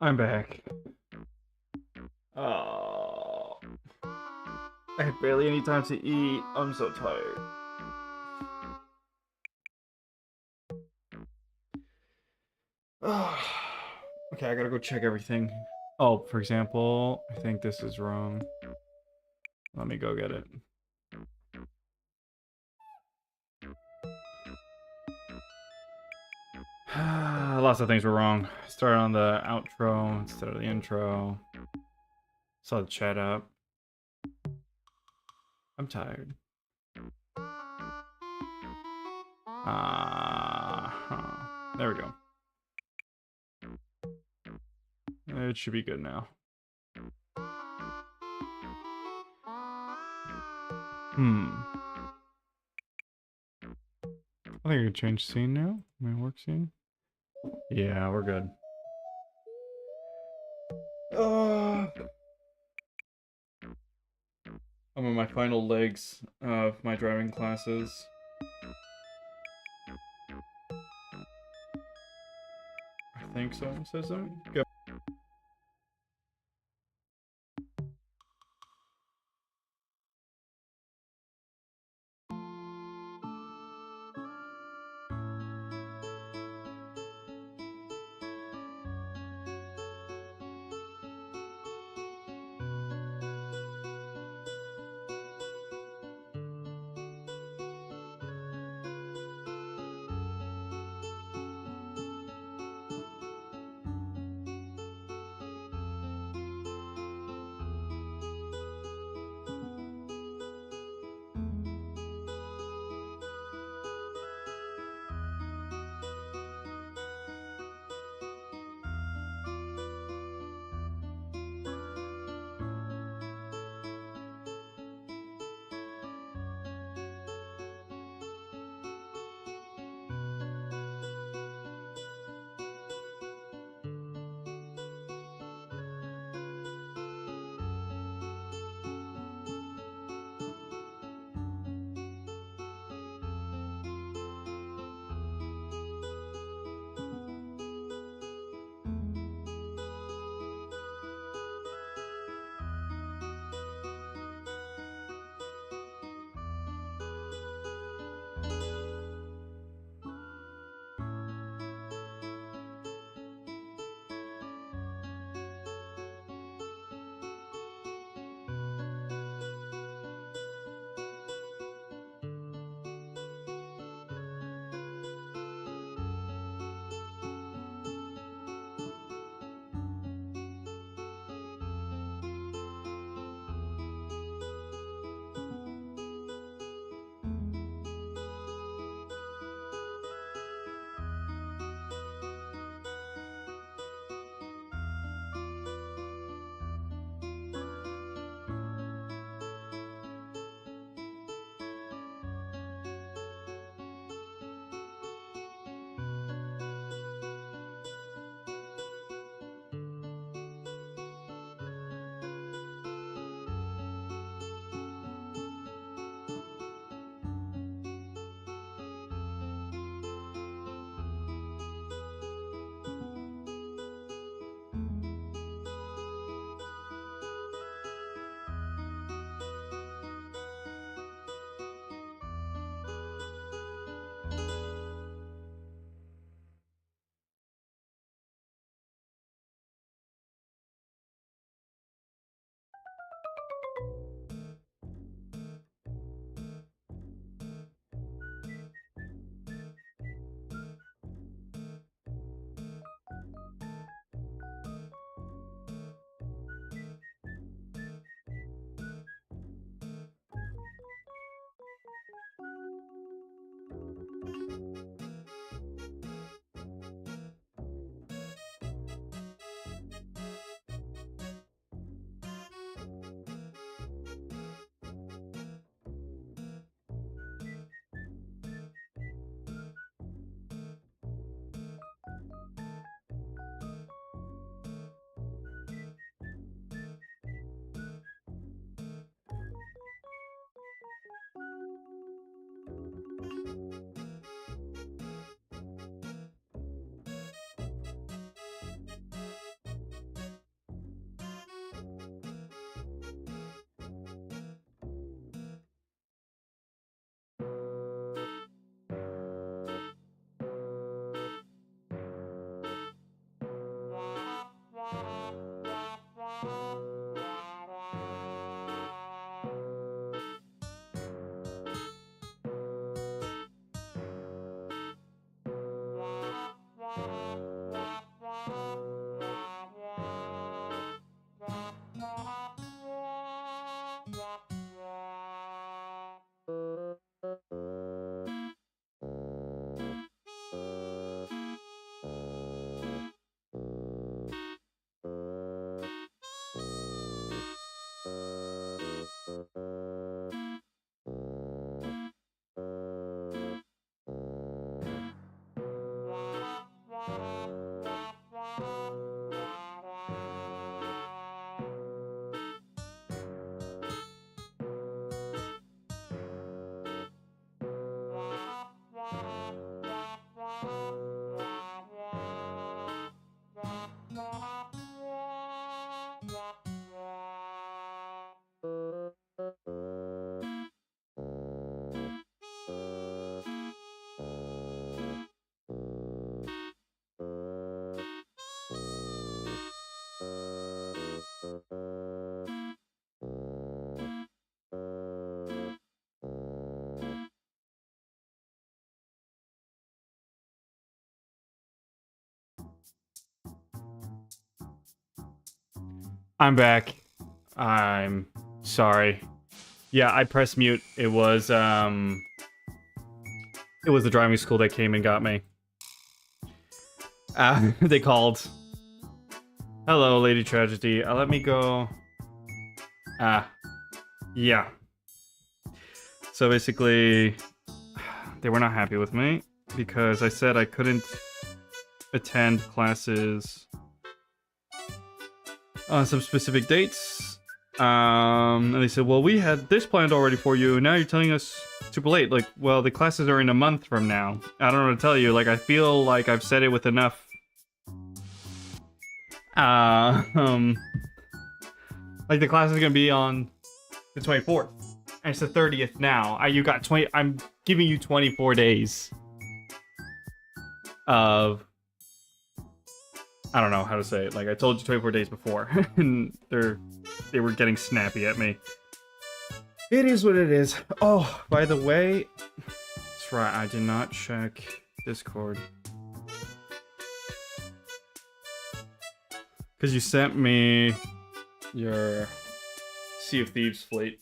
I'm back. Oh, I had barely any time to eat. I'm so tired. Okay, I gotta go check everything. Oh, for example, I think this is wrong. Let me go get it. Lots of things were wrong. Started on the outro instead of the intro. Saw the chat up. I'm tired. There we go. It should be good now. I think I can change scene now. My work scene. Yeah, we're good. I'm on my final legs of my driving classes. I think someone says something. Go. I'm back. I'm sorry. Yeah, I pressed mute. It was the driving school that came and got me. They called. Hello, Lady Tragedy. Let me go. Yeah. So basically, they were not happy with me because I said I couldn't attend classes on some specific dates. And they said, well, we had this planned already for you. Now you're telling us super late. Like, well, the classes are in a month from now. I don't know what to tell you. Like, I feel like I've said it with enough. Like the class is gonna be on the 24th. And it's the 30th now. I'm giving you 24 days of, I don't know how to say it. Like, I told you 24 days before, and they were getting snappy at me. It is what it is. Oh, by the way, that's right, I did not check Discord. Because you sent me your Sea of Thieves fleet.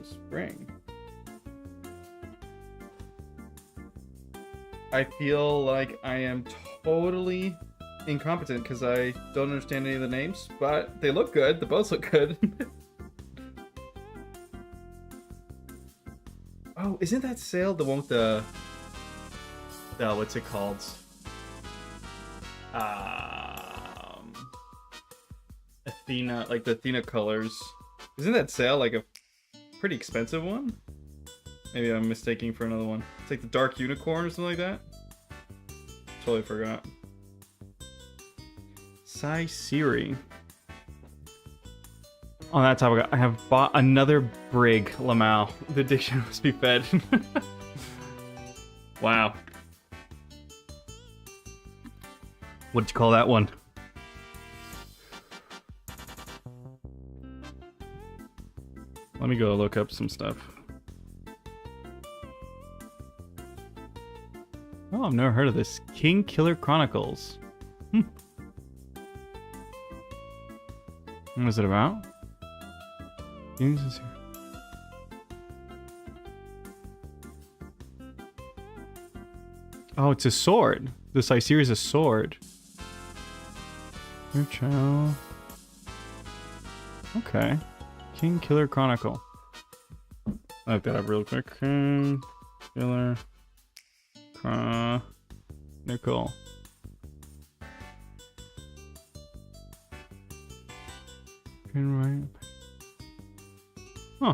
Spring. I feel like I am totally incompetent because I don't understand any of the names, but they look good. The boats look good. Oh, isn't that sail the one with the what's it called? Athena, like the Athena colors. Isn't that sail like a pretty expensive one? Maybe I'm mistaking for another one. It's like the Dark Unicorn or something like that. Totally forgot. Sai Siri. On that topic, I have bought another Brig Lamau. The diction must be fed. Wow. What'd you call that one? Let me go look up some stuff. Oh, I've never heard of this. King Killer Chronicles. What is it about? Oh, it's a sword. This I series is a sword. Your child. Okay. King Killer Chronicle. I'll look that up real quick. King Killer Chronicle. Huh.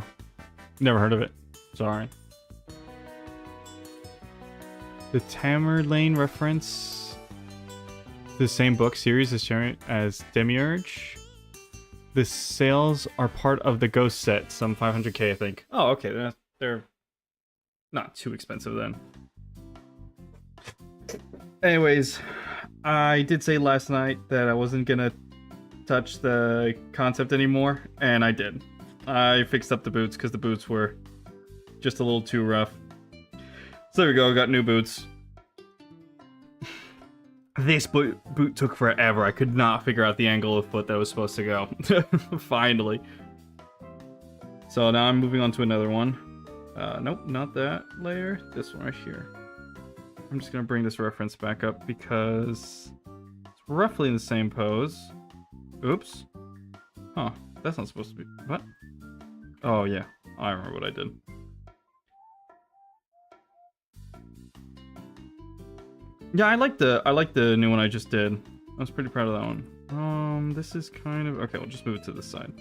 Never heard of it. Sorry. The Tamerlane reference. The same book series as Demiurge. The sales are part of the Ghost set, some 500k, I think. Oh, okay, they're not too expensive then. Anyways, I did say last night that I wasn't gonna touch the concept anymore, and I did. I fixed up the boots because the boots were just a little too rough. So there we go, I got new boots. This boot took forever. I could not figure out the angle of foot that was supposed to go. Finally. So now I'm moving on to another one. Nope, not that layer. This one right here. I'm just going to bring this reference back up because it's roughly in the same pose. Oops. Huh, that's not supposed to be... What? Oh, yeah. I remember what I did. Yeah, I like the new one I just did. I was pretty proud of that one. This is kind of... Okay, we'll just move it to this side.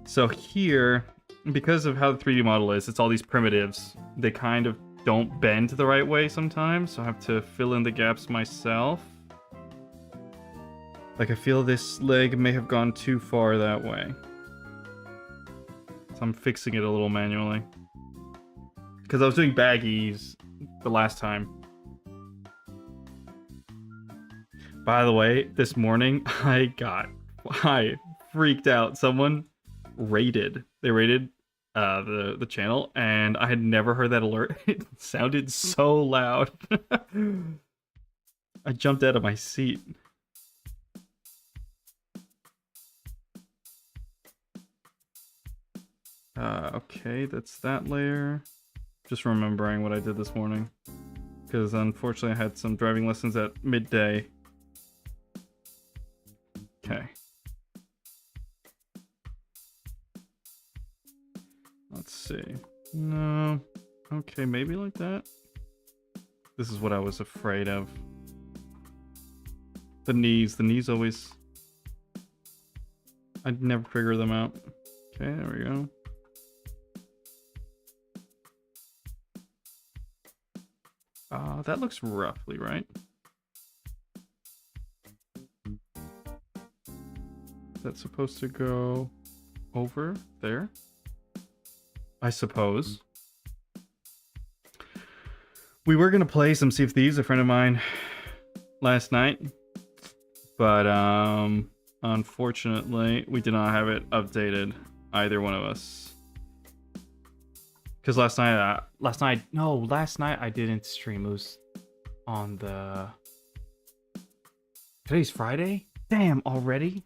So here, because of how the 3D model is, it's all these primitives. They kind of don't bend the right way sometimes, so I have to fill in the gaps myself. Like, I feel this leg may have gone too far that way. So I'm fixing it a little manually. Because I was doing baggies the last time. By the way, this morning, I freaked out. Someone raided. They raided the channel, and I had never heard that alert. It sounded so loud. I jumped out of my seat. Okay, that's that layer. Just remembering what I did this morning, because unfortunately I had some driving lessons at midday. Okay. Let's see. No. Okay, maybe like that. This is what I was afraid of. The knees always... I'd never figure them out. Okay, there we go. That looks roughly right. That's supposed to go over there, I suppose. We were gonna play some Sea of Thieves, a friend of mine, last night, but unfortunately we did not have it updated, either one of us. Because last night I didn't stream. It was on the... Today's Friday? Damn, already?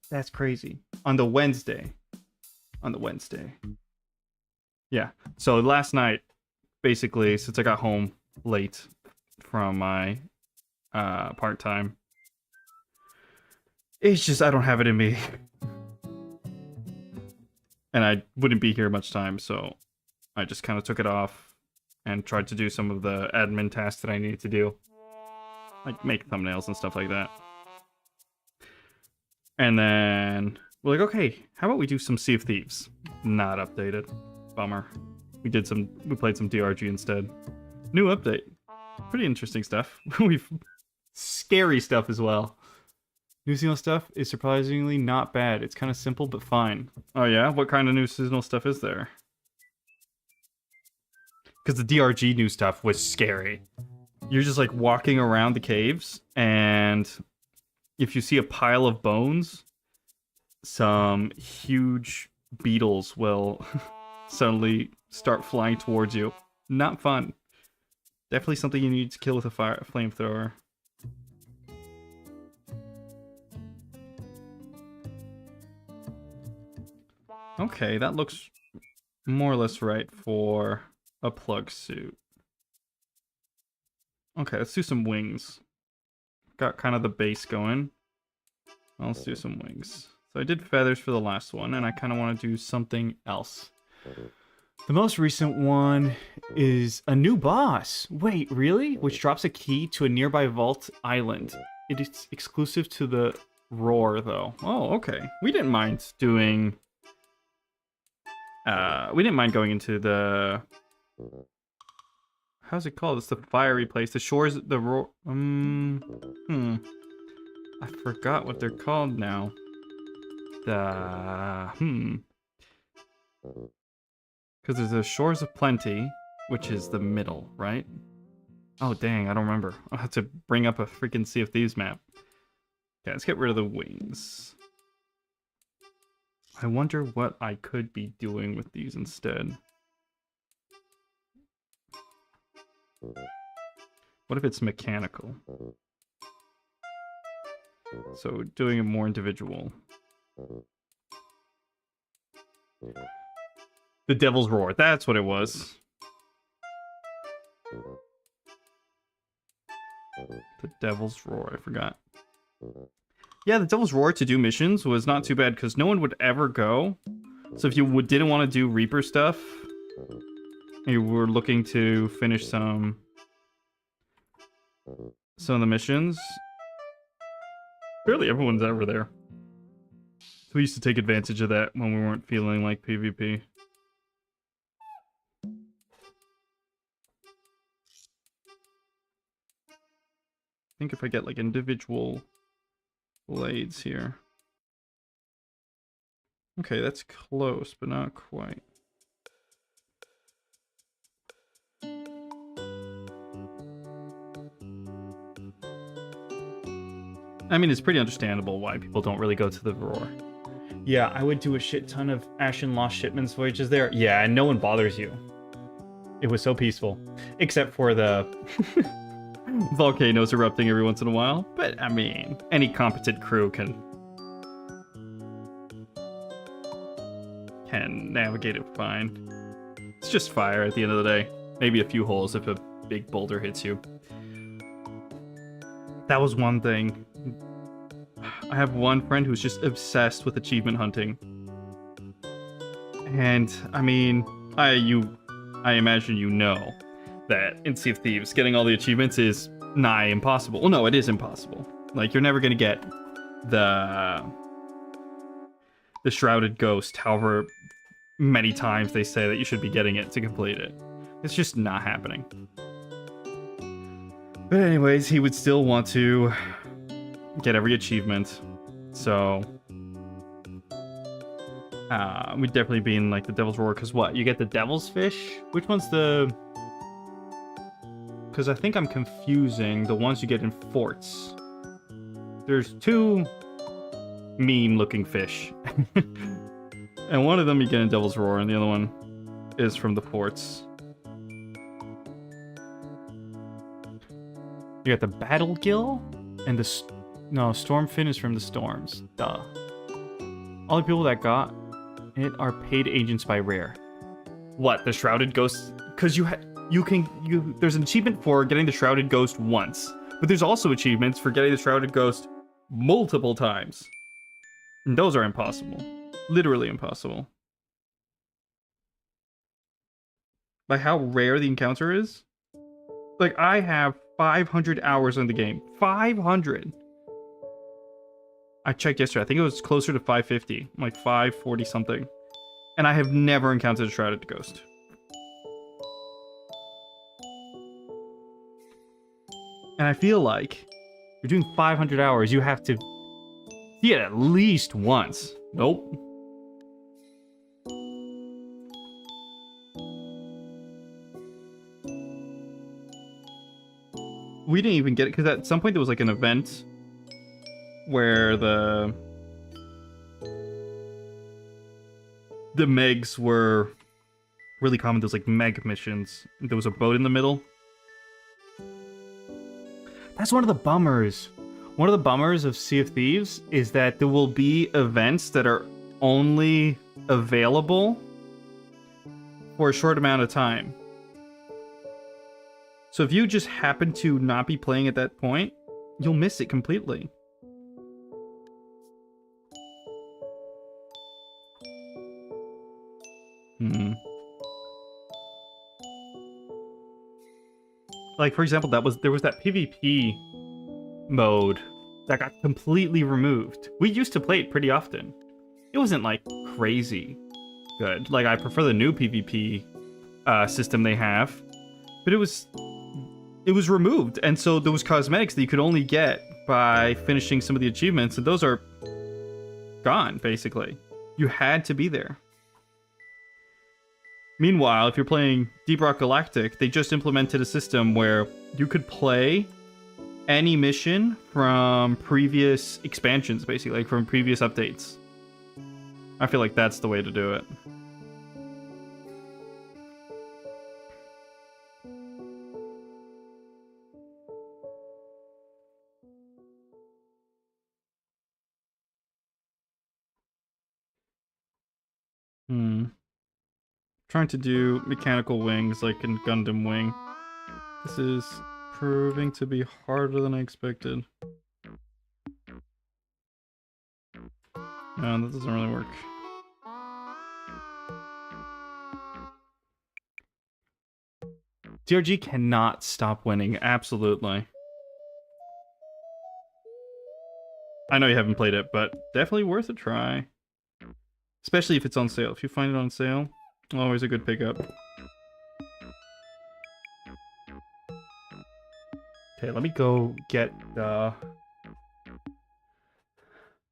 That's crazy. On the Wednesday. Yeah. So last night, basically, since I got home late from my part-time, it's just I don't have it in me. And I wouldn't be here much time, so I just kind of took it off and tried to do some of the admin tasks that I needed to do. Like make thumbnails and stuff like that. And then we're like, okay, how about we do some Sea of Thieves? Not updated. Bummer. We played some DRG instead. New update. Pretty interesting stuff. We've scary stuff as well. New seasonal stuff is surprisingly not bad. It's kind of simple but fine. Oh yeah? What kind of new seasonal stuff is there? Because the DRG new stuff was scary. You're just like walking around the caves, and if you see a pile of bones, some huge beetles will suddenly start flying towards you. Not fun. Definitely something you need to kill with a flamethrower. Okay, that looks more or less right for a plug suit. Okay, let's do some wings. Got kind of the base going. Well, let's do some wings. So I did feathers for the last one, and I kind of want to do something else. The most recent one is a new boss. Wait, really? Which drops a key to a nearby vault island. It is exclusive to the Roar, though. Oh, okay. We didn't mind doing... we didn't mind going into the... How's it called? It's the fiery place. The shores, the Roar... I forgot what they're called now. Because there's the Shores of Plenty, which is the middle, right? Oh, dang, I don't remember. I'll have to bring up a freaking Sea of Thieves map. Okay, let's get rid of the wings. I wonder what I could be doing with these instead. What if it's mechanical? So doing it more individual. The Devil's Roar, that's what it was. The Devil's Roar, I forgot. Yeah, the Devil's Roar to do missions was not too bad because no one would ever go. So if you didn't want to do Reaper stuff, you were looking to finish some of the missions, barely everyone's ever there. So we used to take advantage of that when we weren't feeling like PvP. I think if I get like individual blades here. Okay, that's close, but not quite. I mean, it's pretty understandable why people don't really go to the Roar. Yeah, I would do a shit ton of Ashen Lost Shipments voyages there. Yeah, and no one bothers you. It was so peaceful. Except for the volcanoes erupting every once in a while. But, I mean, any competent crew can navigate it fine. It's just fire at the end of the day. Maybe a few holes if a big boulder hits you. That was one thing. I have one friend who's just obsessed with achievement hunting. And, I mean, I imagine you know that in Sea of Thieves, getting all the achievements is nigh impossible. Well, no, it is impossible. Like, you're never gonna get the Shrouded Ghost, however many times they say that you should be getting it to complete it. It's just not happening. But anyways, he would still want to get every achievement. So we'd definitely be in like the Devil's Roar, because what? You get the Devil's Fish? Which one's the... Because I think I'm confusing the ones you get in forts. There's two mean-looking fish. And one of them you get in Devil's Roar, and the other one is from the forts. You got the Battle Gill, and the... No, Stormfin is from the Storms. Duh. All the people that got it are paid agents by Rare. What, the Shrouded Ghost? Because there's an achievement for getting the Shrouded Ghost once. But there's also achievements for getting the Shrouded Ghost multiple times. And those are impossible. Literally impossible. Like how rare the encounter is? Like, I have 500 hours in the game. 500! I checked yesterday. I think it was closer to 550. Like 540 something. And I have never encountered a Shrouded Ghost. And I feel like you're doing 500 hours, you have to see it at least once. Nope. We didn't even get it, because at some point there was like an event where the Megs were really common. There was like Meg missions. There was a boat in the middle. That's one of the bummers. One of the bummers of Sea of Thieves is that there will be events that are only available for a short amount of time. So if you just happen to not be playing at that point, you'll miss it completely. Like, for example, there was that PvP mode that got completely removed. We used to play it pretty often. It wasn't, like, crazy good. Like, I prefer the new PvP system they have. But it was removed, and so there was cosmetics that you could only get by finishing some of the achievements, and those are gone, basically. You had to be there. Meanwhile, if you're playing Deep Rock Galactic, they just implemented a system where you could play any mission from previous expansions, basically, like from previous updates. I feel like that's the way to do it. Trying to do mechanical wings like in Gundam Wing. This is proving to be harder than I expected. No, that doesn't really work. DRG cannot stop winning, absolutely. I know you haven't played it, but definitely worth a try. Especially if it's on sale. If you find it on sale, always a good pickup. Okay, let me go get the...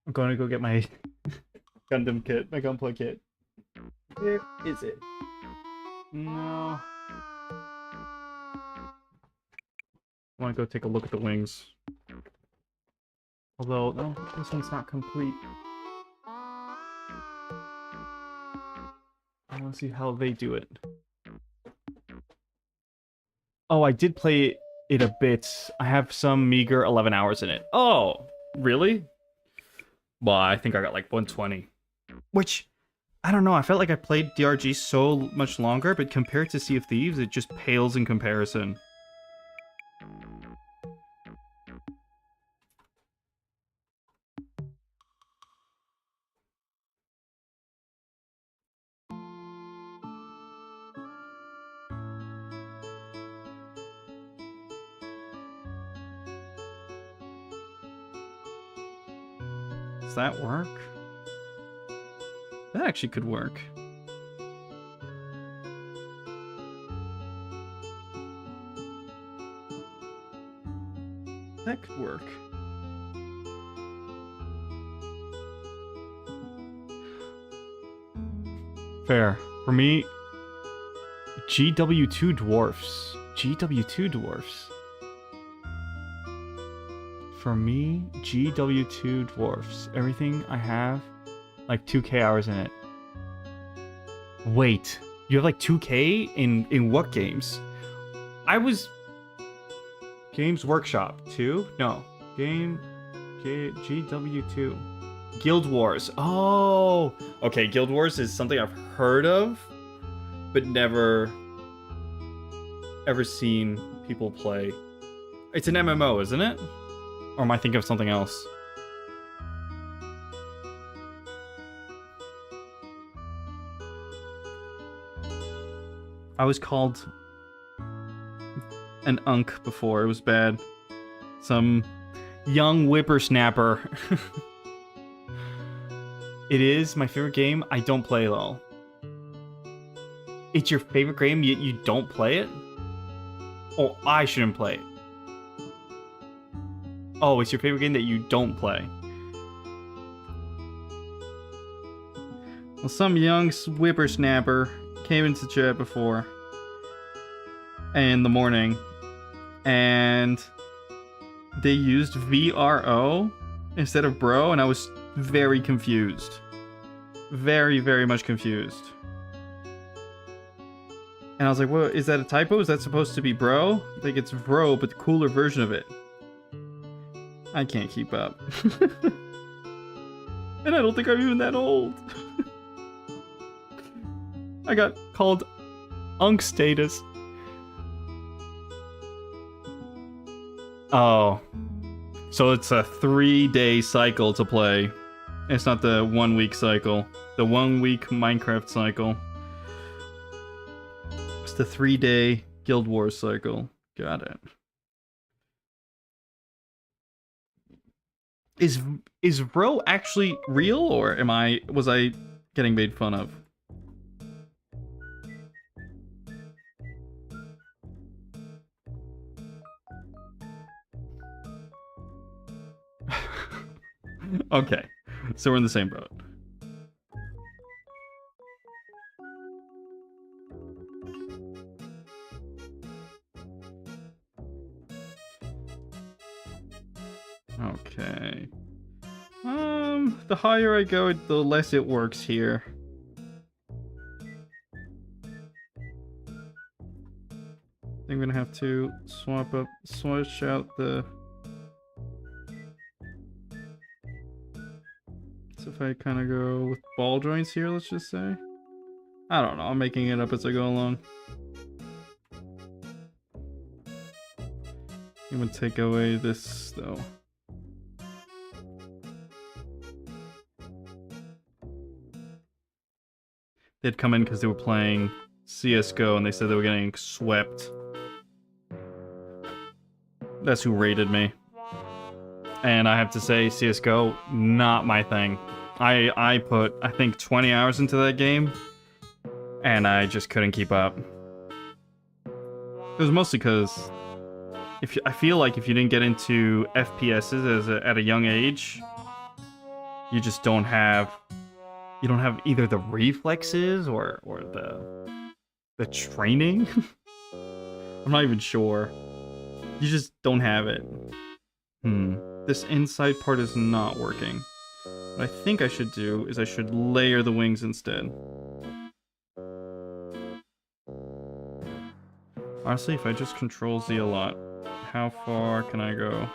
I'm going to go get my Gundam kit, my Gunpla kit. Where is it? No. I want to go take a look at the wings. Although, no, this one's not complete. Let's see how they do it. Oh, I did play it a bit. I have some meager 11 hours in it. Oh, really? Well, I think I got like 120. Which, I don't know. I felt like I played DRG so much longer, but compared to Sea of Thieves, it just pales in comparison. Does that work? That actually could work. That could work. Fair. For me, GW2 dwarfs. GW2 dwarfs. For me, GW2 dwarfs. Everything I have, like 2K hours in it. Wait, you have like 2K in what games? I was Games Workshop 2? No. GW2. Guild Wars. Oh! Okay, Guild Wars is something I've heard of, but never ever seen people play. It's an MMO, isn't it? Or am I thinking of something else? I was called an unk before. It was bad. Some young whippersnapper. It is my favorite game. I don't play LOL. It's your favorite game, yet you don't play it? Oh, I shouldn't play it. Oh, it's your favorite game that you don't play. Well, some young whippersnapper came into chat before in the morning, and they used VRO instead of bro, and I was very confused. Very, very much confused. And I was like, well, is that a typo? Is that supposed to be bro? I think it's bro, but the cooler version of it. I can't keep up. And I don't think I'm even that old. I got called unk status. Oh. So it's a 3-day cycle to play. It's not the 1-week cycle. The 1-week Minecraft cycle. It's the 3-day Guild Wars cycle. Got it. Is bro actually real, or was I getting made fun of? Okay, so we're in the same boat. Okay. The higher I go, the less it works here. I think I'm gonna have to switch out the... So if I kind of go with ball joints here, let's just say. I don't know, I'm making it up as I go along. I'm gonna take away this, though. They'd come in because they were playing CSGO and they said they were getting swept. That's who raided me. And I have to say, CSGO, not my thing. I put, I think, 20 hours into that game, and I just couldn't keep up. It was mostly because I feel like if you didn't get into FPSs at a young age, you just don't have either the reflexes or the training. I'm not even sure. You just don't have it. This inside part is not working. What I think I should do is I should layer the wings instead. Honestly, if I just control Z a lot, how far can I go?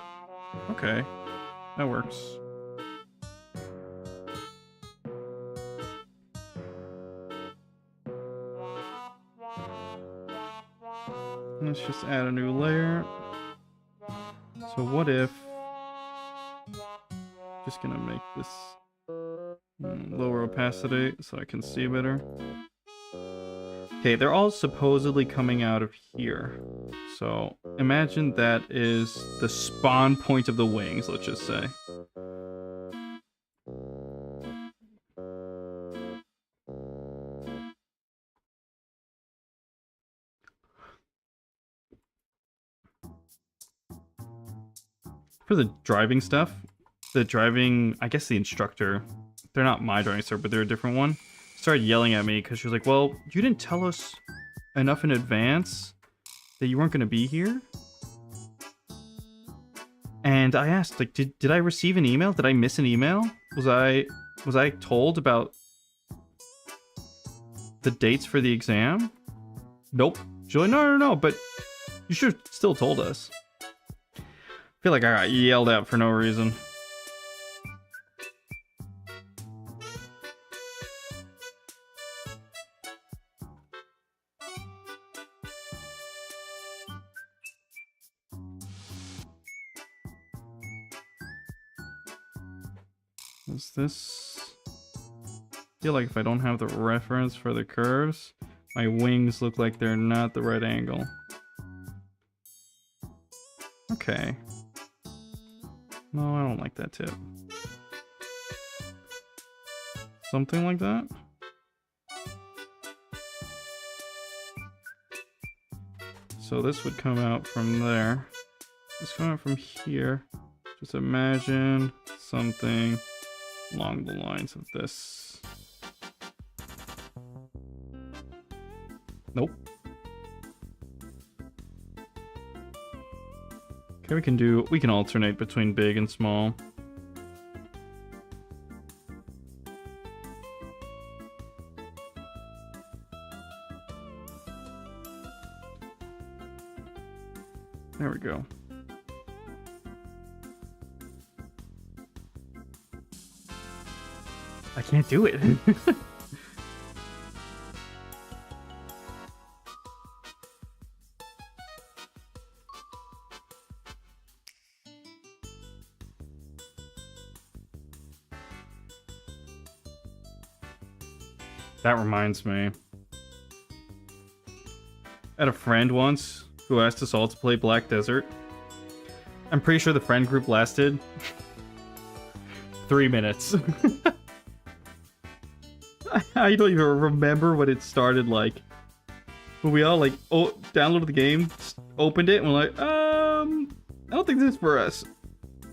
Okay, that works. Let's just add a new layer. So what if... Just gonna make this lower opacity so I can see better. Okay, they're all supposedly coming out of here. So imagine that is the spawn point of the wings, let's just say. For the driving stuff, I guess the instructor, they're not my driving instructor, but they're a different one, started yelling at me because she was like, well, you didn't tell us enough in advance that you weren't going to be here? And I asked, like, did I receive an email? Did I miss an email? Was I told about the dates for the exam? Nope. She's like, no, but you should have still told us. I feel like I got yelled at for no reason. Is this... I feel like if I don't have the reference for the curves, my wings look like they're not the right angle. Okay. No, I don't like that tip. Something like that? So this would come out from there. This come out from here. Just imagine something along the lines of this. Nope. Okay, we can alternate between big and small. There we go. I can't do it. That reminds me. I had a friend once who asked us all to play Black Desert. I'm pretty sure the friend group lasted 3 minutes. I don't even remember what it started like. But we all like downloaded the game, opened it, and we're like, I don't think this is for us.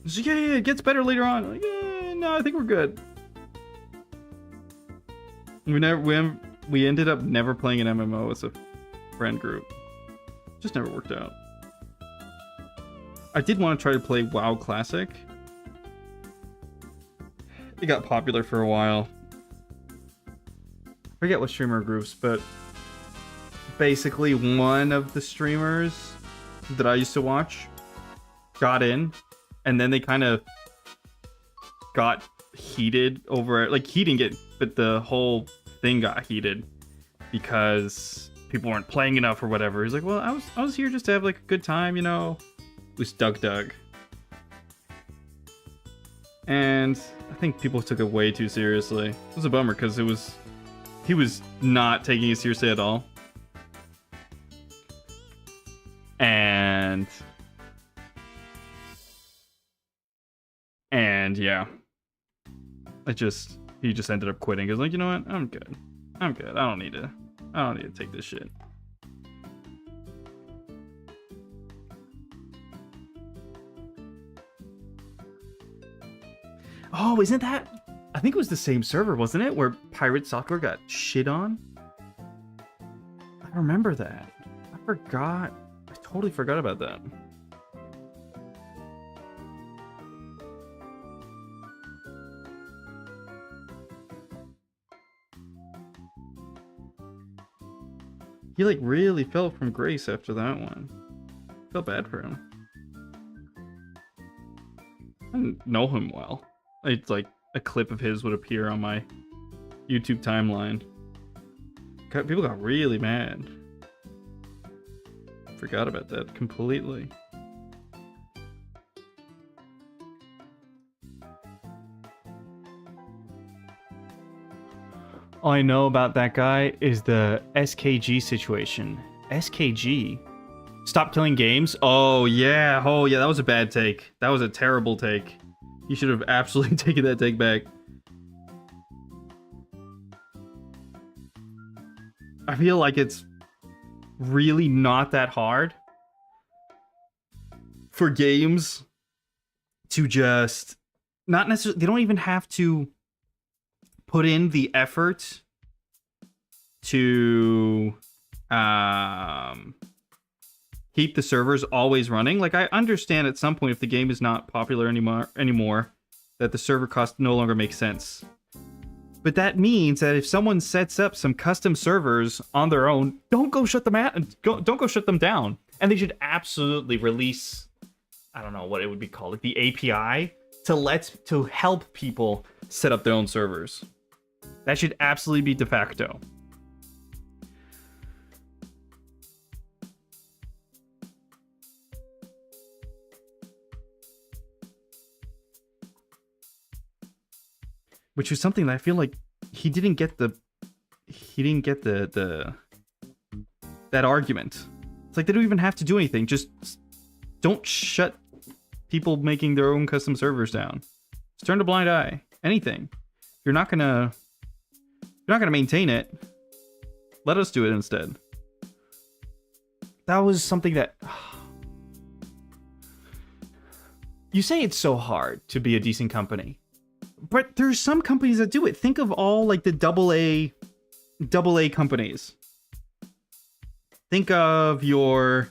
She's like, yeah, it gets better later on. I'm like, yeah, no, I think we're good. We ended up never playing an MMO as a friend group. Just never worked out. I did want to try to play WoW Classic. It got popular for a while. I forget what streamer groups, but basically one of the streamers that I used to watch got in, and then they kind of got heated over it. Like, he didn't get, but the whole thing got heated because people weren't playing enough or whatever. He's like, well, I was here just to have like a good time, you know. It was Doug. And I think people took it way too seriously. It was a bummer because he was not taking it seriously at all. And yeah. He just ended up quitting. He was like, you know what? I'm good. I don't need to take this shit. Oh, isn't that? I think it was the same server, wasn't it? Where Pirate Soccer got shit on? I remember that. I forgot. I totally forgot about that. He like really fell from grace after that one. Felt bad for him. I didn't know him well. It's like a clip of his would appear on my YouTube timeline. People got really mad. Forgot about that completely. All I know about that guy is the SKG situation. SKG? Stop killing games? Oh yeah, that was a bad take. That was a terrible take. You should have absolutely taken that take back. I feel like it's really not that hard for games to just not necessarily, they don't even have to put in the effort to keep the servers always running. Like, I understand at some point if the game is not popular anymore that the server cost no longer makes sense. But that means that if someone sets up some custom servers on their own, don't go shut them out. Don't go shut them down. And they should absolutely release, I don't know what it would be called, like the API to help people set up their own servers. That should absolutely be de facto. Which was something that I feel like he didn't get that argument. It's like they don't even have to do anything. Just don't shut people making their own custom servers down. Just turn a blind eye. Anything. You're not gonna maintain it. Let us do it instead. That was something that you say it's so hard to be a decent company. But there's some companies that do it. Think of all like the AA companies. Think of your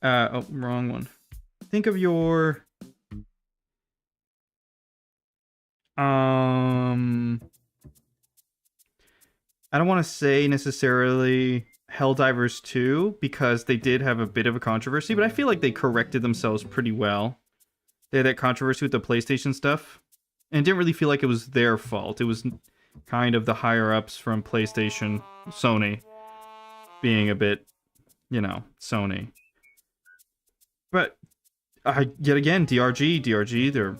wrong one. Think of your I don't want to say necessarily Helldivers 2 because they did have a bit of a controversy, but I feel like they corrected themselves pretty well. They had that controversy with the PlayStation stuff. And it didn't really feel like it was their fault. It was kind of the higher-ups from PlayStation, Sony, being a bit, Sony. But, yet again, DRG, they're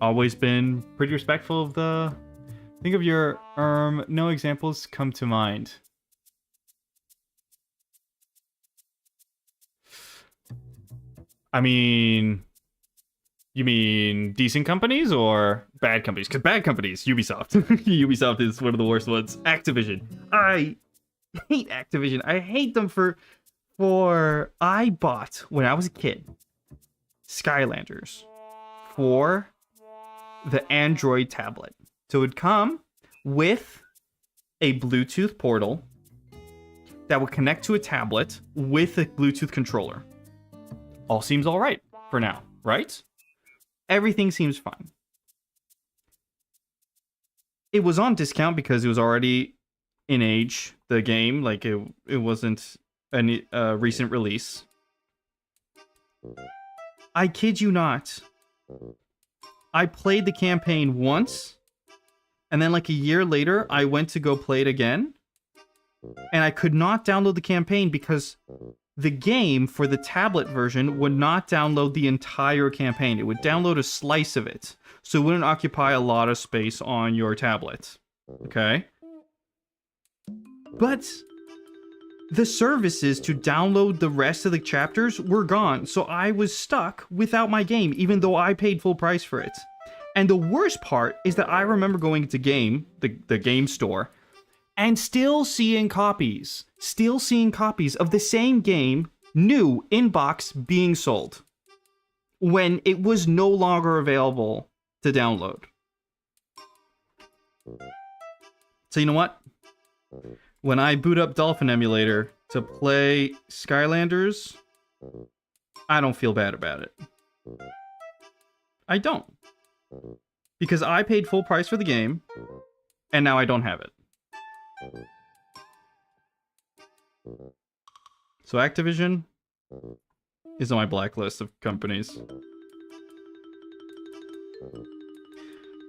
always been pretty respectful of the... Think of your, no examples come to mind. I mean... You mean decent companies or bad companies? Because bad companies, Ubisoft. Ubisoft is one of the worst ones. Activision. I hate Activision. I hate them for I bought, when I was a kid, Skylanders for the Android tablet. So it would come with a Bluetooth portal that would connect to a tablet with a Bluetooth controller. All seems all right for now, right? Everything seems fine. It was on discount because it was already in age, the game. Like, it wasn't a recent release. I kid you not. I played the campaign once, and then like a year later, I went to go play it again, and I could not download the campaign because the game for the tablet version would not download the entire campaign. It would download a slice of it. So it wouldn't occupy a lot of space on your tablet. Okay? But the services to download the rest of the chapters were gone. So I was stuck without my game, even though I paid full price for it. And the worst part is that I remember going to the game store, and still seeing copies of the same game, new in box, being sold when it was no longer available to download. So you know what? When I boot up Dolphin Emulator to play Skylanders, I don't feel bad about it. I don't. Because I paid full price for the game, and now I don't have it. So Activision is on my blacklist of companies.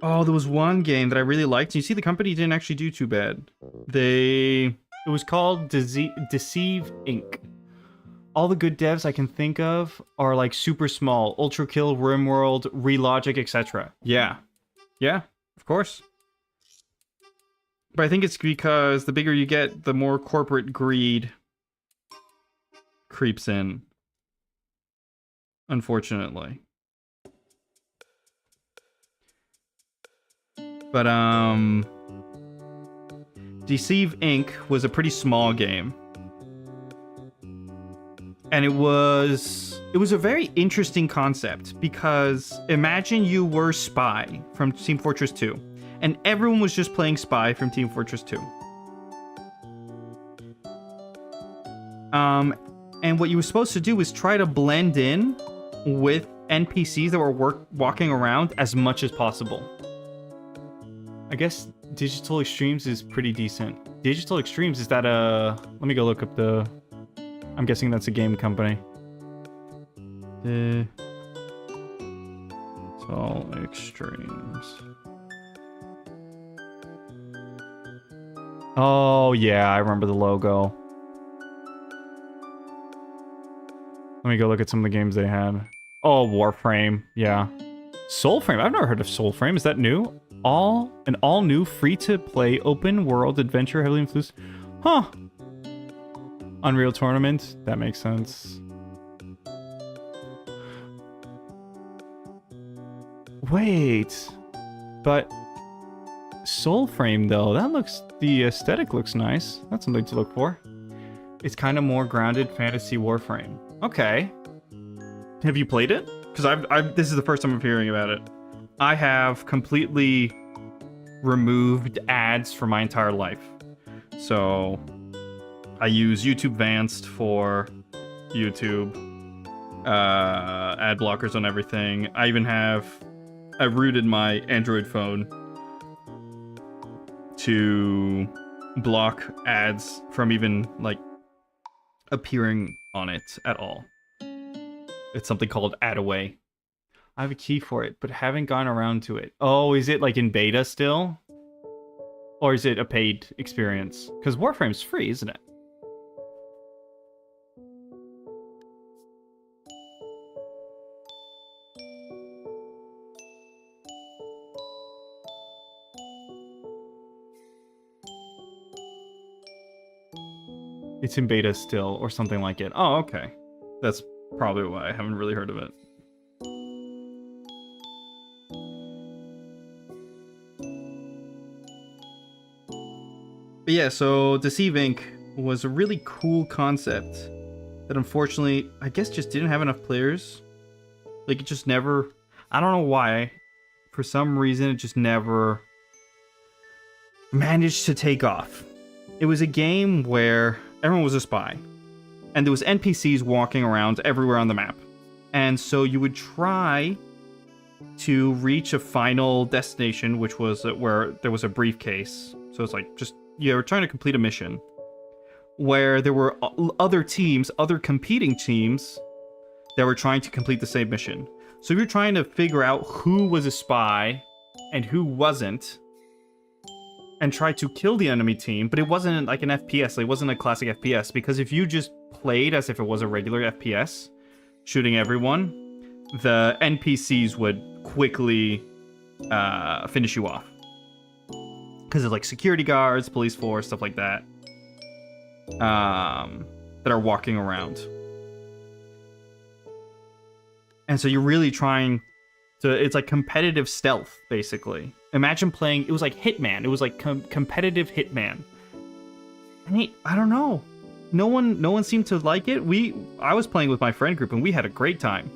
Oh, there was one game that I really liked. You see, the company didn't actually do too bad. It was called Deceive Inc. All the good devs I can think of are like super small. Ultra Kill, RimWorld, Relogic, etc. Yeah. Yeah, of course. But I think it's because the bigger you get, the more corporate greed creeps in. Unfortunately. But, Deceive Inc. was a pretty small game. And it was a very interesting concept, because imagine you were Spy from Team Fortress 2, and everyone was just playing Spy from Team Fortress 2. And what you were supposed to do was try to blend in with NPCs that were walking around as much as possible. I guess Digital Extremes is pretty decent. Digital Extremes, is that a... Let me go look up the... I'm guessing that's a game company. Digital Extremes. Oh, yeah, I remember the logo. Let me go look at some of the games they had. Oh, Warframe, yeah. Soulframe, I've never heard of Soulframe. Is that new? An all-new free-to-play open-world adventure heavily influenced... Huh. Unreal Tournament, that makes sense. Wait, but Soulframe though, the aesthetic looks nice. That's something to look for. It's kind of more grounded fantasy Warframe. Okay. Have you played it? Because this is the first time I'm hearing about it. I have completely removed ads for my entire life. So I use YouTube Advanced for YouTube, ad blockers on everything. I rooted my Android phone to block ads from even, like, appearing on it at all. It's something called Ad Away. I have a key for it, but haven't gone around to it. Oh, is it, like, in beta still? Or is it a paid experience? Because Warframe's free, isn't it? It's in beta still, or something like it. Oh, okay. That's probably why I haven't really heard of it. But yeah, so Deceive Inc. was a really cool concept that unfortunately, I guess, just didn't have enough players. Like, it just never... I don't know why. For some reason, it just never managed to take off. It was a game where everyone was a spy, and there was NPCs walking around everywhere on the map. And so you would try to reach a final destination, which was where there was a briefcase. So it's like, just, you were trying to complete a mission where there were other competing teams that were trying to complete the same mission. So you're trying to figure out who was a spy and who wasn't, and try to kill the enemy team, but it wasn't like an FPS, it wasn't a classic FPS, because if you just played as if it was a regular FPS, shooting everyone, the NPCs would quickly finish you off. Because there's like security guards, police force, stuff like that, that are walking around. And so you're really trying to, it's like competitive stealth, basically. Imagine playing, it was like Hitman. It was like competitive Hitman. I don't know. No one seemed to like it. I was playing with my friend group and we had a great time.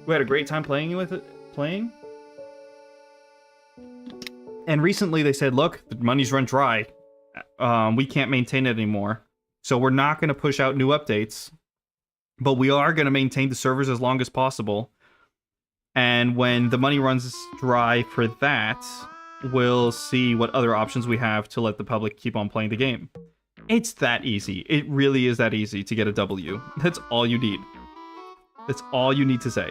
We had a great time playing. And recently they said, look, the money's run dry. We can't maintain it anymore. So we're not going to push out new updates. But we are going to maintain the servers as long as possible. And when the money runs dry for that, we'll see what other options we have to let the public keep on playing the game. It's that easy. It really is that easy to get a W. That's all you need. That's all you need to say.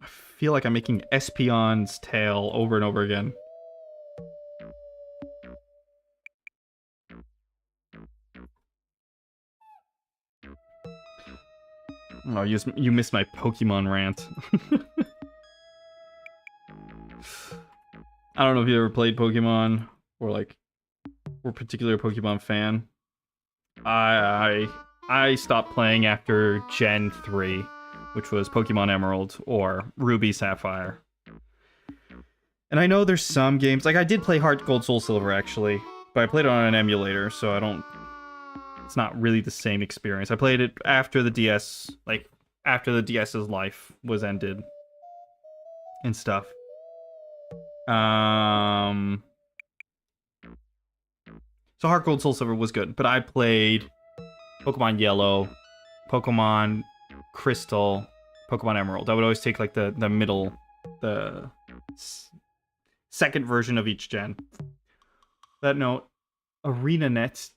I feel like I'm making Espion's tail over and over again. Oh, you missed my Pokemon rant. I don't know if you ever played Pokemon or like were a particular Pokemon fan. I stopped playing after Gen 3, which was Pokemon Emerald or Ruby Sapphire. And I know there's some games, like I did play Heart Gold Soul Silver actually, but I played it on an emulator, so I don't, it's not really the same experience. I played it after the DS, like after the DS's life was ended and stuff. So Heart Gold Soul Silver was good, but I played Pokemon Yellow, Pokemon Crystal, Pokemon Emerald. I would always take like the middle, the second version of each gen. That note, ArenaNet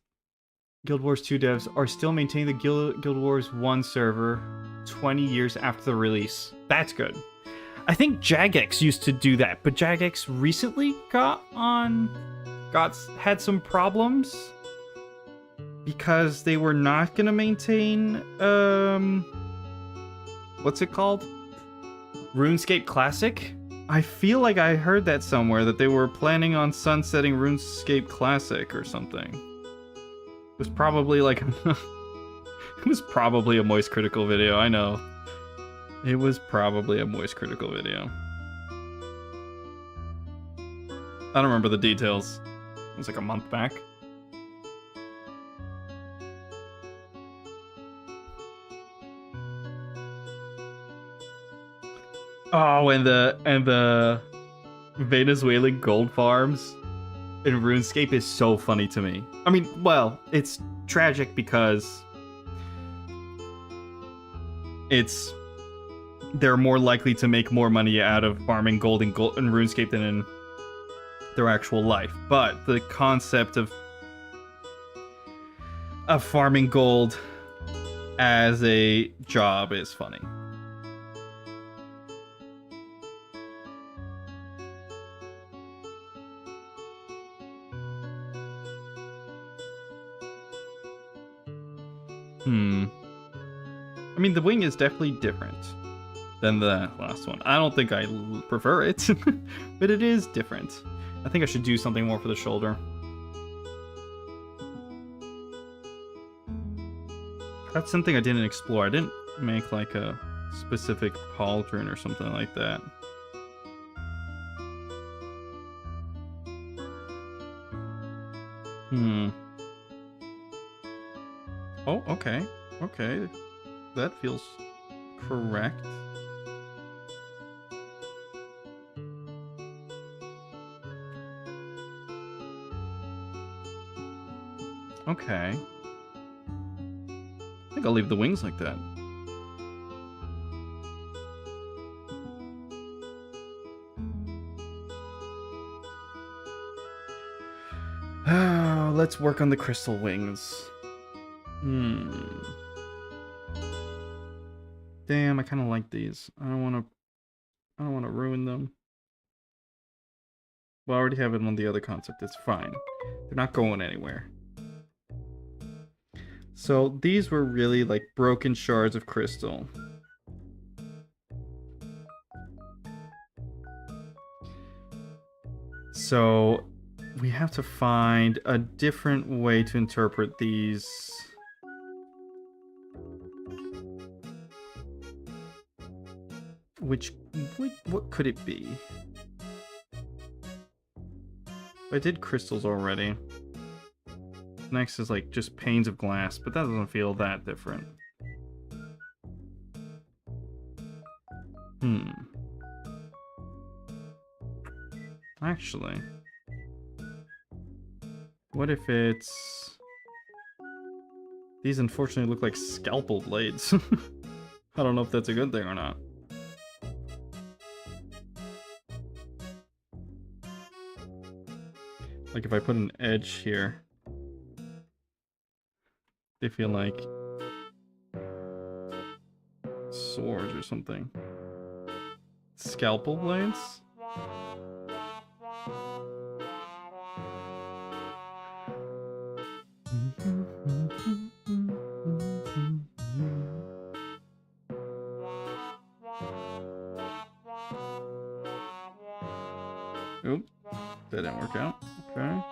Guild Wars 2 devs are still maintaining the Guild Wars 1 server 20 years after the release. That's good. I think Jagex used to do that, but Jagex recently had some problems because they were not gonna maintain what's it called? RuneScape Classic? I feel like I heard that somewhere, that they were planning on sunsetting RuneScape Classic or something. It was probably like it was probably a Moist Critical video, I know. It was probably a Moist Critical video. I don't remember the details. It was like a month back. Oh, and the Venezuelan gold farms in RuneScape is so funny to me. I mean, well, it's tragic because they're more likely to make more money out of farming gold in RuneScape than in their actual life. But the concept of farming gold as a job is funny. I mean, the wing is definitely different than the last one. I don't think I prefer it, but it is different. I think I should do something more for the shoulder. That's something I didn't explore. I didn't make like a specific pauldron or something like that. Oh, okay. Okay. That feels correct. Okay. I think I'll leave the wings like that. Let's work on the crystal wings. Damn, I kind of like these. I don't want to ruin them. Well, I already have it on the other concept. It's fine. They're not going anywhere. So these were really like broken shards of crystal. So we have to find a different way to interpret these. What could it be? I did crystals already. Next is like just panes of glass, but that doesn't feel that different. Actually, what if it's... These unfortunately look like scalpel blades. I don't know if that's a good thing or not. Like if I put an edge here, they feel like swords or something. Scalpel blades? Oop, that didn't work out. Okay.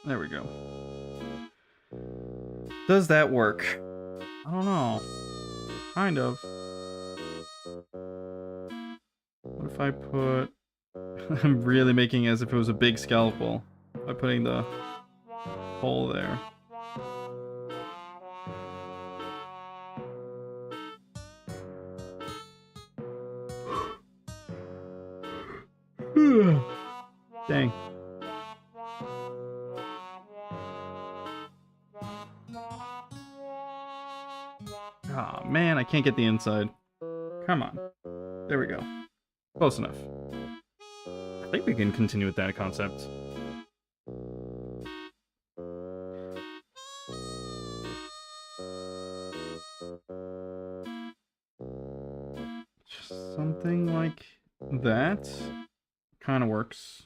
There we go. Does that work? I don't know. Kind of. What if I put... I'm really making it as if it was a big scalpel by putting the hole there. Dang. Oh man, I can't get the inside. Come on. There we go. Close enough. I think we can continue with that concept. Just something like that. Kind of works.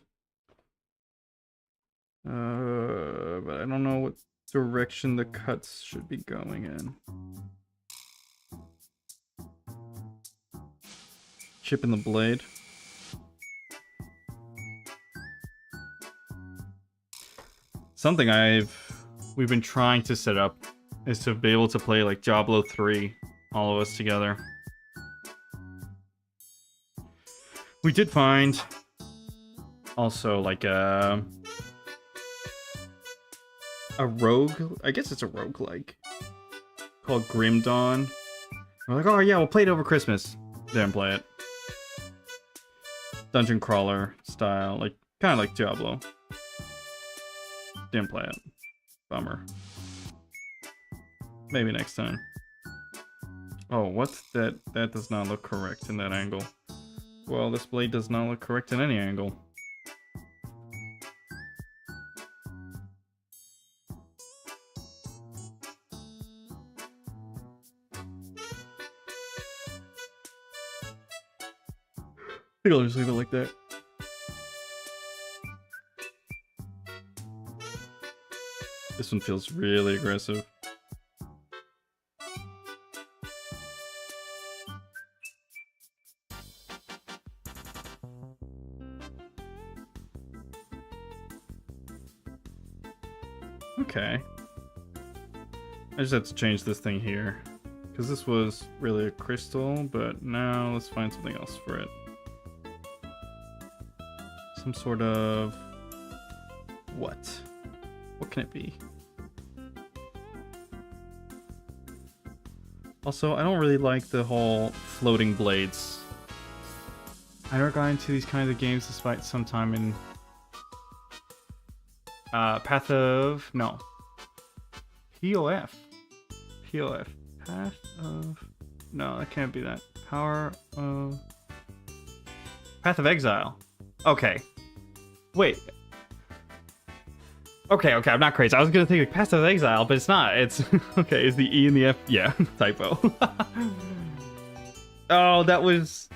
But I don't know what direction the cuts should be going in. Chip in the blade. Something we've been trying to set up is to be able to play like Diablo 3, all of us together. We did find also like a rogue, I guess it's a roguelike, called Grim Dawn. We're like, oh yeah, we'll play it over Christmas. Didn't play it. Dungeon crawler style, like kind of like Diablo. Didn't play it. Bummer. Maybe next time. Oh, what's that? That does not look correct in that angle. Well, this blade does not look correct in any angle. I think I'll just leave it like that. This one feels really aggressive. Okay. I just have to change this thing here. Because this was really a crystal, but now let's find something else for it. Some sort of... what? What can it be? Also, I don't really like the whole floating blades. I never got into these kinds of games despite some time in... Path of... no. POF. POF. Path of... no, that can't be that. Power of... Path of Exile. Okay. Wait. Okay, I'm not crazy. I was gonna think like Path of Exile, but it's not. It's... okay, is the E and the F... yeah, typo. Oh, that was...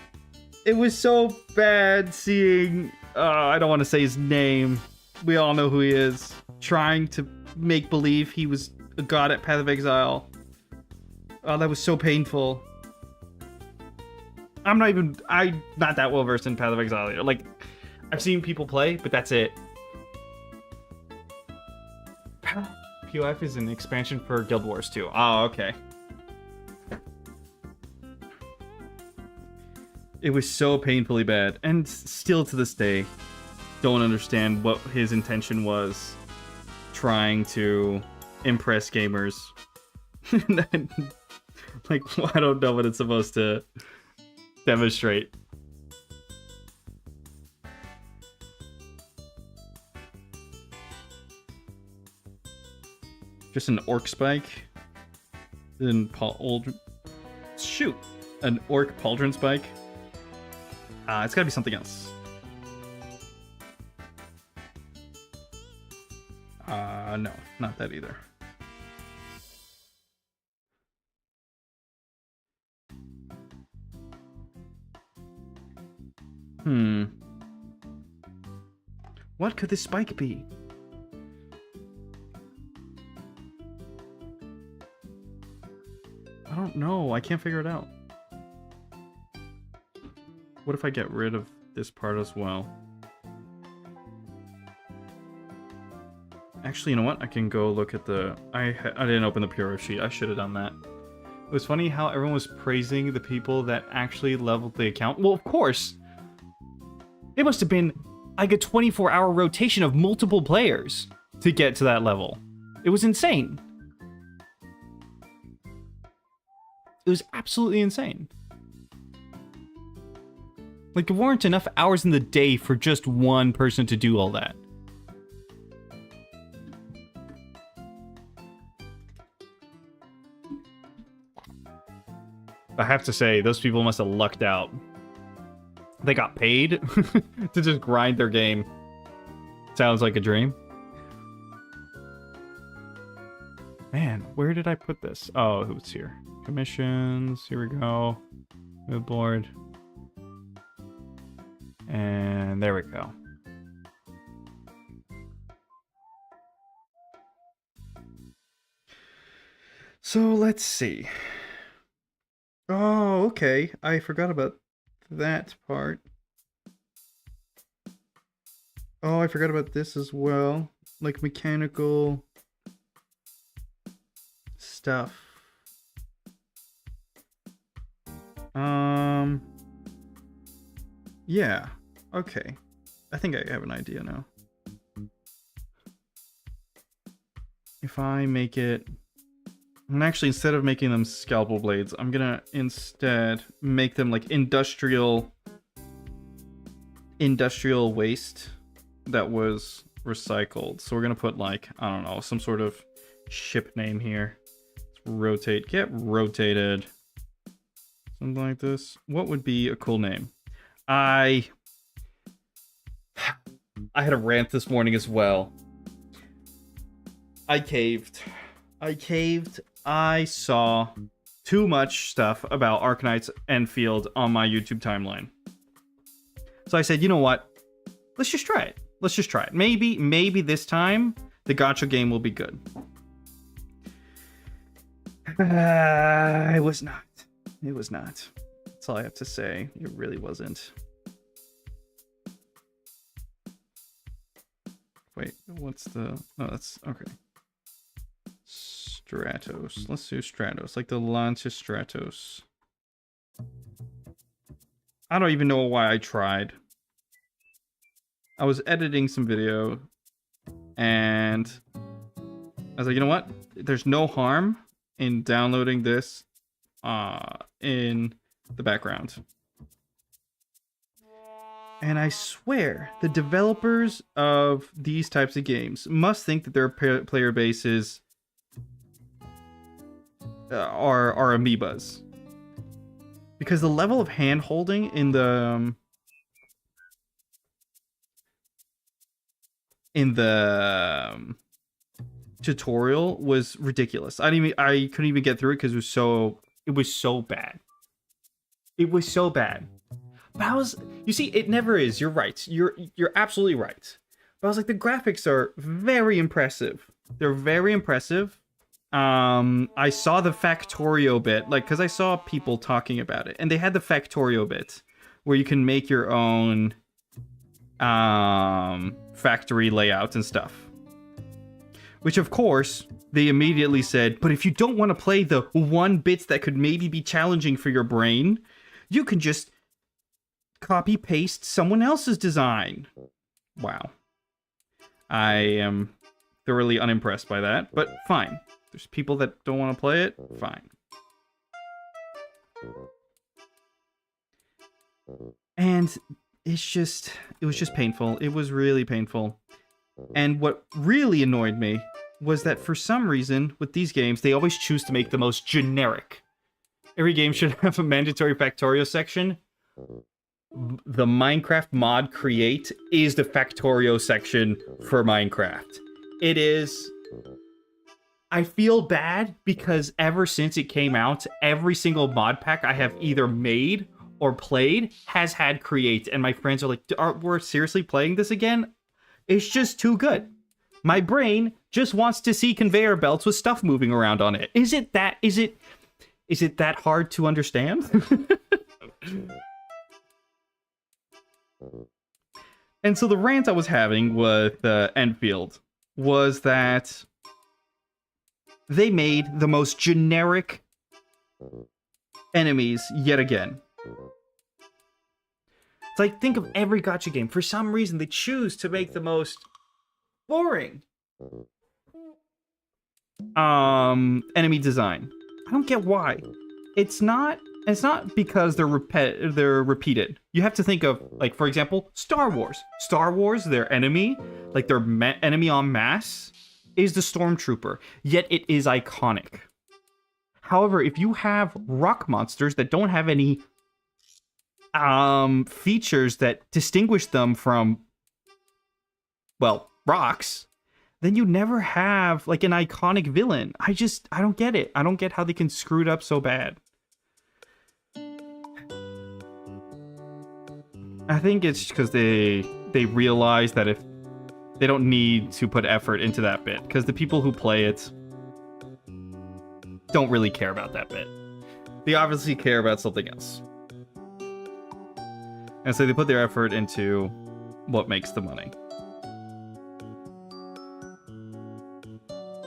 it was so bad seeing... I don't want to say his name. We all know who he is. Trying to make believe he was a god at Path of Exile. Oh, that was so painful. I'm not that well versed in Path of Exile either. Like, I've seen people play, but that's it. POF is an expansion for Guild Wars 2. Oh, okay. It was so painfully bad, and still to this day, don't understand what his intention was trying to impress gamers. Like, I don't know what it's supposed to demonstrate. Just an orc spike. Then old shoot. An orc pauldron spike. It's gotta be something else. No, not that either. What could this spike be? I don't know. I can't figure it out. What if I get rid of this part as well? Actually, you know what? I can go look at the... I didn't open the Pier sheet. I should have done that. It was funny how everyone was praising the people that actually leveled the account. Well, of course. It must have been like a 24-hour rotation of multiple players to get to that level. It was insane. It was absolutely insane. Like, there weren't enough hours in the day for just one person to do all that. I have to say, those people must have lucked out. They got paid to just grind their game. Sounds like a dream. Man, where did I put this? Oh, it was here. Commissions, here we go. Mood board. And there we go. So let's see. Oh, okay. I forgot about that part. Oh, I forgot about this as well. Like mechanical stuff. Yeah. Okay. I think I have an idea now. If I make it... And actually, instead of making them scalpel blades, I'm gonna instead make them like industrial waste that was recycled. So we're gonna put like, I don't know, some sort of ship name here. Let's rotate, get rotated. Something like this. What would be a cool name? I had a rant this morning as well. I caved. I saw too much stuff about Arcanite's Enfield on my YouTube timeline. So I said, you know what? Let's just try it. Let's just try it. Maybe this time the gacha game will be good. It was not. It was not. That's all I have to say. It really wasn't. Wait, what's the... Oh, that's... Okay. Stratos. Let's do Stratos. Like the Lancia Stratos. I don't even know why I tried. I was editing some video. And I was like, you know what? There's no harm in downloading this in the background. And I swear, the developers of these types of games must think that their player bases are amoebas. Because the level of hand-holding in the tutorial was ridiculous. I couldn't even get through it because it was so bad. It was so bad. But I was, you see, it never is. You're right. You're absolutely right. But I was like, the graphics are very impressive. They're very impressive. I saw the Factorio bit, like, because I saw people talking about it, and they had the Factorio bit where you can make your own factory layouts and stuff. Which, of course, they immediately said, but if you don't want to play the one bits that could maybe be challenging for your brain, you can just copy paste someone else's design. Wow. I am thoroughly unimpressed by that, but fine. There's people that don't want to play it, fine. And it was just painful. It was really painful. And what really annoyed me was that for some reason, with these games, they always choose to make the most generic Every game should have a mandatory Factorio section. The Minecraft mod create is the Factorio section for Minecraft. It is... I feel bad because ever since it came out, every single mod pack I have either made or played has had create, and my friends are like, we're seriously playing this again? It's just too good. My brain just wants to see conveyor belts with stuff moving around on it. Is it that hard to understand? And so the rant I was having with Enfield was that they made the most generic enemies yet again. It's like, think of every gacha game. For some reason, they choose to make the most boring enemy design. I don't get why. It's not because they're repeated. You have to think of, like, for example, Star Wars. Star Wars, their enemy, like their enemy en masse, is the Stormtrooper. Yet it is iconic. However, if you have rock monsters that don't have any features that distinguish them from, well, rocks, then you never have like an iconic villain. I don't get it. I don't get how they can screw it up so bad. I think it's because they realize that if they don't need to put effort into that bit, because the people who play it don't really care about that bit. They obviously care about something else. And so they put their effort into what makes the money.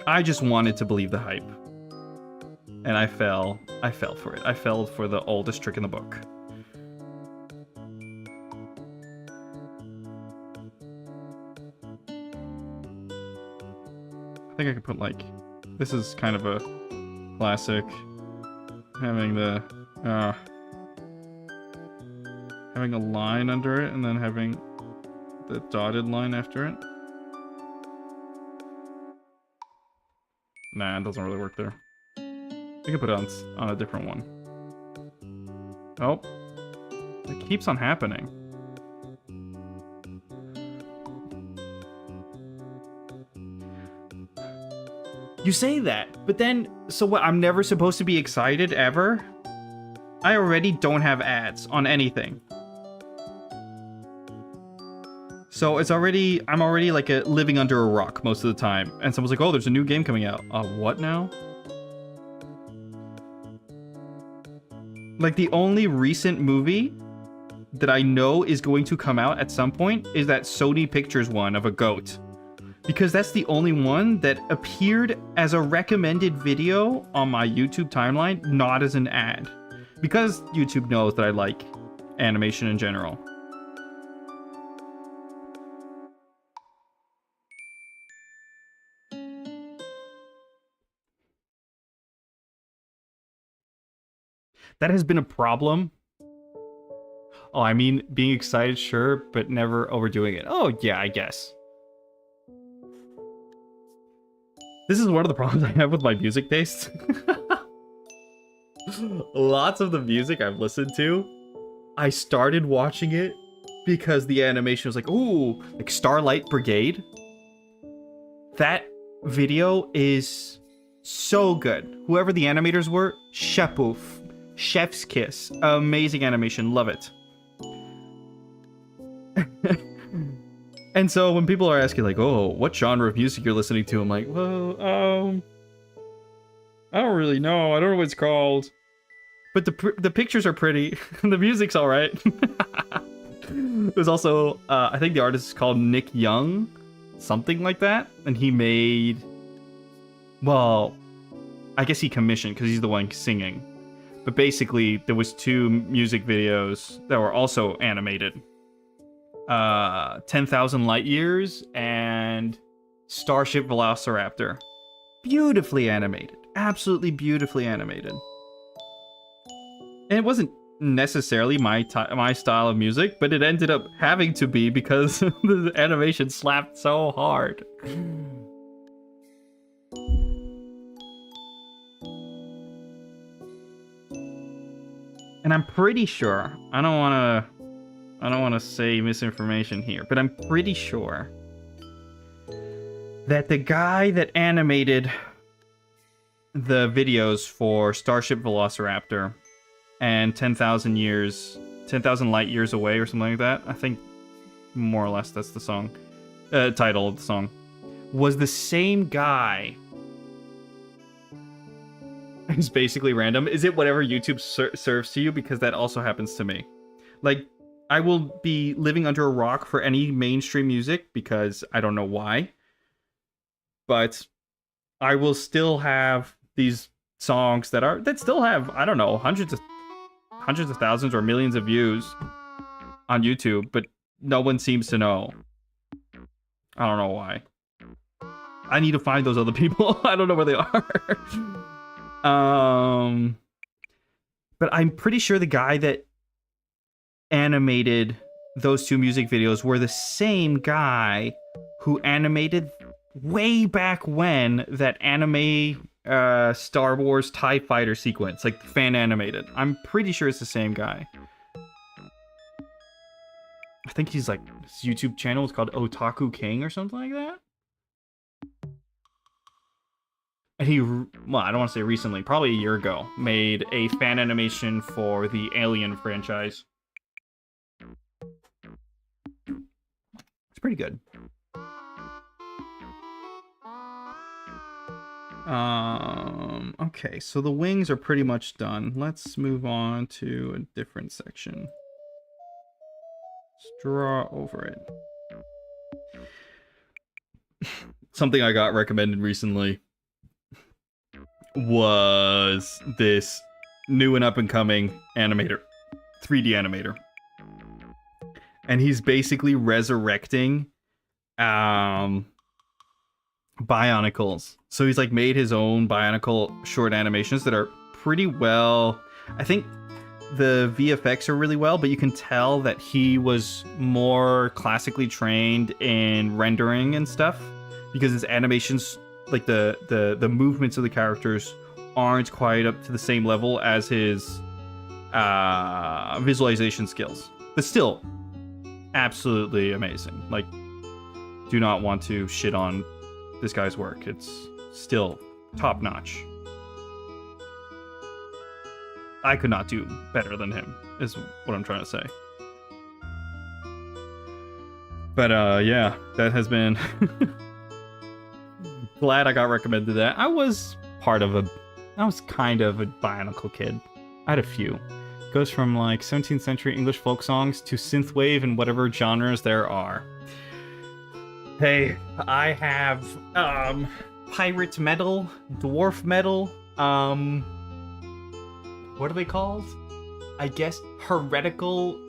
I just wanted to believe the hype. And I fell for it. I fell for the oldest trick in the book. I think I could put, like, this is kind of a classic. Having the, having a line under it and then having the dotted line after it. Nah, it doesn't really work there. We can put it on a different one. Oh. It keeps on happening. You say that, but then, so what, I'm never supposed to be excited ever? I already don't have ads on anything. So it's already, I'm already like living under a rock most of the time. And someone's like, oh, there's a new game coming out. What now? Like, the only recent movie that I know is going to come out at some point is that Sony Pictures one of a goat. Because that's the only one that appeared as a recommended video on my YouTube timeline, not as an ad. Because YouTube knows that I like animation in general. That has been a problem. Oh, I mean, being excited, sure, but never overdoing it. Oh, yeah, I guess. This is one of the problems I have with my music taste. Lots of the music I've listened to, I started watching it because the animation was like, ooh, like Starlight Brigade. That video is so good. Whoever the animators were, chapeau. Chef's kiss. Amazing animation. Love it. And so when people are asking like, oh, what genre of music you're listening to? I'm like, well, I don't really know. I don't know what it's called. But the pictures are pretty. The music's all right. There's also, I think the artist is called Nick Young. Something like that. And he made, well, I guess he commissioned because he's the one singing. But basically, there was 2 music videos that were also animated. 10,000 Light Years and Starship Velociraptor. Beautifully animated. Absolutely beautifully animated. And it wasn't necessarily my style of music, but it ended up having to be because the animation slapped so hard. And I'm pretty sure, I don't want to say misinformation here, but I'm pretty sure that the guy that animated the videos for Starship Velociraptor and 10,000 light years away or something like that, I think more or less that's the song, title of the song, was the same guy. It's basically random. Is it whatever YouTube serves to you? Because that also happens to me. Like, I will be living under a rock for any mainstream music because I don't know why. But I will still have these songs that still have, I don't know, hundreds of thousands or millions of views on YouTube, but no one seems to know. I don't know why. I need to find those other people. I don't know where they are. But I'm pretty sure the guy that animated those two music videos were the same guy who animated way back when that anime Star Wars TIE Fighter sequence, like fan animated. I'm pretty sure it's the same guy. I think he's like, his YouTube channel is called Otaku King or something like that. And he, well, I don't want to say recently, probably a year ago, made a fan animation for the Alien franchise. It's pretty good. Okay, so the wings are pretty much done. Let's move on to a different section. Just draw over it. Something I got recommended recently was this new and up-and-coming animator, 3D animator. And he's basically resurrecting Bionicles. So he's like made his own Bionicle short animations that are pretty well. I think the VFX are really well, but you can tell that he was more classically trained in rendering and stuff because his animations, like the movements of the characters, aren't quite up to the same level as his visualization skills. But still, absolutely amazing. Like, do not want to shit on this guy's work. It's still top notch. I could not do better than him, is what I'm trying to say. But yeah, that has been glad I got recommended that. I was kind of a Bionicle kid. I had a few. Goes from like 17th century English folk songs to synthwave and whatever genres there are. Hey, I have pirate metal, dwarf metal, what are they called? I guess heretical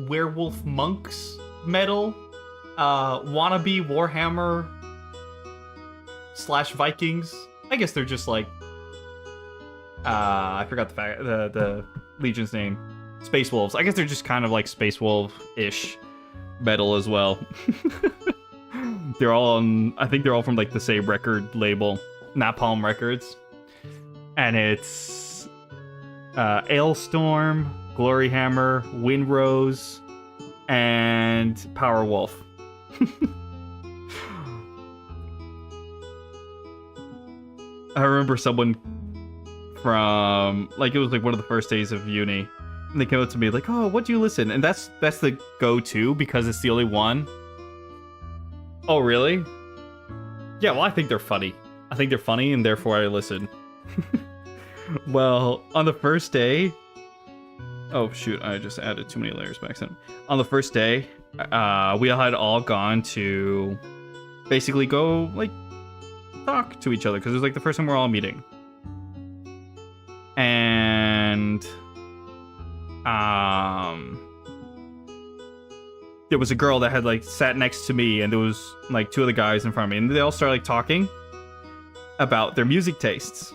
werewolf monks metal, wannabe Warhammer / Vikings. I guess they're just like I forgot the Legion's name. Space Wolves. I guess they're just kind of like Space Wolf-ish metal as well. They're all on, I think they're all from like the same record label, Napalm Records. And it's Ailstorm, Gloryhammer, Windrose, and Powerwolf. I remember someone from, like, it was like one of the first days of uni, and they came up to me like, oh, what do you listen? And that's the go-to because it's the only one. Oh, really? Yeah, well, I think they're funny. I think they're funny, and therefore I listen. Well, on the first day... Oh, shoot, I just added too many layers back then. On the first day, we had all gone to basically go, like, talk to each other, because it was, like, the first time we're all meeting. And... there was a girl that had, like, sat next to me, and there was, like, two other guys in front of me, and they all started, like, talking about their music tastes.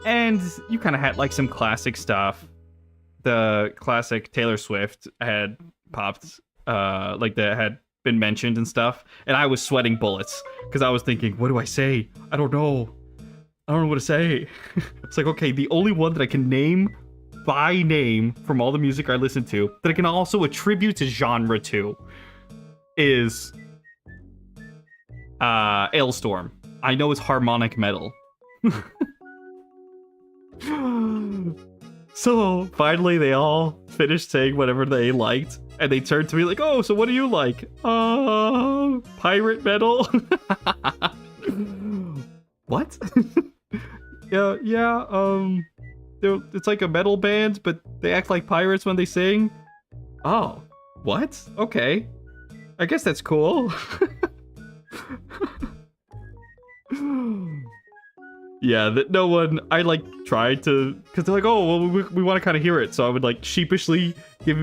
And you kind of had, like, some classic stuff. The classic Taylor Swift had popped, like, that had been mentioned and stuff, and I was sweating bullets, because I was thinking, what do I say? I don't know what to say. It's like, okay, the only one that I can name by name from all the music I listen to that I can also attribute a genre to is Ailstorm. I know it's harmonic metal. So finally they all finished saying whatever they liked, and they turned to me like, oh, so what do you like? Pirate metal. What? yeah, it's like a metal band, but they act like pirates when they sing. Oh, what? Okay. I guess that's cool. Yeah, that no one, I like tried to, because they're like, oh, well, we want to kind of hear it. So I would like sheepishly give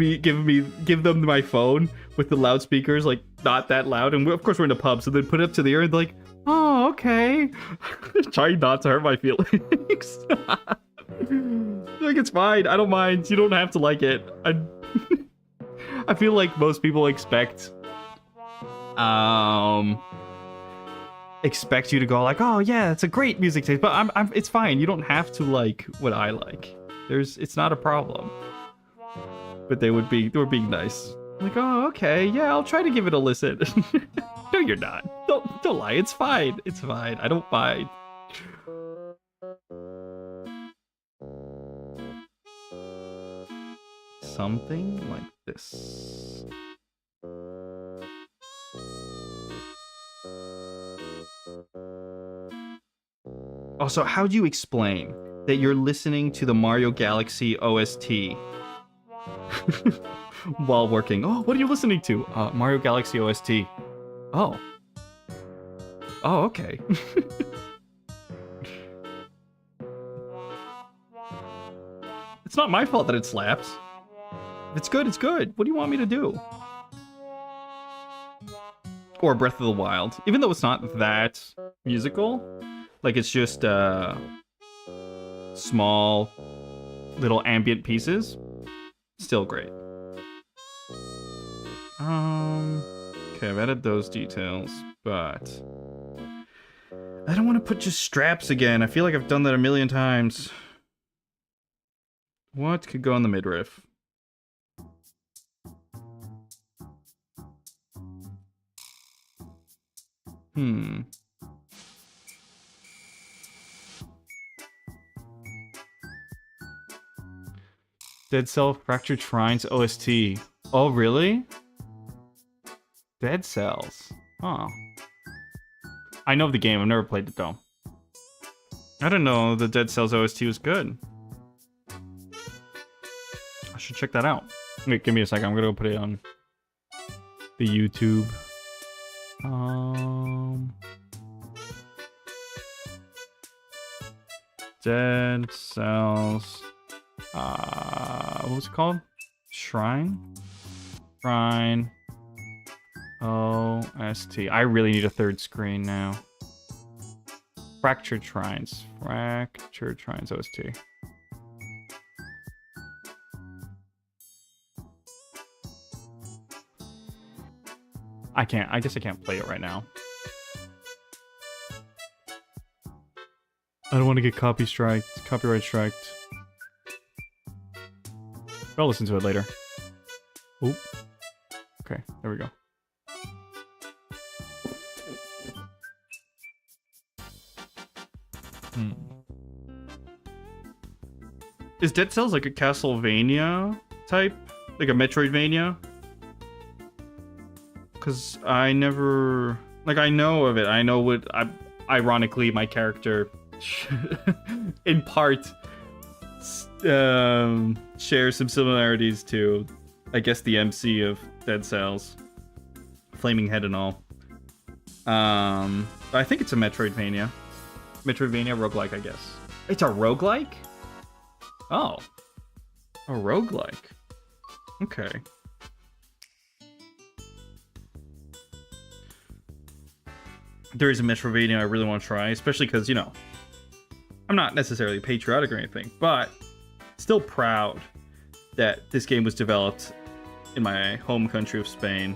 them my phone with the loudspeakers, like not that loud. And of course we're in a pub, so they'd put it up to the ear and they're like, oh, okay. Trying not to hurt my feelings. Like, it's fine. I don't mind. You don't have to like it. I feel like most people expect you to go like, oh yeah, it's a great music taste, but it's fine. You don't have to like what I like. It's not a problem. But they were being nice. Like, oh, okay, yeah, I'll try to give it a listen. No, you're not. Don't lie. It's fine. It's fine. I don't mind. Something like this. Also, how do you explain that you're listening to the Mario Galaxy OST while working? Oh, what are you listening to? Mario Galaxy OST. Oh. Oh, okay. It's not my fault that it slaps. If it's good, it's good. What do you want me to do? Or Breath of the Wild. Even though it's not that musical, like it's just small little ambient pieces, still great. Okay, I've added those details, but I don't want to put just straps again. I feel like I've done that a million times. What could go on the midriff? Dead Cell Fractured Shrines OST. Oh, really? Dead Cells. Oh. I know the game. I've never played it, though. I didn't know the Dead Cells OST was good. I should check that out. Wait, give me a second. I'm gonna go put it on the YouTube. Dead Cells. What was it called? Shrine? Shrine. OST. I really need a third screen now. Fractured Shrines. Fractured Shrines OST. I guess I can't play it right now. I don't want to get copyright striked. I'll listen to it later. Oop. Okay, there we go. Is Dead Cells like a Castlevania type? Like a Metroidvania? Because I never... Like, I know of it. I know what... Ironically, my character... in part... shares some similarities to... I guess the MC of Dead Cells. Flaming Head and all. I think it's a Metroidvania. Metroidvania roguelike, I guess. It's a roguelike? Oh. A roguelike. Okay. There is a Metroidvania I really want to try, especially because, you know, I'm not necessarily patriotic or anything, but still proud that this game was developed in my home country of Spain.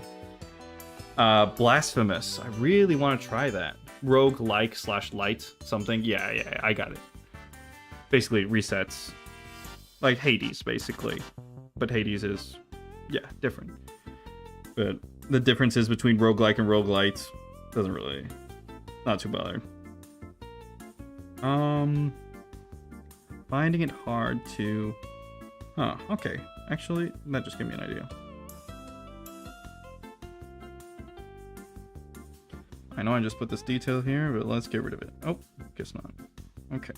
Blasphemous. I really want to try that. Roguelike / light something. Yeah, I got it. Basically, it resets Like Hades, basically. But Hades is, yeah, different. But the differences between roguelike and roguelites doesn't really, not too bothered. Finding it hard to, huh, okay. Actually, that just gave me an idea. I know I just put this detail here, but let's get rid of it. Oh, guess not. Okay.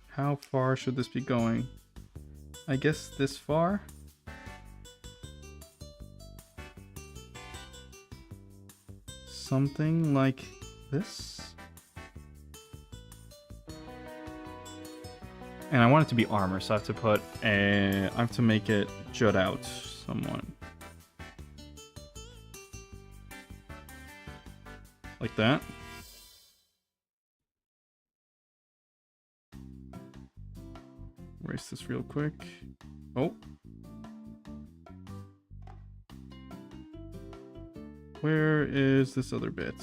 How far should this be going? I guess this far? Something like this? And I want it to be armor, so I have to put a... I have to make it jut out somewhat. Like that. Erase this real quick. Oh. Where is this other bit?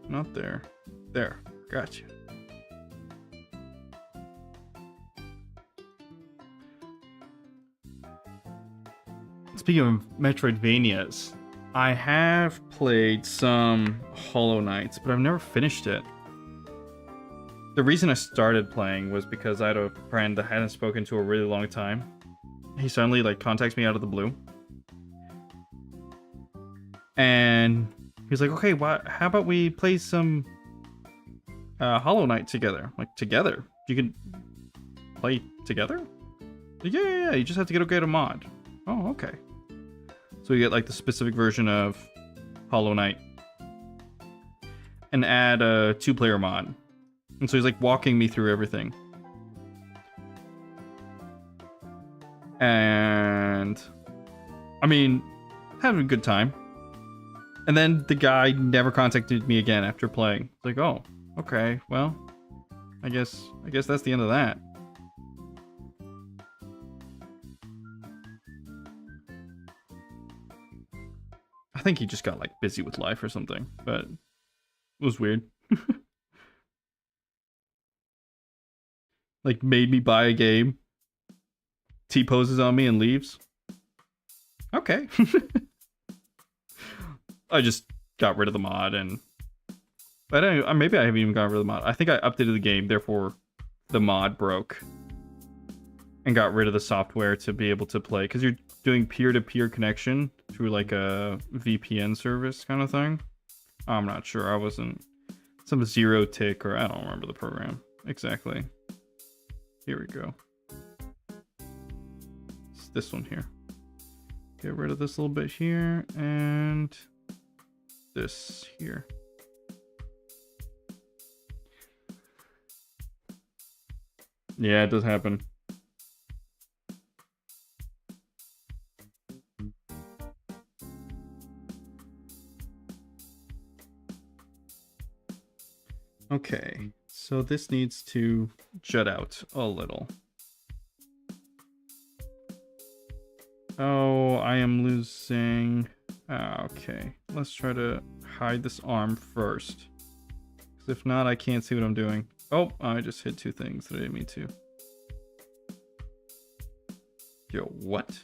Not there. There. Gotcha. Speaking of Metroidvanias, I have played some Hollow Knights, but I've never finished it. The reason I started playing was because I had a friend that I hadn't spoken to a really long time. He suddenly like contacts me out of the blue. And he's like, okay, how about we play some Hollow Knight together? Like, together? You can play together? Like, yeah, you just have to get a mod. Oh, okay. So you get like the specific version of Hollow Knight. And add a 2-player mod. And so he's like walking me through everything. And I mean, having a good time. And then the guy never contacted me again after playing. It's like, oh, okay, well, I guess that's the end of that. I think he just got like busy with life or something, but it was weird. Like made me buy a game. T-poses on me and leaves. Okay. I just got rid of the mod and... But anyway, maybe I haven't even gotten rid of the mod. I think I updated the game, therefore the mod broke. And got rid of the software to be able to play. Because you're doing peer-to-peer connection through like a VPN service kind of thing. I'm not sure. I wasn't... Some zero tick or I don't remember the program exactly. Here we go. It's this one here. Get rid of this little bit here and this here. Yeah, it does happen. Okay, so this needs to jut out a little. Oh, I am losing... okay, let's try to hide this arm first. Because if not, I can't see what I'm doing. Oh, I just hit 2 things that I didn't mean to. Yo, what?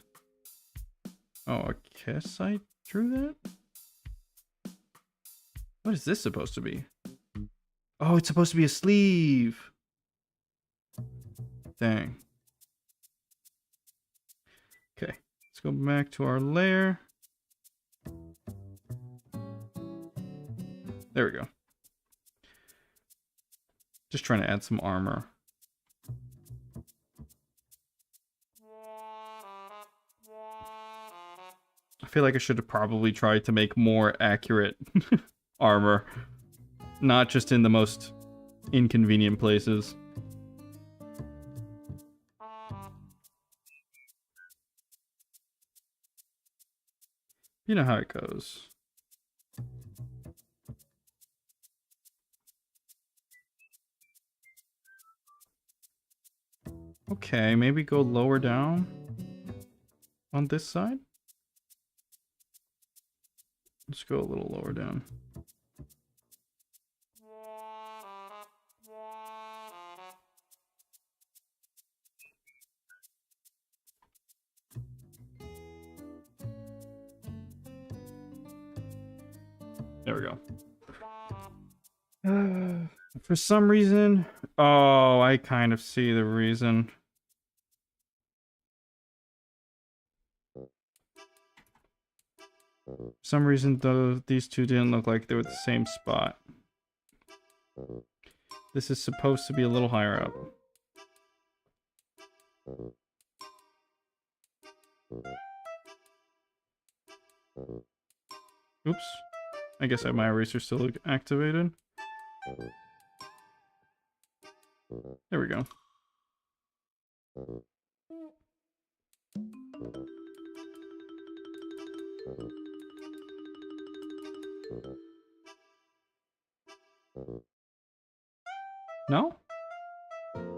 Oh, I guess I drew that? What is this supposed to be? Oh, it's supposed to be a sleeve. Dang. Okay, let's go back to our layer. There we go. Just trying to add some armor. I feel like I should have probably tried to make more accurate armor. Not just in the most inconvenient places. You know how it goes. Okay, maybe go lower down on this side. Let's go a little lower down. There we go. For some reason... Oh, I kind of see the reason. For some reason, though, these two didn't look like they were at the same spot. This is supposed to be a little higher up. Oops. I guess my eraser's still activated. There we go. No?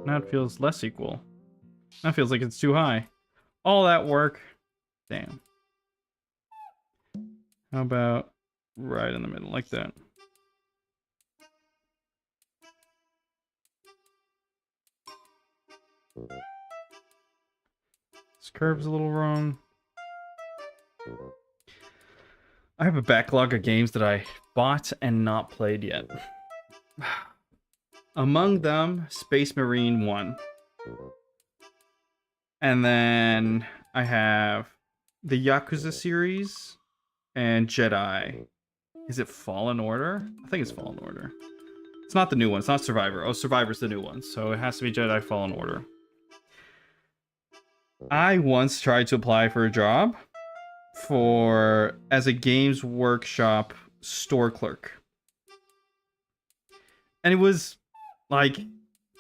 Now it feels less equal. That feels like it's too high. All that work. Damn. How about right in the middle, like that? This curve's a little wrong. I have a backlog of games that I bought and not played yet. Among them, Space Marine 1. And then I have the Yakuza series and Jedi. Is it Fallen Order? I think it's Fallen Order. It's not the new one. It's not Survivor. Oh, Survivor's the new one. So it has to be Jedi Fallen Order. I once tried to apply for a job as a Games Workshop store clerk. And it was like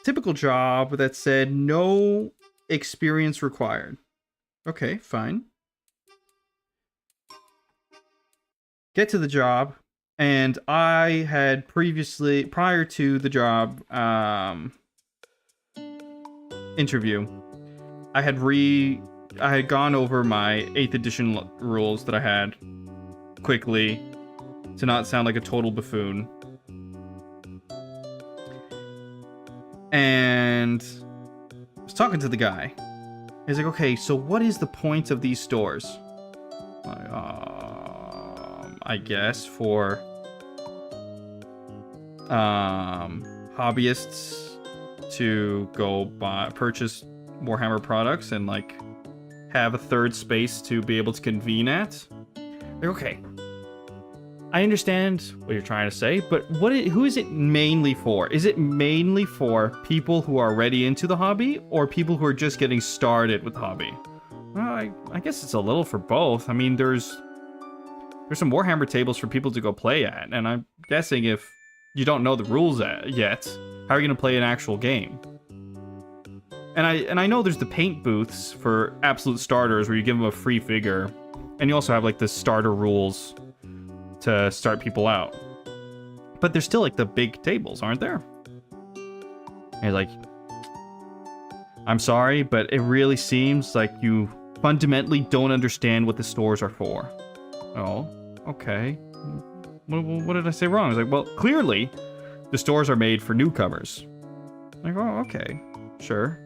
typical job that said no experience required. Okay, fine. Get to the job, and I had prior to the job interview, I had gone over my 8th edition rules that I had quickly to not sound like a total buffoon. And I was talking to the guy. He's like, okay, so what is the point of these stores? I guess for hobbyists to go purchase Warhammer products and like have a third space to be able to convene at. Like, okay, I understand what you're trying to say, but who is it mainly for? Is it mainly for people who are already into the hobby or people who are just getting started with the hobby? Well, I guess it's a little for both. I mean, there's some Warhammer tables for people to go play at, and I'm guessing if you don't know the rules yet, how are you going to play an actual game? And I know there's the paint booths for absolute starters where you give them a free figure, and you also have like the starter rules to start people out. But there's still like the big tables, aren't there? And you're like, I'm sorry, but it really seems like you fundamentally don't understand what the stores are for. Oh, okay. What did I say wrong? I was like, well, clearly the stores are made for newcomers. Like, oh, okay, sure.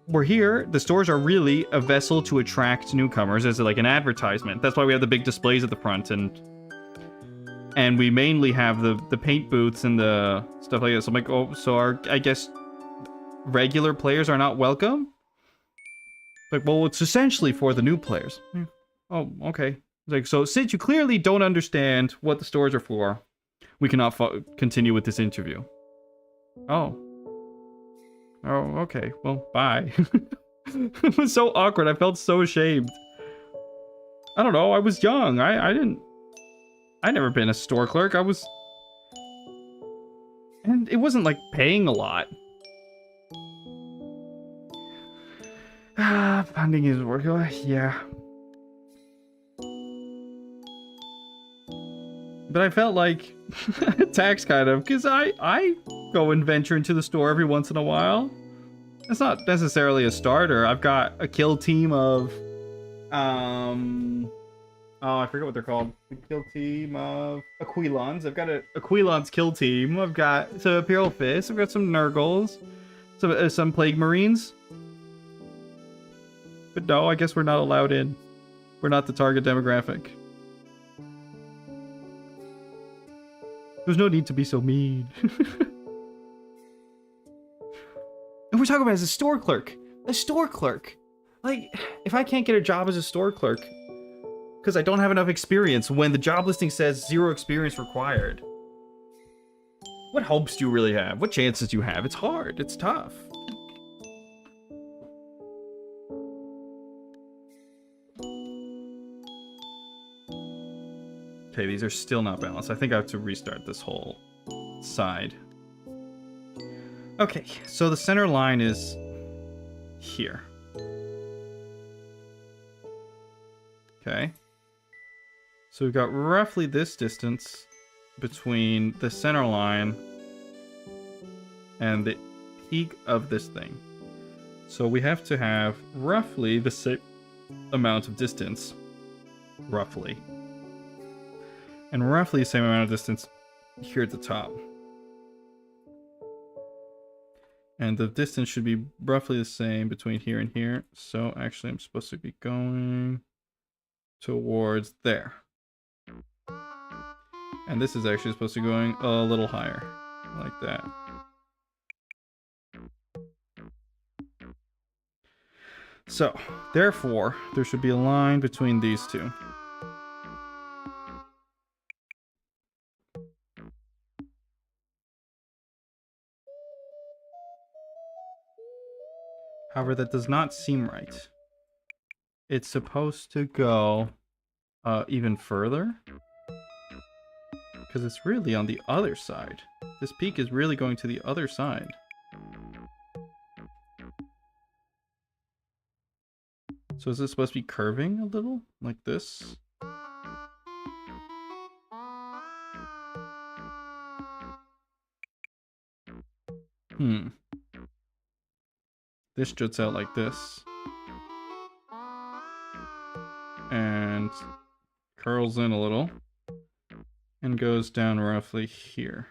We're here. The stores are really a vessel to attract newcomers as like an advertisement. That's why we have the big displays at the front, and we mainly have the paint booths and the stuff like this. I'm like, oh, so I guess regular players are not welcome? Like, well, it's essentially for the new players. Oh, okay. Like, so since you clearly don't understand what the stores are for, we cannot continue with this interview. Oh. Oh, okay. Well, bye. It was so awkward. I felt so ashamed. I don't know. I was young. I never been a store clerk. And it wasn't like paying a lot. Funding is working. Yeah. But I felt like tax kind of, because I go and venture into the store every once in a while. It's not necessarily a starter. I've got a kill team of, oh, I forget what they're called. The kill team of Aquilons. I've got a Aquilons kill team. I've got some Imperial Fists. I've got some Nurgles, some Plague Marines. But no, I guess we're not allowed in. We're not the target demographic. There's no need to be so mean. And we're talking about as a store clerk. A store clerk. Like, if I can't get a job as a store clerk because I don't have enough experience when the job listing says 0 experience required, what hopes do you really have? What chances do you have? It's hard. It's tough. Okay, these are still not balanced. I think I have to restart this whole side. Okay, so the center line is here. Okay. So we've got roughly this distance between the center line and the peak of this thing. So we have to have roughly the same amount of distance. Roughly. And roughly the same amount of distance here at the top. And the distance should be roughly the same between here and here. So actually I'm supposed to be going towards there. And this is actually supposed to be going a little higher, like that. So, therefore, there should be a line between these two. However, that does not seem right. It's supposed to go even further. Because it's really on the other side. This peak is really going to the other side. So is this supposed to be curving a little? Like this? This juts out like this. And curls in a little. And goes down roughly here.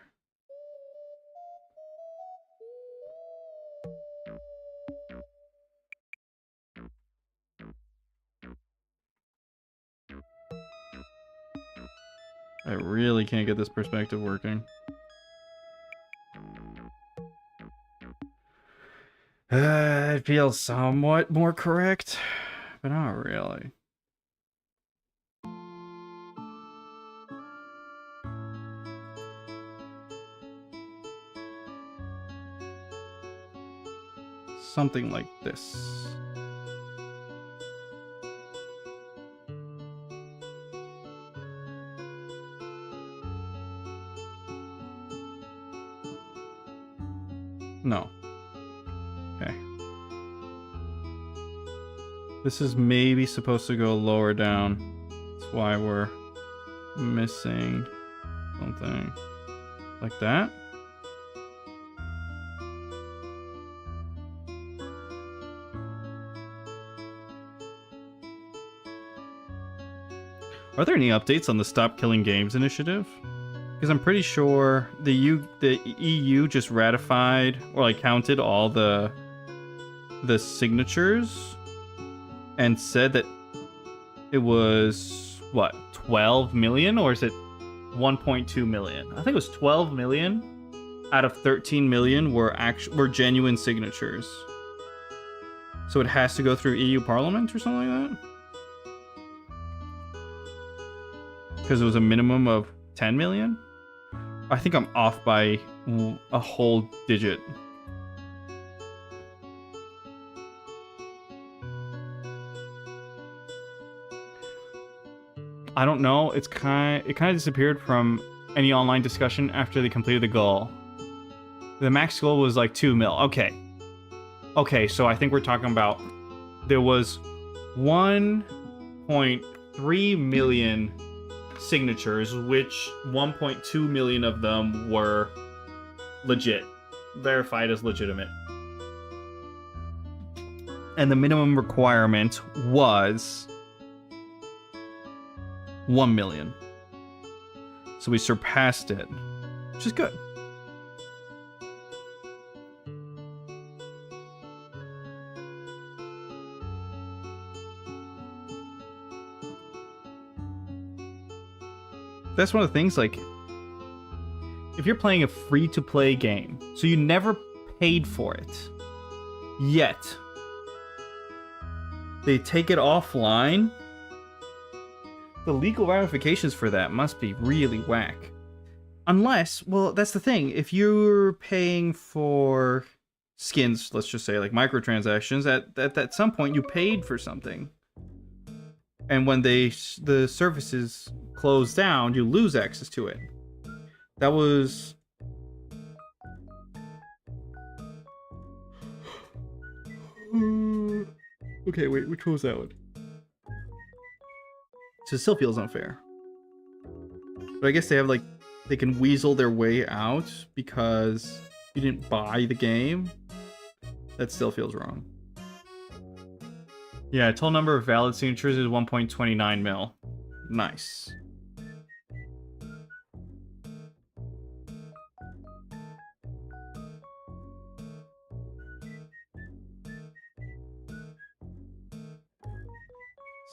I really can't get this perspective working. It feels somewhat more correct, but not really. Something like this. No. Okay. This is maybe supposed to go lower down. That's why we're missing something like that. Are there any updates on the Stop Killing Games initiative? Because I'm pretty sure the EU just ratified or like counted all the signatures and said that it was what, 12 million, or is it 1.2 million? I think it was 12 million out of 13 million were genuine signatures. So it has to go through EU Parliament or something like that? Because it was a minimum of 10 million? I think I'm off by a whole digit. I don't know. It kind of disappeared from any online discussion after they completed the goal. The max goal was like 2 mil. Okay. Okay, so I think we're talking about there was 1.3 million signatures, which 1.2 million of them were legit, verified as legitimate. and the minimum requirement was 1 million. So we surpassed it, which is good. That's one of the things, like, if you're playing a free-to-play game, so you never paid for it, yet they take it offline, the legal ramifications for that must be really whack. Unless, well, that's the thing, if you're paying for skins, let's just say, like microtransactions, at some point you paid for something. And when the services close down, you lose access to it. That was... Okay, wait, which was that one? So it still feels unfair. But I guess they have, like, they can weasel their way out because you didn't buy the game. That still feels wrong. Yeah, total number of valid signatures is 1.29 mil. Nice.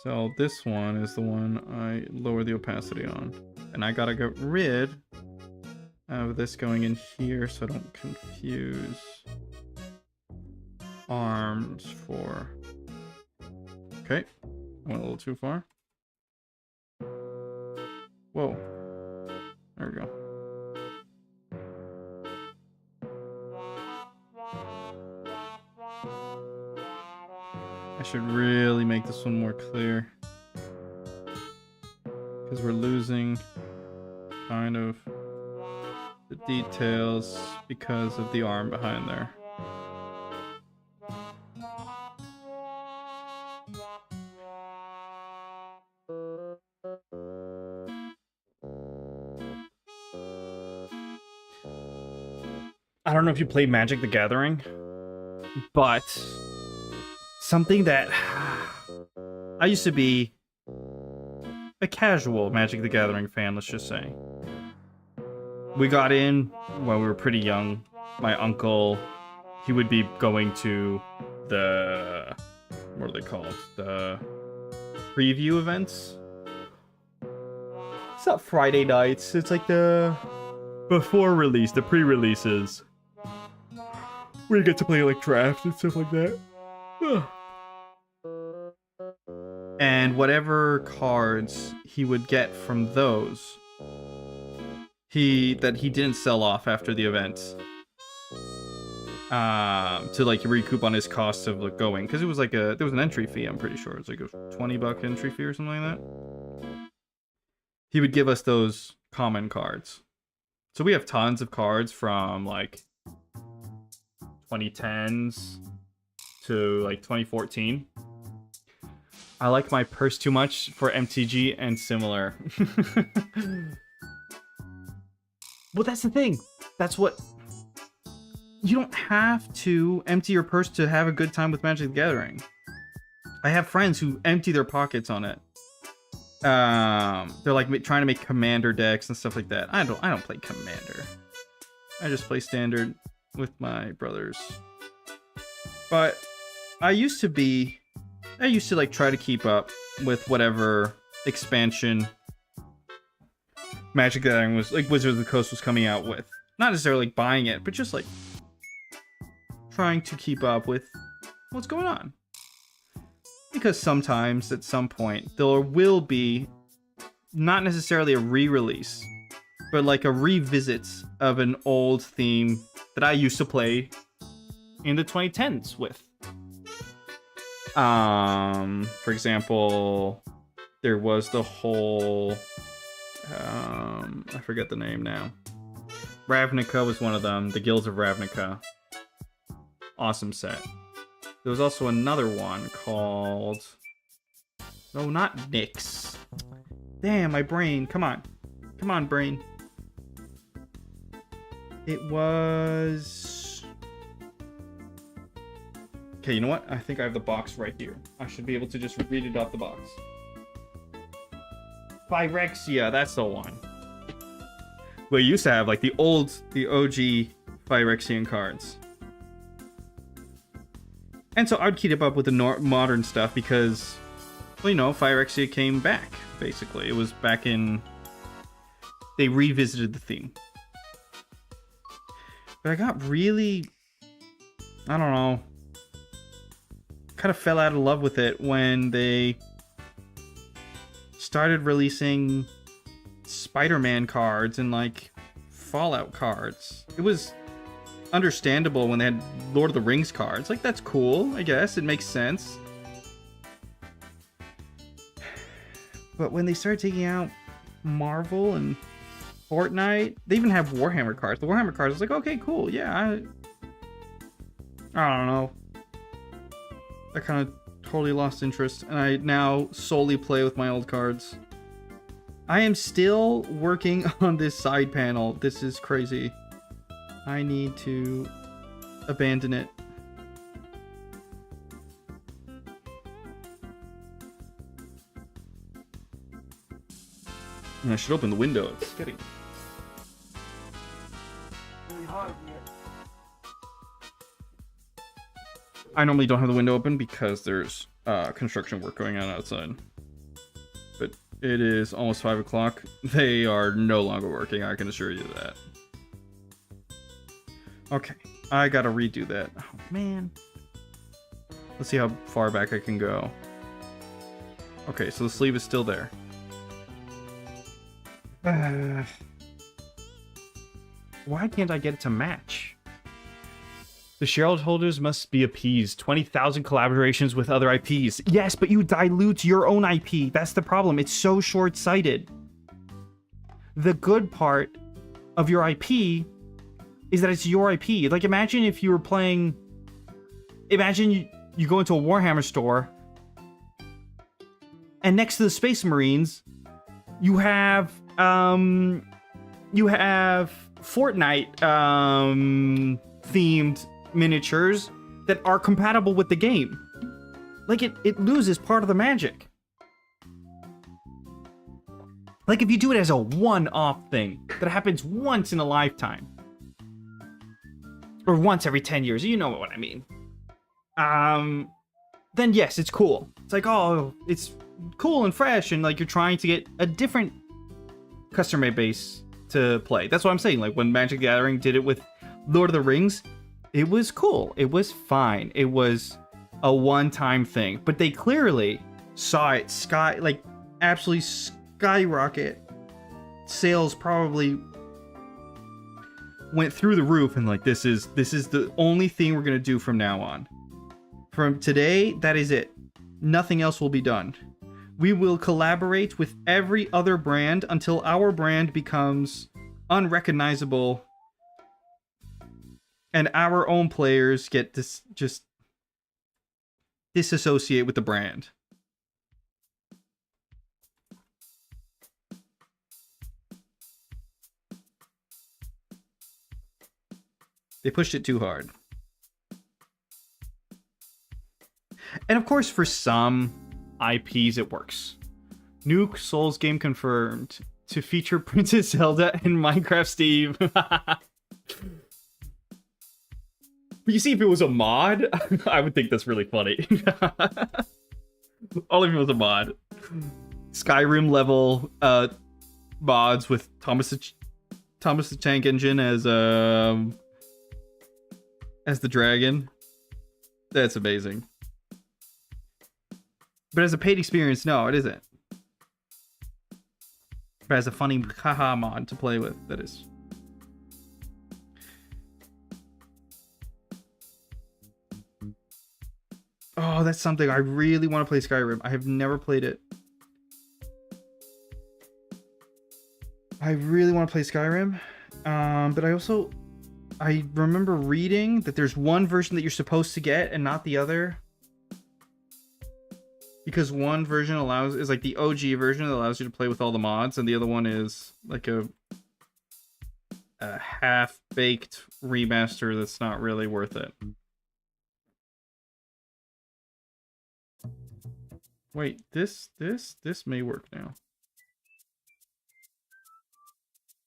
So this one is the one I lower the opacity on. And I gotta get rid of this going in here so I don't confuse arms for... Okay, I went a little too far. Whoa. There we go. I should really make this one more clear. Because we're losing kind of the details because of the arm behind there. I don't know if you play Magic the Gathering, but something that I used to be a casual Magic the Gathering fan, let's just say. We got in when we were pretty young. My uncle, he would be going to the, what are they called? The preview events? It's not Friday nights, it's like the before release, the pre-releases. Where you get to play like drafts and stuff like that. And whatever cards he would get from those, that he didn't sell off after the event, to like recoup on his costs of like going, because it was like there was an entry fee. I'm pretty sure it was like a $20 entry fee or something like that. He would give us those common cards. So we have tons of cards from like 2010s to like 2014. I like my purse too much for MTG and similar. Well, that's the thing. That's what... You don't have to empty your purse to have a good time with Magic the Gathering. I have friends who empty their pockets on it. They're like trying to make Commander decks and stuff like that. I don't play Commander. I just play Standard with my brothers. But I used to like try to keep up with whatever expansion Magic the Gathering was, like Wizards of the Coast was coming out with. Not necessarily like buying it, but just like trying to keep up with what's going on. Because sometimes at some point there will be not necessarily a re-release, but like a revisit of an old theme that I used to play in the 2010s with. For example, there was the whole I forget the name now. Ravnica was one of them, the Guilds of Ravnica. Awesome set. There was also another one called... No, not Nyx. Damn, my brain. Come on. Come on, brain. It was... Okay, you know what? I think I have the box right here. I should be able to just read it off the box. Phyrexia, that's the one. We used to have like the OG Phyrexian cards. And so I'd keep up with the modern stuff because, well, you know, Phyrexia came back, basically. It was back in... They revisited the theme. But I got really... I don't know. Kind of fell out of love with it when they started releasing Spider-Man cards and, like, Fallout cards. It was understandable when they had Lord of the Rings cards. Like, that's cool, I guess. It makes sense. But when they started taking out Marvel and Fortnite, they even have Warhammer cards. The Warhammer cards, I was like, okay, cool, yeah. I don't know. I kind of totally lost interest, and I now solely play with my old cards. I am still working on this side panel. This is crazy. I need to abandon it. And I should open the window. It's getting really hot here. I normally don't have the window open because there's construction work going on outside. But it is almost 5 o'clock. They are no longer working, I can assure you that. Okay, I gotta redo that. Oh, man. Let's see how far back I can go. Okay, so the sleeve is still there. Why can't I get it to match? The shareholders must be appeased. 20,000 collaborations with other IPs. Yes, but you dilute your own IP. That's the problem. It's so short-sighted. The good part of your IP is that it's your IP. Like, imagine if you were playing... Imagine you go into a Warhammer store, and next to the Space Marines, you have Fortnite themed miniatures that are compatible with the game. Like, it loses part of the magic. Like, if you do it as a one-off thing that happens once in a lifetime, or once every 10 years, you know what I mean, then yes, it's cool. It's like, oh, it's cool and fresh, and like you're trying to get a different customer base to play. That's what I'm saying. Like, when Magic the Gathering did it with Lord of the Rings, it was cool. It was fine. It was a one-time thing. But they clearly saw it absolutely skyrocket. Sales probably went through the roof, and like, this is the only thing we're gonna do from now on. From today, that is it. Nothing else will be done. We will collaborate with every other brand until our brand becomes unrecognizable and our own players get just disassociate with the brand. They pushed it too hard. And of course, for some IPs, it works. New Souls game confirmed to feature Princess Zelda and Minecraft Steve. But you see, if it was a mod, I would think that's really funny. Only if it was a mod. Skyrim level mods with Thomas the Tank Engine as the dragon. That's amazing. But as a paid experience, no, it isn't. But as a funny haha mod to play with, that is. Oh, that's something. I really want to play Skyrim. I have never played it. I really want to play Skyrim. But I remember reading that there's one version that you're supposed to get and not the other. Because one version is like the OG version that allows you to play with all the mods, and the other one is like a half-baked remaster that's not really worth it. Wait, this may work now.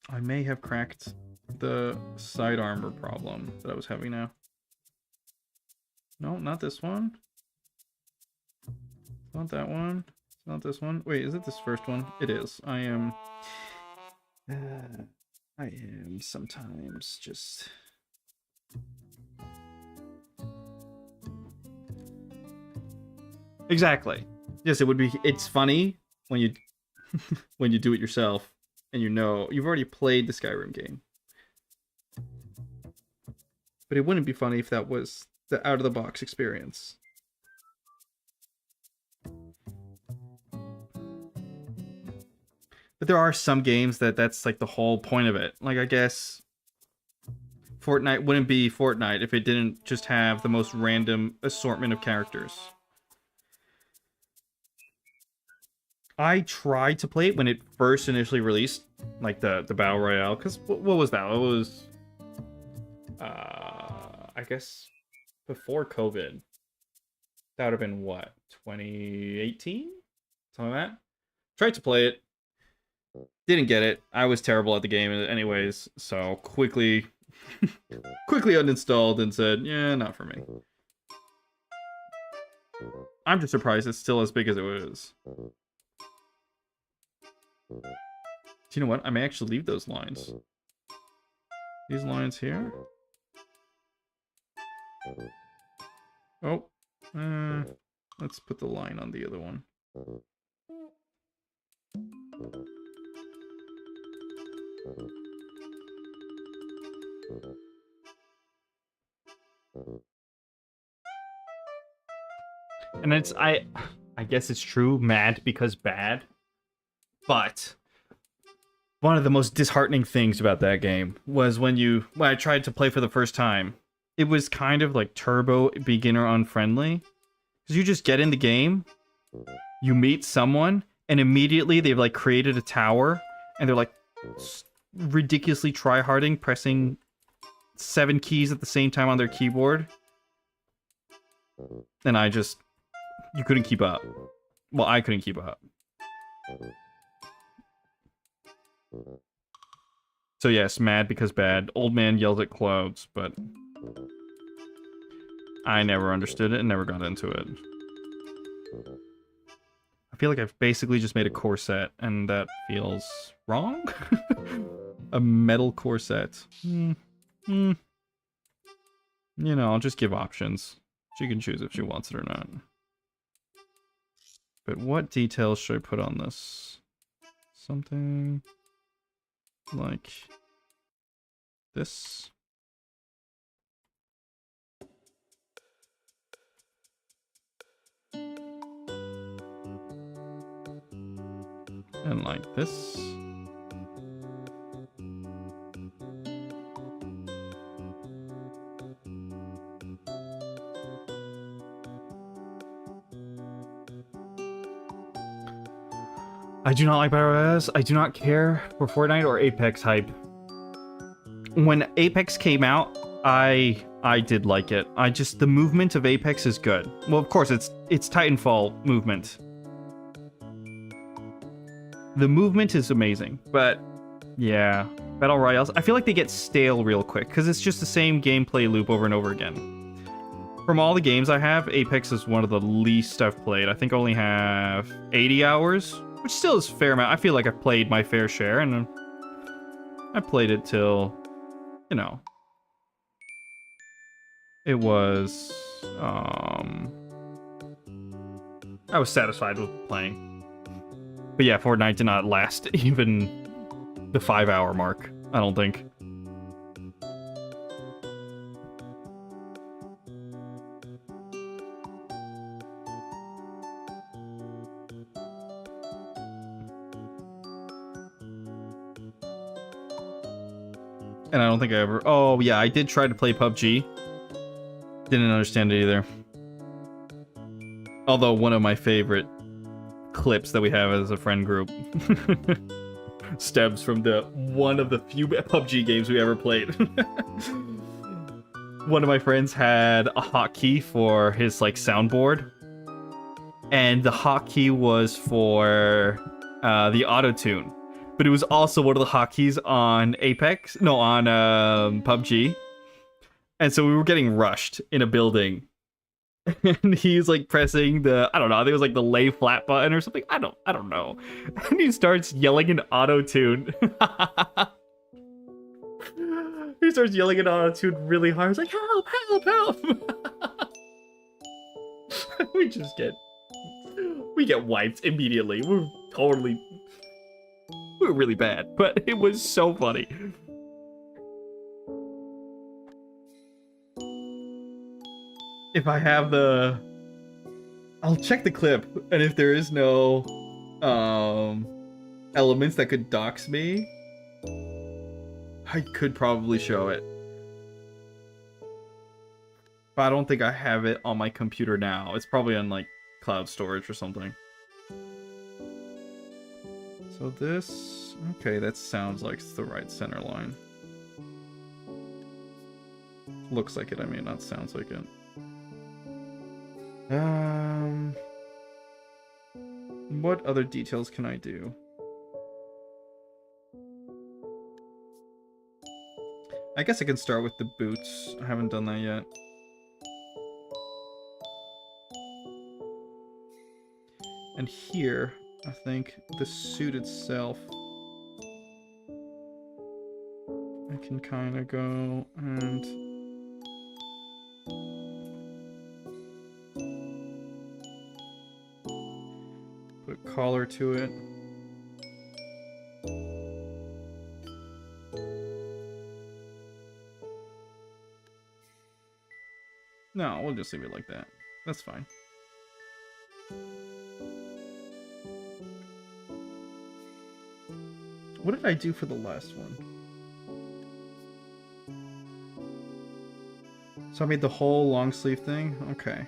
I may have cracked the side armor problem that I was having now. No, not this one. Not that one. It's not this one. Wait, is it this first one? It is. I am sometimes just... Exactly. Yes, it would be. It's funny when you when you do it yourself and you know you've already played the Skyrim game. But it wouldn't be funny if that was the out of the box experience. But there are some games that's like the whole point of it. Like, I guess Fortnite wouldn't be Fortnite if it didn't just have the most random assortment of characters. I tried to play it when it first initially released, like the Battle Royale, because what was that? It was, I guess, before COVID. That would have been, what, 2018? Something like that? Tried to play it. Didn't get it. I was terrible at the game anyways, so quickly uninstalled and said, yeah, not for me. I'm just surprised it's still as big as it was. Do you know what? I may actually leave those lines. These lines here. Oh. Let's put the line on the other one. And it's I guess it's true, mad because bad. But one of the most disheartening things about that game was when I tried to play for the first time, it was kind of like turbo beginner unfriendly. Because you just get in the game, you meet someone, and immediately they've like created a tower, and they're like ridiculously tryharding, pressing 7 keys at the same time on their keyboard. And you couldn't keep up. Well, I couldn't keep up. So yes, mad because bad. Old man yells at clouds, but I never understood it and never got into it. I feel like I've basically just made a core set, and that feels wrong? A metal core set. You know, I'll just give options. She can choose if she wants it or not. But what details should I put on this? Something like this. And like this. I do not like Battle Royales. I do not care for Fortnite or Apex hype. When Apex came out, I did like it. The movement of Apex is good. Well, of course, it's Titanfall movement. The movement is amazing, but yeah, Battle Royales, I feel like they get stale real quick because it's just the same gameplay loop over and over again. From all the games I have, Apex is one of the least I've played. I think I only have 80 hours, which still is a fair amount. I feel like I've played my fair share, and I played it till, you know, it was, I was satisfied with playing. But yeah, Fortnite did not last even the 5-hour mark, I don't think. And I don't think I ever... Oh, yeah, I did try to play PUBG. Didn't understand it either. Although one of my favorite clips that we have as a friend group stems from one of the few PUBG games we ever played. One of my friends had a hotkey for his like soundboard, and the hotkey was for the auto tune, but it was also one of the hotkeys on PUBG, and so we were getting rushed in a building, and he's like pressing the, I don't know, I think it was like the lay flat button or something. I don't know, and he starts yelling in auto tune. He starts yelling in auto tune really hard. He's like, help, help, help. We get wiped immediately. We're really bad, but it was so funny. If I have I'll check the clip, and if there is no elements that could dox me, I could probably show it. But I don't think I have it on my computer now. It's probably on like cloud storage or something. So this, okay, that sounds like it's the right center line. Looks like it, I mean, not sounds like it. What other details can I do? I guess I can start with the boots. I haven't done that yet. And here, I think the suit itself, I can kind of go and put a collar to it. No, we'll just leave it like that. That's fine. What did I do for the last one? So I made the whole long sleeve thing? Okay.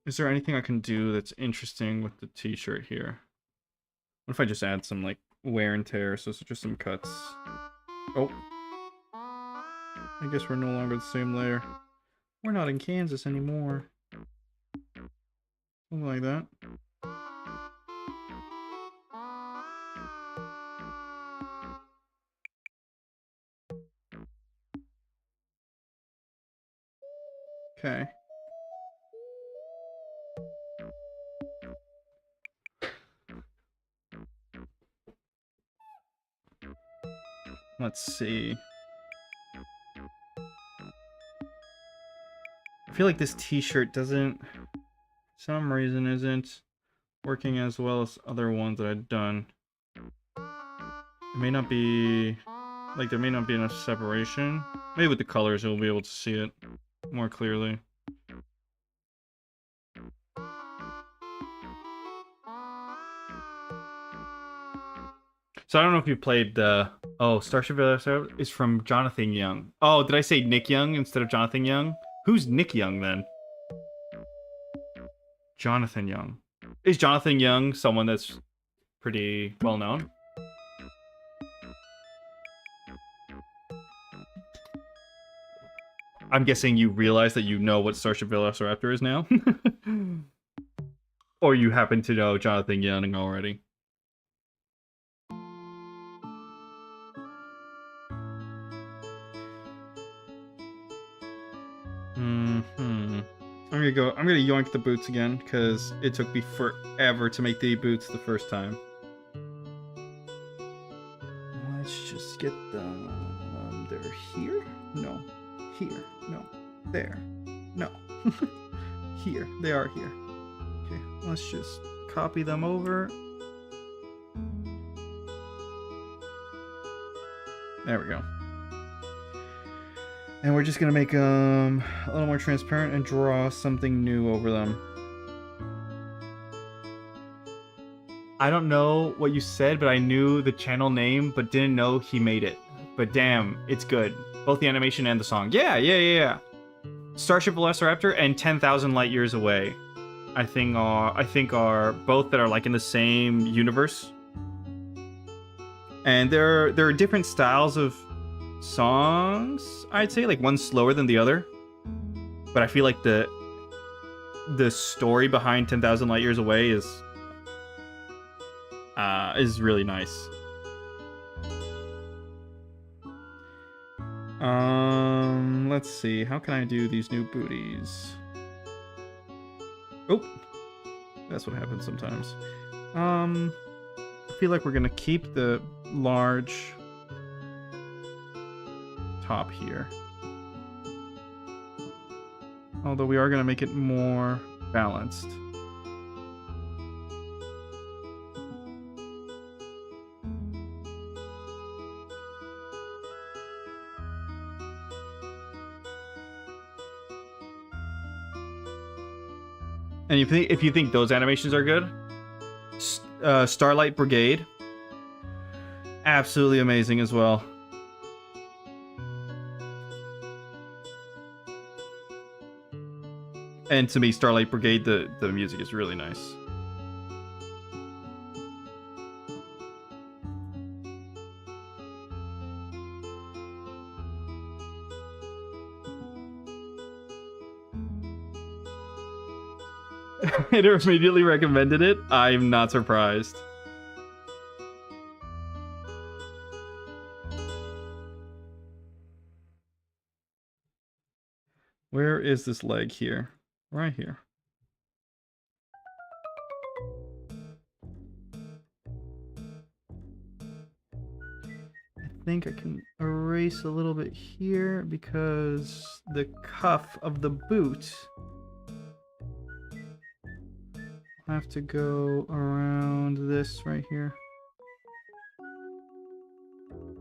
Is there anything I can do that's interesting with the t-shirt here? What if I just add some like wear and tear, so it's just some cuts? Oh. I guess we're no longer the same layer. We're not in Kansas anymore. Something like that. Okay. Let's see. I feel like this t-shirt doesn't, for some reason, isn't working as well as other ones that I've done. It may not be, like, there may not be enough separation. Maybe with the colors you'll be able to see it more clearly. So I don't know if you played the... Oh, Starship is from Jonathan Young. Oh, did I say Nick Young instead of Jonathan Young? Who's Nick Young then? Jonathan Young. Is Jonathan Young someone that's pretty well known? I'm guessing you realize that you know what Starship Velociraptor is now? Or you happen to know Jonathan Young already? I'm gonna yoink the boots again, because it took me forever to make the boots the first time. Let's just get them... they're here? No. Here. No. There. No. Here. They are here. Okay, let's just copy them over. There we go. And we're just gonna make them a little more transparent and draw something new over them. I don't know what you said, but I knew the channel name, but didn't know he made it. But damn, it's good. Both the animation and the song. Yeah. Starship Velociraptor and 10,000 Light Years Away, I think are both that are like in the same universe. And there are different styles of songs, I'd say. Like, one's slower than the other. But I feel like the story behind 10,000 Light Years Away is really nice. Let's see. How can I do these new booties? Oh, that's what happens sometimes. I feel like we're gonna keep the large top here. Although we are gonna make it more balanced. And if you think those animations are good, Starlight Brigade, absolutely amazing as well. And to me, Starlight Brigade, the music is really nice. It immediately recommended it. I'm not surprised. Where is this leg here? Right here. I think I can erase a little bit here because the cuff of the boot will have to go around this right here.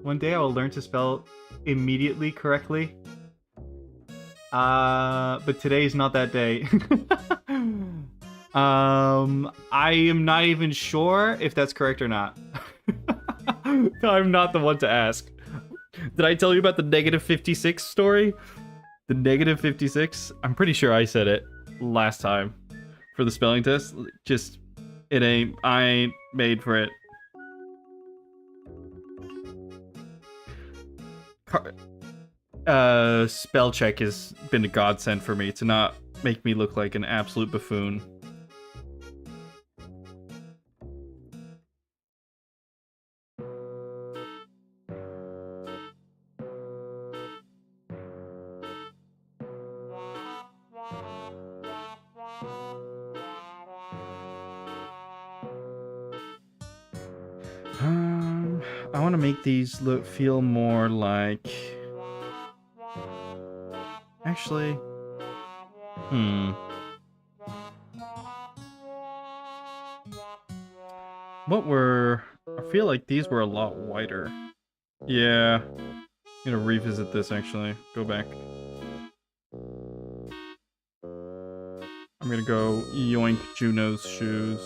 One day I will learn to spell immediately correctly. But today is not that day. I am not even sure if that's correct or not. I'm not the one to ask. Did I tell you about the -56 story? The -56? I'm pretty sure I said it last time for the spelling test. Just, I ain't made for it. Spell check has been a godsend for me to not make me look like an absolute buffoon. I want to make these feel more like... Actually... I feel like these were a lot wider. Yeah. I'm gonna revisit this, actually. Go back. I'm gonna go yoink Juno's shoes.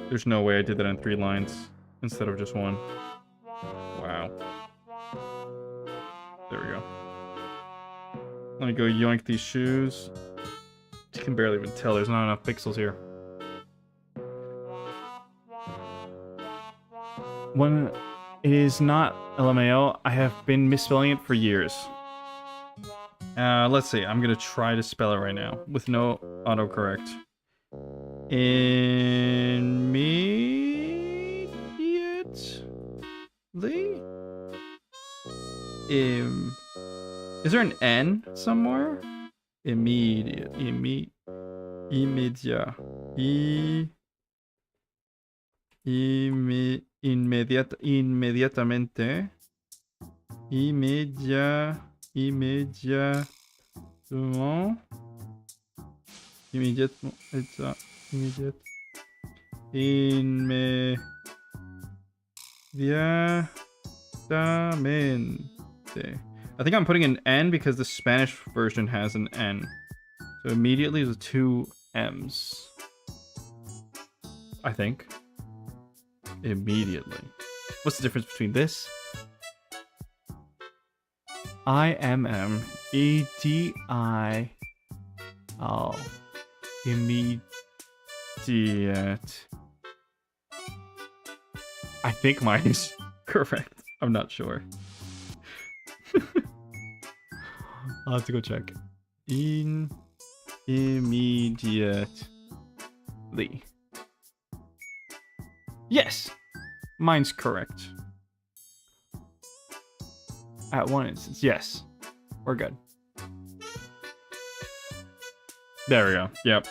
There's no way I did that in 3 lines instead of just 1. Wow. There we go. Let me go yoink these shoes. You can barely even tell, there's not enough pixels here. When it is not LMAO, I have been misspelling it for years. Let's see, I'm gonna try to spell it right now with no autocorrect. Immediately? Is there an N somewhere? Immediatamente. I think I'm putting an N because the Spanish version has an N. So immediately is 2 M's. I think. Immediately. What's the difference between this? IMMEDI. Oh. Immediate. I think mine is correct. I'm not sure. I'll have to go check. Immediately. Yes! Mine's correct. At one instance, yes. We're good. There we go. Yep.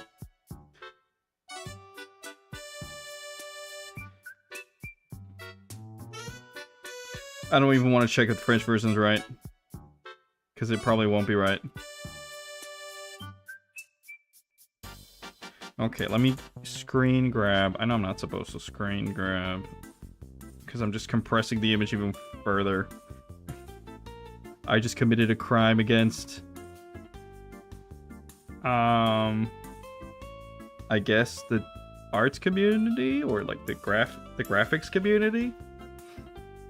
I don't even want to check if the French version's right. Because it probably won't be right. Okay, let me screen grab. I know I'm not supposed to screen grab. Because I'm just compressing the image even further. I just committed a crime against... I guess the arts community? Or like the graphics community?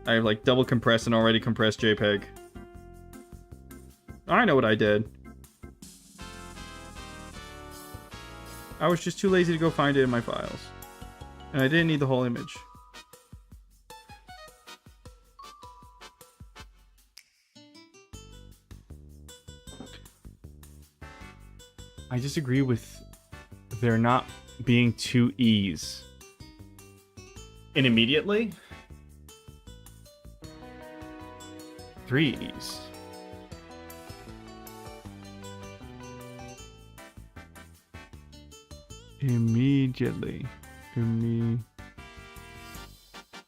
I have like double compressed and already compressed JPEG. I know what I did. I was just too lazy to go find it in my files. And I didn't need the whole image. I disagree with there not being two E's. And immediately? 3 E's. Immediately.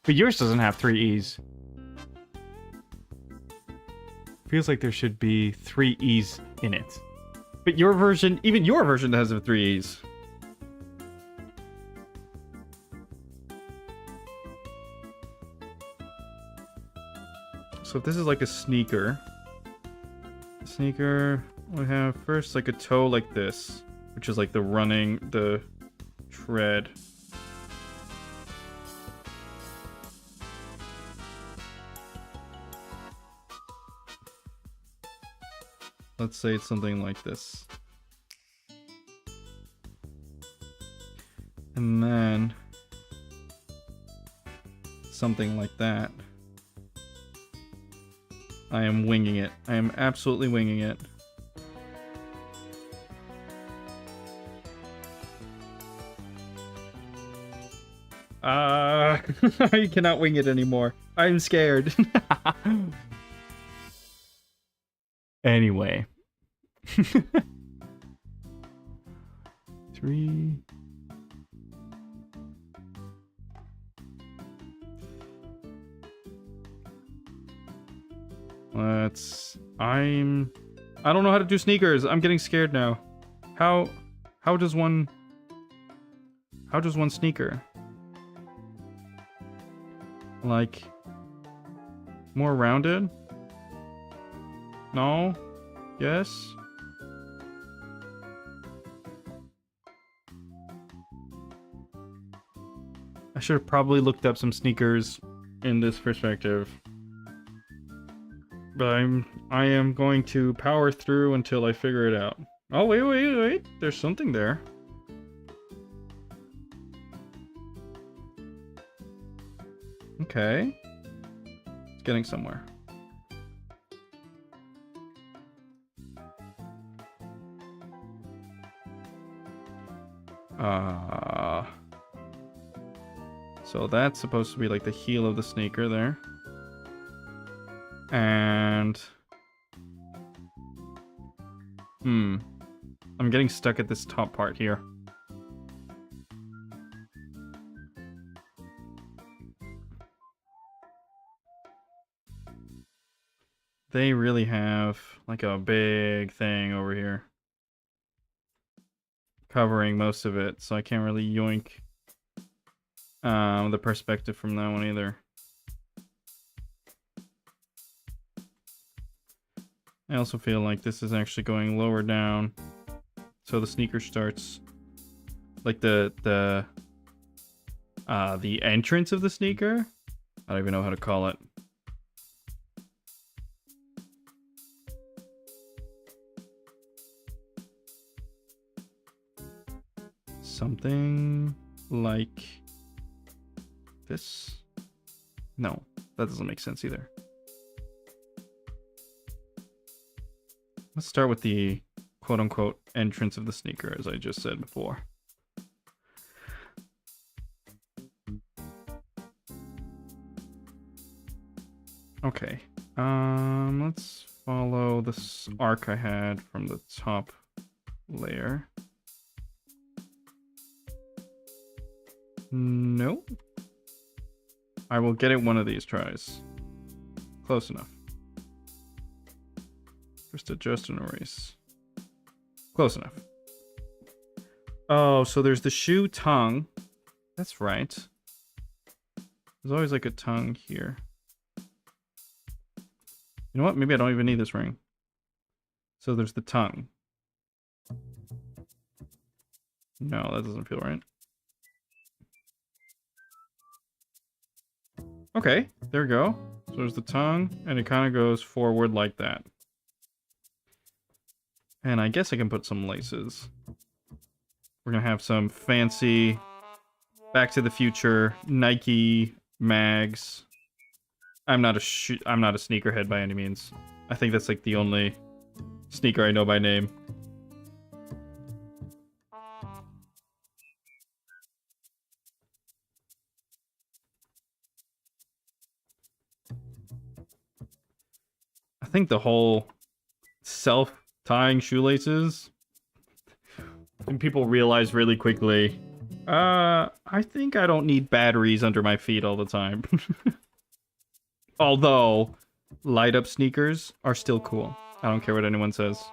But yours doesn't have 3 E's. Feels like there should be 3 E's in it. But your version, even your version has 3 E's. So if this is like a sneaker. We have first like a toe like this. Which is like the running, the tread. Let's say it's something like this. And then something like that. I am winging it. I am absolutely winging it. I cannot wing it anymore. I'm scared. Anyway. 3. I don't know how to do sneakers. I'm getting scared now. How does one sneaker? Like more rounded? No? Yes? I should have probably looked up some sneakers in this perspective. But I am going to power through until I figure it out. Oh, wait. There's something there. Okay. It's getting somewhere. So that's supposed to be like the heel of the sneaker there. And... I'm getting stuck at this top part here. They really have like a big thing over here. Covering most of it, so I can't really yoink the perspective from that one either. I also feel like this is actually going lower down, so the sneaker starts like the entrance of the sneaker. I don't even know how to call it. Something like this. No, that doesn't make sense either. Let's start with the quote-unquote entrance of the sneaker, as I just said before. Okay, let's follow this arc I had from the top layer. Nope. I will get it one of these tries. Close enough. Just adjust and erase. Close enough. Oh, so there's the shoe tongue. That's right. There's always like a tongue here. You know what? Maybe I don't even need this ring. So there's the tongue. No, that doesn't feel right. Okay, there we go. So there's the tongue, and it kind of goes forward like that. And I guess I can put some laces. We're gonna have some fancy Back to the Future Nike mags. I'm not a sneakerhead by any means. I think that's like the only sneaker I know by name. I think the whole self-tying shoelaces, and people realize really quickly, I think I don't need batteries under my feet all the time. Although, light-up sneakers are still cool. I don't care what anyone says.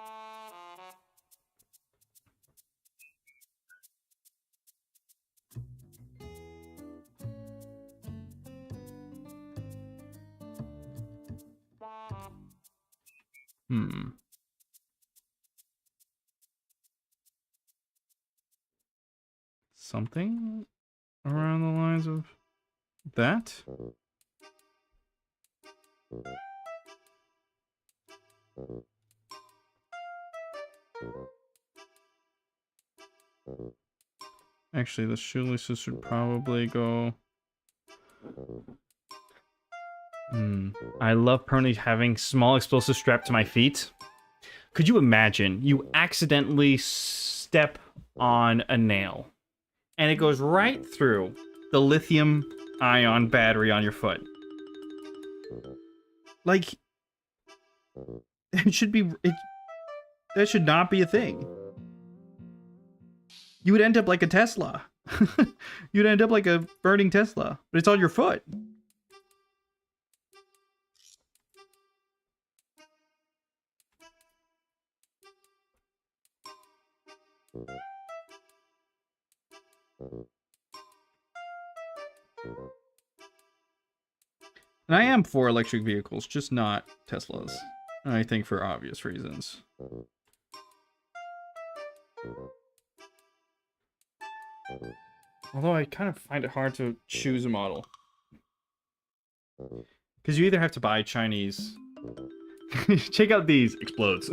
Something around the lines of that? Actually, the shoelaces should probably go... I love permanently having small explosives strapped to my feet. Could you imagine you accidentally step on a nail and it goes right through the lithium-ion battery on your foot? Like, it should be... that should not be a thing. You would end up like a Tesla. You'd end up like a burning Tesla, but it's on your foot. And I am for electric vehicles, just not Teslas. I think for obvious reasons. Although I kind of find it hard to choose a model. Because you either have to buy Chinese... Check out these. Explodes.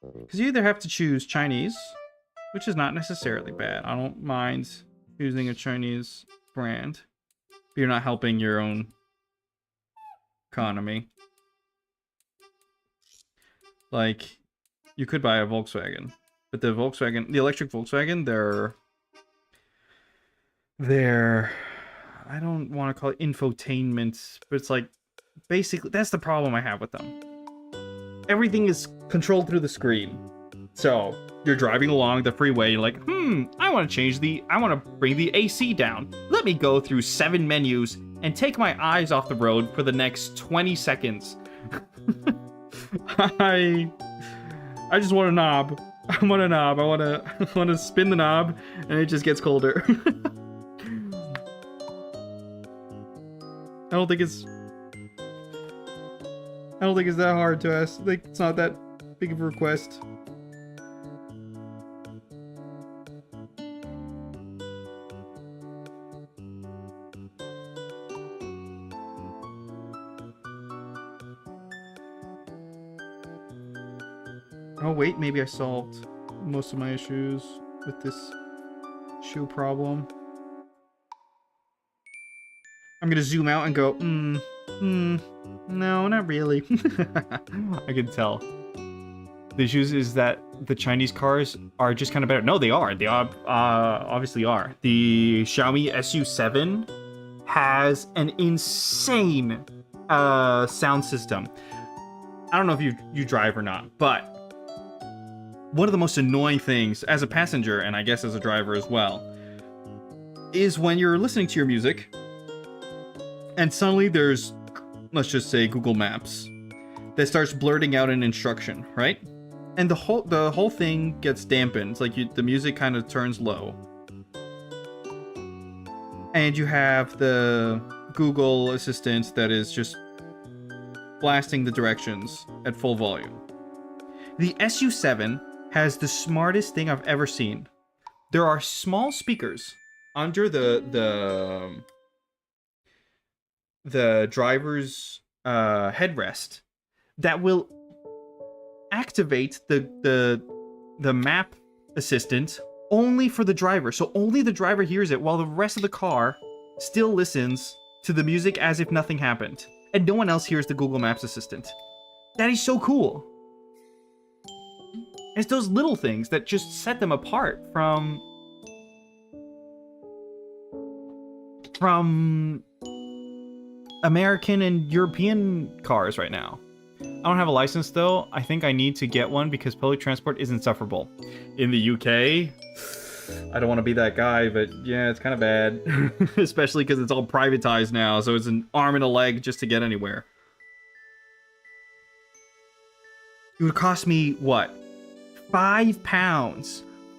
Because you either have to choose Chinese, which is not necessarily bad. I don't mind choosing a Chinese brand. But you're not helping your own economy. Like, you could buy a Volkswagen. But the electric Volkswagen, they're I don't want to call it infotainment, but it's like, basically, that's the problem I have with them. Everything is controlled through the screen. So, you're driving along the freeway, you're like, I want to bring the AC down. Let me go through 7 menus and take my eyes off the road for the next 20 seconds. I just want a knob. I want a knob. I want to spin the knob, and it just gets colder. I don't think it's that hard to ask. Like, it's not that big of a request. Oh wait, maybe I solved most of my issues with this Shoe problem. I'm gonna zoom out and go, no, not really. I can tell. The issues is that the Chinese cars are just kind of better. No, they are. They obviously are. The Xiaomi SU7 has an insane sound system. I don't know if you drive or not, but one of the most annoying things as a passenger, and I guess as a driver as well, is when you're listening to your music and suddenly there's, let's just say, Google Maps that starts blurting out an instruction, right? And the whole thing gets dampened. It's like the music kind of turns low. And you have the Google Assistant that is just blasting the directions at full volume. The SU7 has the smartest thing I've ever seen. There are small speakers under the driver's headrest that will activate the map assistant only for the driver. So only the driver hears it while the rest of the car still listens to the music as if nothing happened. And no one else hears the Google Maps assistant. That is so cool. It's those little things that just set them apart from American and European cars right now. I don't have a license though. I think I need to get one because public transport is insufferable. In the UK, I don't want to be that guy, but yeah, it's kind of bad. Especially because it's all privatized now, so it's an arm and a leg just to get anywhere. It would cost me, what? £5.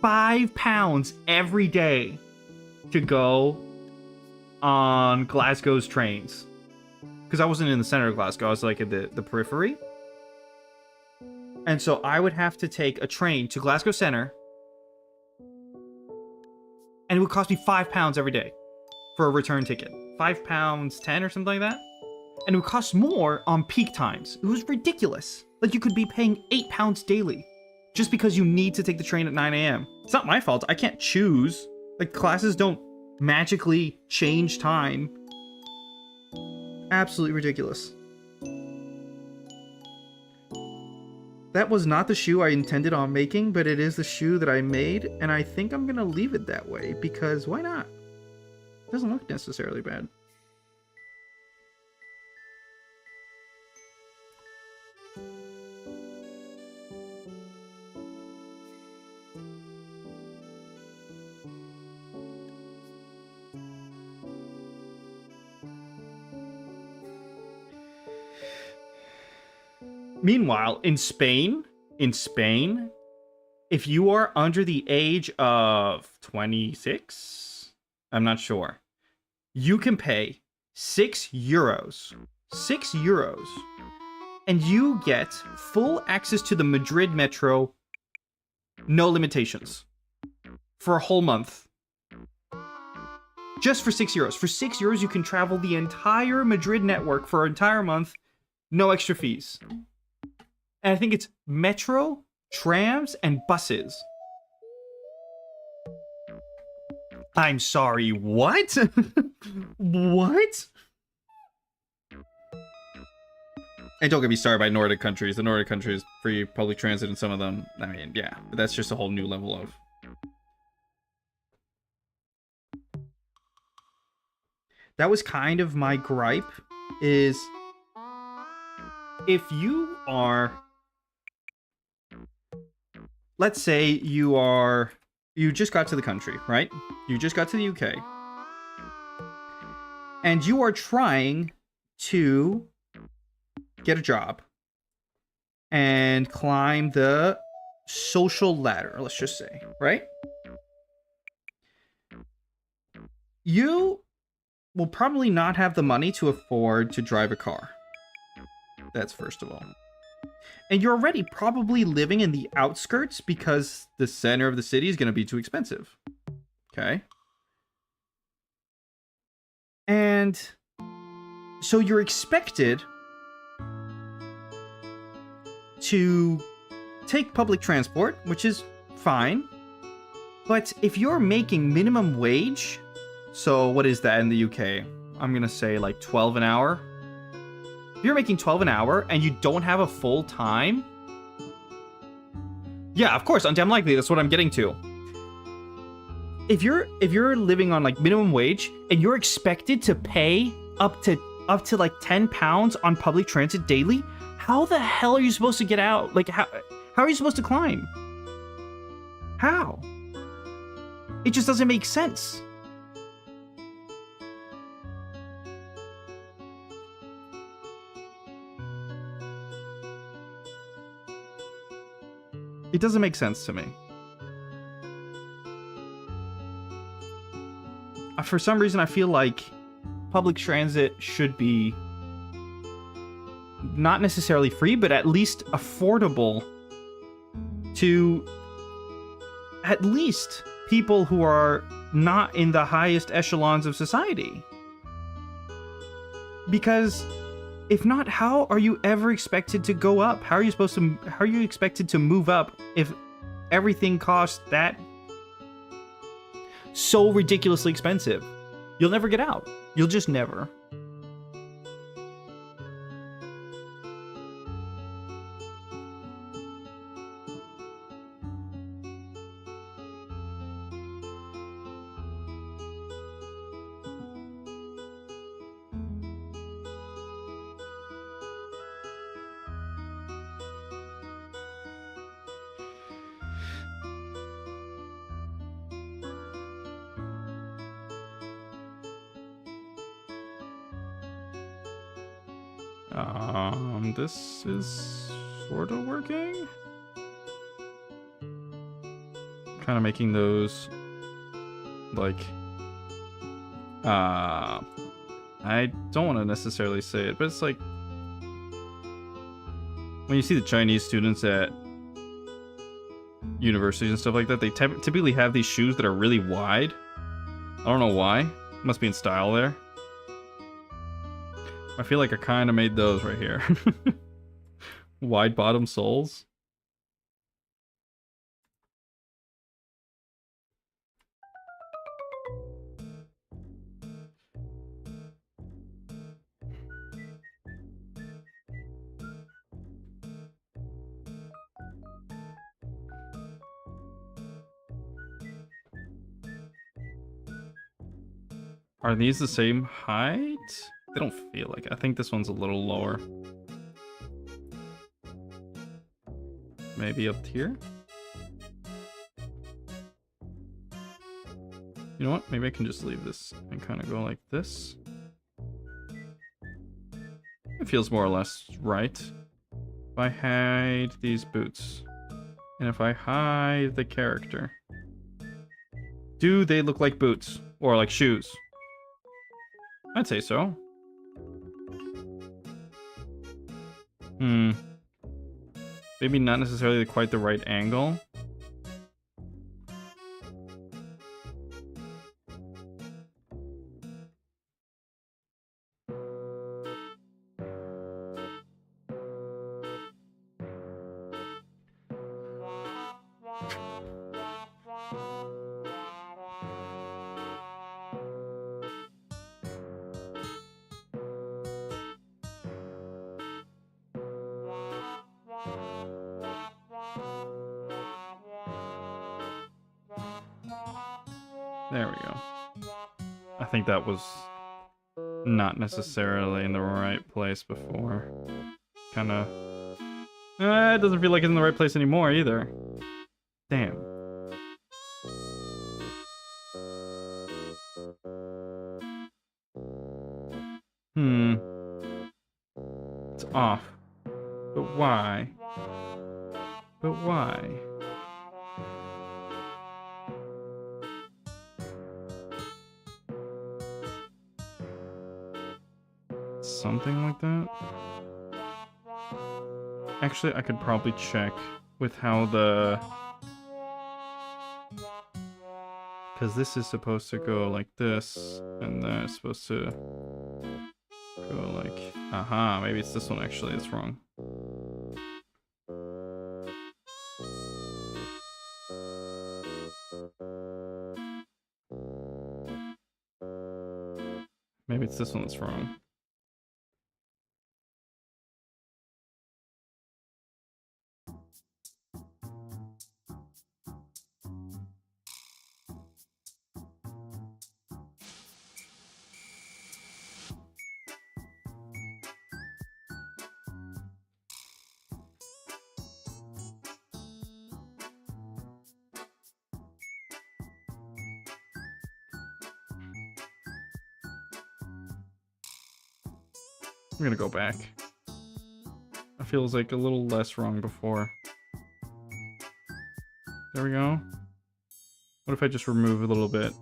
£5 every day to go on Glasgow's trains. Because I wasn't in the center of Glasgow, I was like at the periphery. And so I would have to take a train to Glasgow Center. And it would cost me £5 every day for a return ticket. £5.10 or something like that. And it would cost more on peak times. It was ridiculous. Like you could be paying £8 daily just because you need to take the train at 9 a.m. It's not my fault. I can't choose. Like classes don't magically change time. Absolutely ridiculous. That was not the shoe I intended on making, but it is the shoe that I made, and I think I'm gonna leave it that way, because why not? It doesn't look necessarily bad. Meanwhile, in Spain, if you are under the age of 26, I'm not sure, you can pay €6, €6, and you get full access to the Madrid Metro, no limitations, for a whole month. Just for €6. For €6, you can travel the entire Madrid network for an entire month, no extra fees. And I think it's metro, trams, and buses. I'm sorry, what? What? And don't get me started by Nordic countries. The Nordic countries, free public transit in some of them. I mean, yeah, but that's just a whole new level of... That was kind of my gripe, is... If you are... Let's say you just got to the country, right? You just got to the UK. And you are trying to get a job and climb the social ladder, let's just say, right? You will probably not have the money to afford to drive a car. That's first of all. And you're already probably living in the outskirts because the center of the city is going to be too expensive. Okay. And so you're expected to take public transport, which is fine. But if you're making minimum wage, so what is that in the UK? I'm gonna say like 12 an hour. If you're making 12 an hour and you don't have a full time, yeah, of course, undamn likely. That's what I'm getting to. If you're living on like minimum wage and you're expected to pay up to like £10 on public transit daily, how the hell are you supposed to get out? Like how are you supposed to climb? How? It just doesn't make sense. It doesn't make sense to me. For some reason, I feel like public transit should be not necessarily free, but at least affordable to at least people who are not in the highest echelons of society. Because if not, how are you ever expected to go up? How are you expected to move up if everything costs that so ridiculously expensive? You'll never get out. You'll just never. This is sort of working. Kind of making those like I don't want to necessarily say it, but it's like when you see the Chinese students at universities and stuff like that, they typically have these shoes that are really wide. I don't know why. Must be in style there. I feel like I kind of made those right here. Wide bottom soles. Are these the same height? They don't feel like it. I think this one's a little lower. Maybe up here? You know what? Maybe I can just leave this and kind of go like this. It feels more or less right. If I hide these boots, and if I hide the character, do they look like boots? Or like shoes? I'd say so. Maybe not necessarily quite the right angle. There we go. I think that was not necessarily in the right place before. Kinda... it doesn't feel like it's in the right place anymore either. Damn. It's off. But why? But why? Something like that? Actually, I could probably check with how the... Because this is supposed to go like this, and then it's supposed to go like... Aha, maybe it's this one actually, it's wrong. Maybe it's this one that's wrong. I'm gonna go back. It feels like a little less wrong before. There we go. What if I just remove a little bit?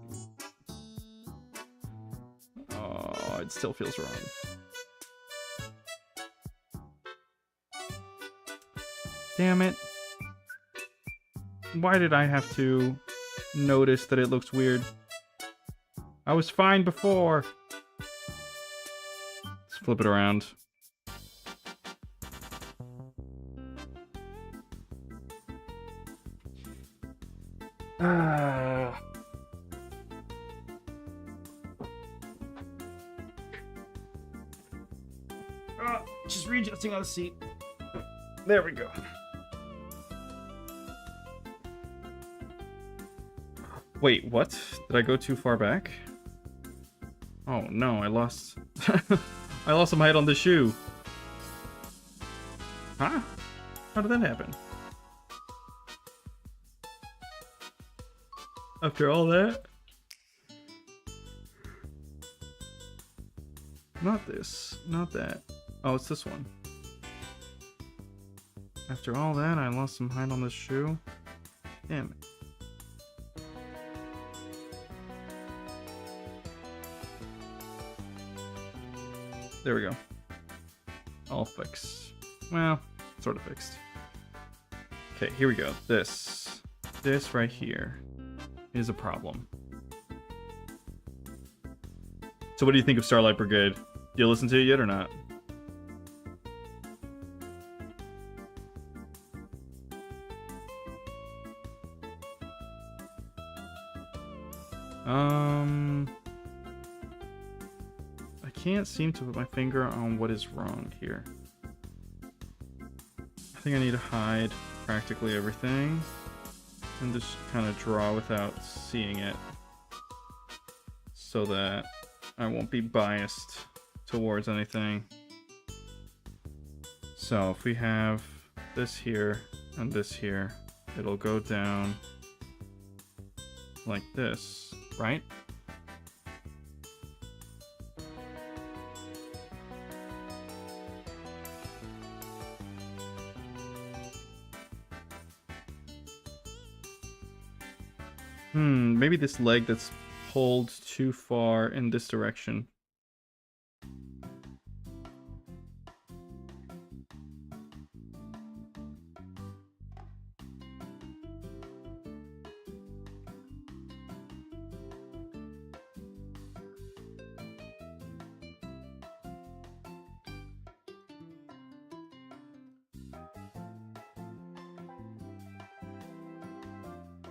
Oh, it still feels wrong. Damn it. Why did I have to notice that it looks weird? I was fine before. Let's flip it around. Just readjusting on the seat. There we go. Wait, what? Did I go too far back? Oh no, I lost... I lost some height on the shoe. Huh? How did that happen? After all that? Not this. Not that. Oh, it's this one. After all that, I lost some height on this shoe. Damn it. There we go. All fixed. Well, sort of fixed. Okay, here we go. This right here is a problem. So what do you think of Starlight Brigade? Do you listen to it yet or not? I can't seem to put my finger on what is wrong here. I think I need to hide practically everything and just kind of draw without seeing it so that I won't be biased towards anything. So if we have this here and this here, it'll go down like this, right? Maybe this leg that's pulled too far in this direction.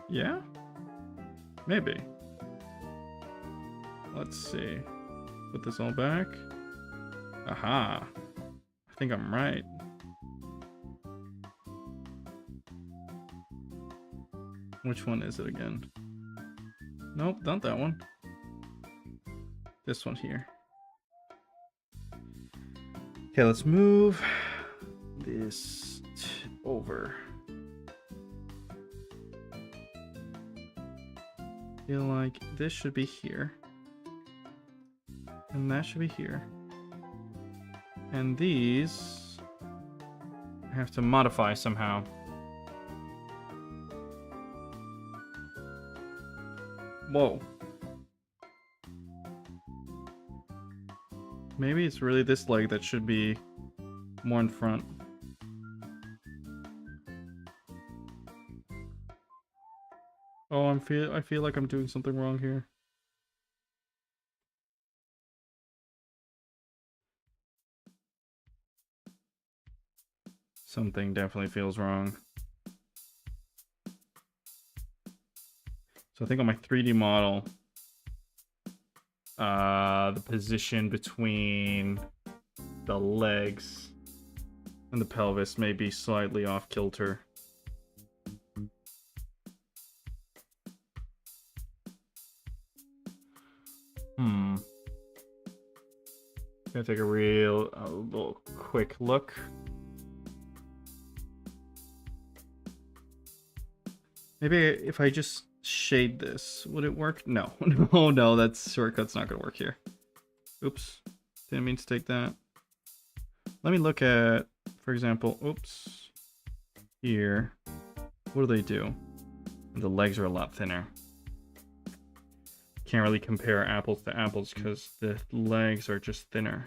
Yeah? Maybe. Let's see. Put this all back. Aha. I think I'm right. Which one is it again? Nope, not that one. This one here. Okay, let's move this over. Feel like this should be here. And that should be here. And these I have to modify somehow. Whoa. Maybe it's really this leg that should be more in front. Oh, I feel like I'm doing something wrong here. Something definitely feels wrong. So I think on my 3D model, the position between the legs and the pelvis may be slightly off kilter. Gonna take a little quick look. Maybe if I just shade this, would it work? No. No, that shortcut's not gonna work here. Oops. Didn't mean to take that. Let me look at, for example, oops. Here. What do? The legs are a lot thinner. Can't really compare apples to apples because the legs are just thinner.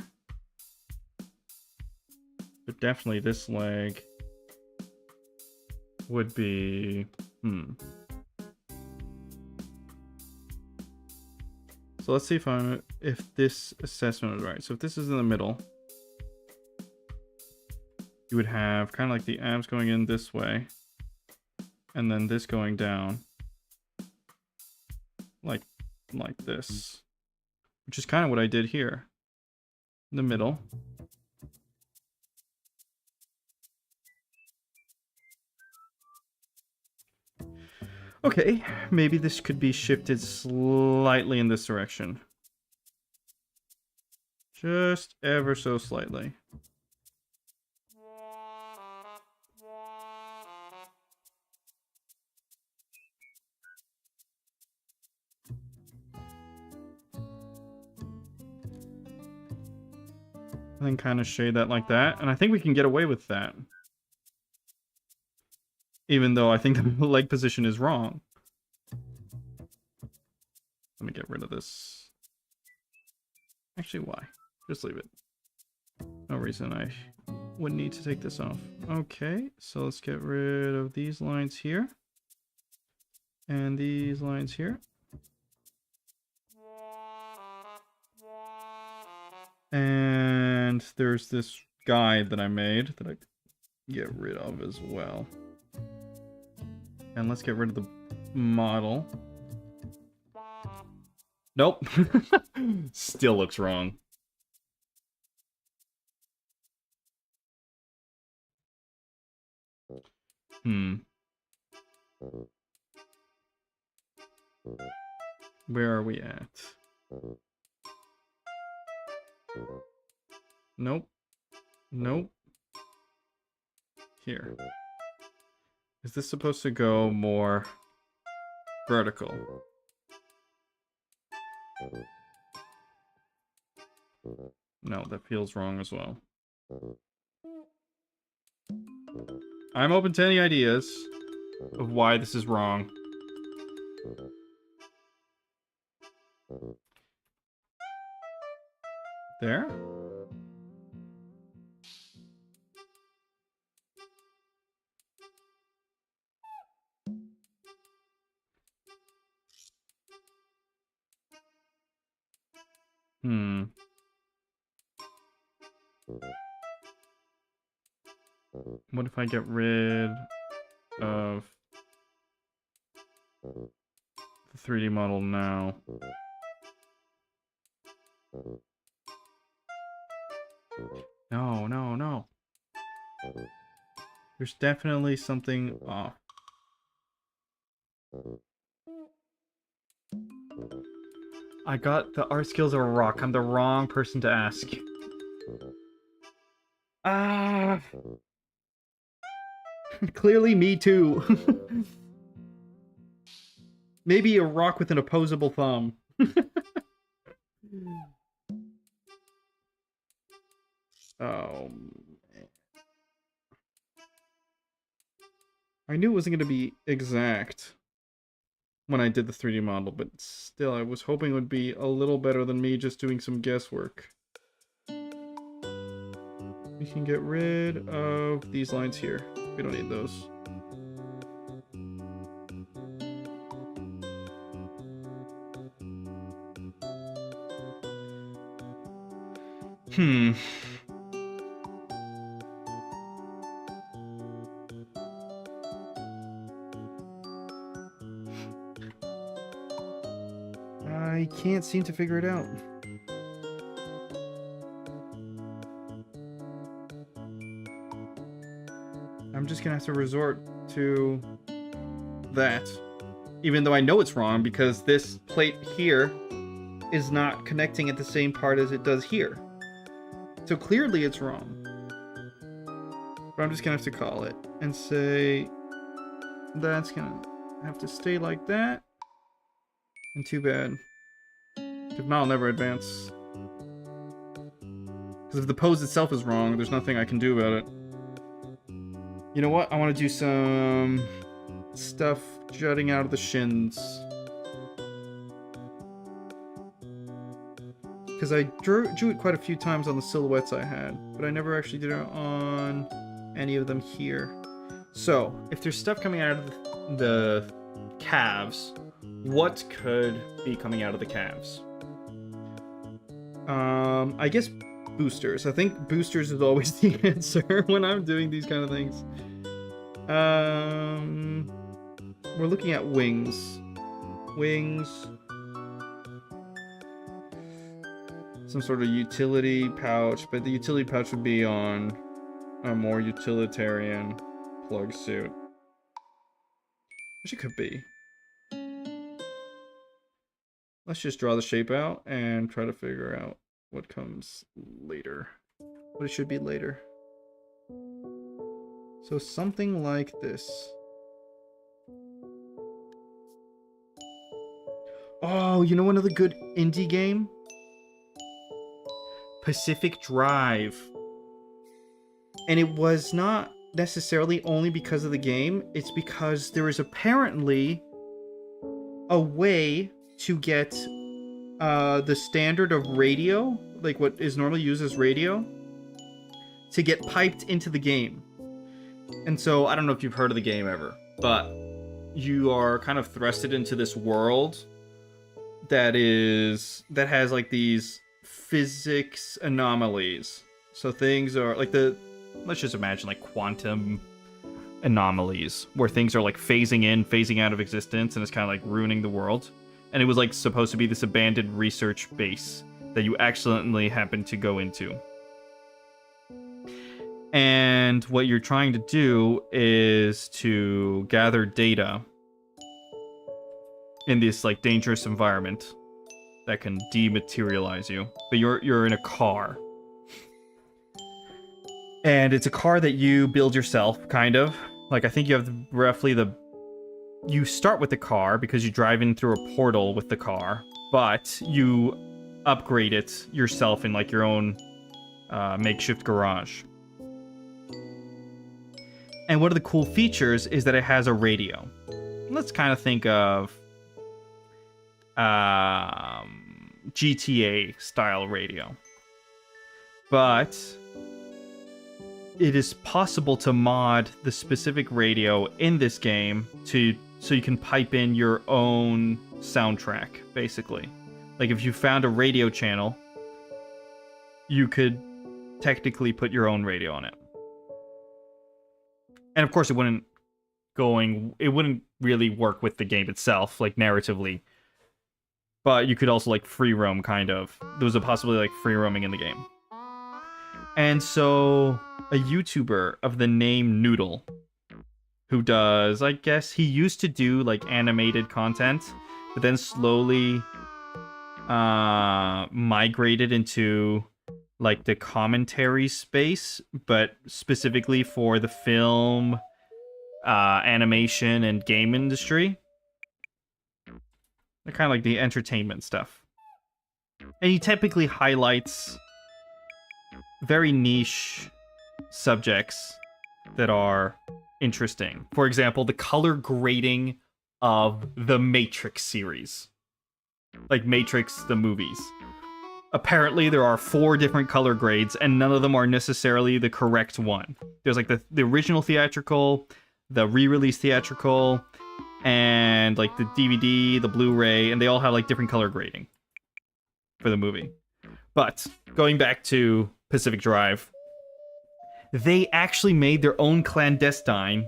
But definitely this leg would be... So let's see if this assessment is right. So if this is in the middle, you would have kind of like the abs going in this way, and then this going down, like this, which is kind of what I did here, in the middle. Okay, maybe this could be shifted slightly in this direction. Just ever so slightly. And then kind of shade that like that. And I think we can get away with that. Even though I think the leg position is wrong. Let me get rid of this. Actually, why? Just leave it. No reason I would need to take this off. Okay, so let's get rid of these lines here. And these lines here. And there's this guide that I made that I get rid of as well. And let's get rid of the model. Nope. Still looks wrong. Where are we at? Nope. Nope. Here. Is this supposed to go more vertical? No, that feels wrong as well. I'm open to any ideas of why this is wrong. There? What if I get rid of the 3D model now? No, no, no. There's definitely something off. I got the art skills of a rock. I'm the wrong person to ask. Ah! Clearly me too. Maybe a rock with an opposable thumb. Oh, man. I knew it wasn't going to be exact when I did the 3D model, but still, I was hoping it would be a little better than me just doing some guesswork. We can get rid of these lines here. We don't need those. I can't seem to figure it out. I'm just gonna have to resort to that. Even though I know it's wrong because this plate here is not connecting at the same part as it does here. So clearly it's wrong. But I'm just gonna have to call it and say that's gonna have to stay like that. And too bad. If not, I'll never advance. Because if the pose itself is wrong, there's nothing I can do about it. You know what? I want to do some stuff jutting out of the shins. Because I drew it quite a few times on the silhouettes I had, but I never actually did it on any of them here. So, if there's stuff coming out of the calves, what could be coming out of the calves? I guess boosters. I think boosters is always the answer when I'm doing these kind of things. We're looking at wings. Wings. Some sort of utility pouch, but the utility pouch would be on a more utilitarian plug suit. Which it could be. Let's just draw the shape out and try to figure out what comes later. What it should be later. So something like this. Oh, you know another good indie game? Pacific Drive. And it was not necessarily only because of the game. It's because there is apparently a way to get the standard of radio, like what is normally used as radio, to get piped into the game. And so, I don't know if you've heard of the game ever, but you are kind of thrusted into this world that has like these physics anomalies. So things are like let's just imagine like quantum anomalies, where things are like phasing in, phasing out of existence, and it's kind of like ruining the world. And it was like supposed to be this abandoned research base that you accidentally happened to go into. And what you're trying to do is to gather data in this like dangerous environment that can dematerialize you. But you're in a car. And it's a car that you build yourself, kind of. Like, I think you have roughly you start with the car because you drive in through a portal with the car, but you upgrade it yourself in like your own makeshift garage. And one of the cool features is that it has a radio. Let's kind of think of GTA style radio. But it is possible to mod the specific radio in this game so you can pipe in your own soundtrack, basically. Like if you found a radio channel, you could technically put your own radio on it. And of course it wouldn't really work with the game itself, like narratively. But you could also like free roam, kind of. There was a possibility like free roaming in the game. And so a YouTuber of the name Noodle, who does, I guess, he used to do like animated content, but then slowly migrated into like the commentary space, but specifically for the film, animation, and game industry. They're kind of like the entertainment stuff. And he typically highlights very niche subjects that are interesting. For example, the color grading of the Matrix series. Like Matrix, the movies. Apparently, there are 4 different color grades, and none of them are necessarily the correct one. There's like the original theatrical, the re-release theatrical, and like the DVD, the Blu-ray, and they all have like different color grading for the movie. But going back to Pacific Drive, they actually made their own clandestine.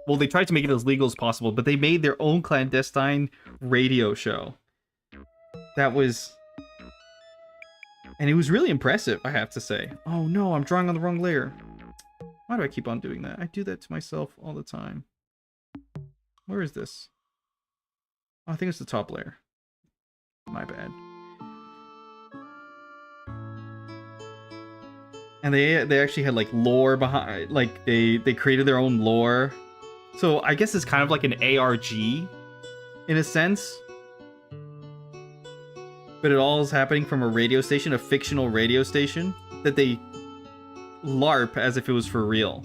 Well, they tried to make it as legal as possible, but they made their own clandestine radio show. That was... And it was really impressive, I have to say. Oh no, I'm drawing on the wrong layer. Why do I keep on doing that? I do that to myself all the time. Where is this? Oh, I think it's the top layer. My bad. And they actually had like lore behind, like they created their own lore. So I guess it's kind of like an ARG in a sense. But it all is happening from a radio station, a fictional radio station that they LARP as if it was for real.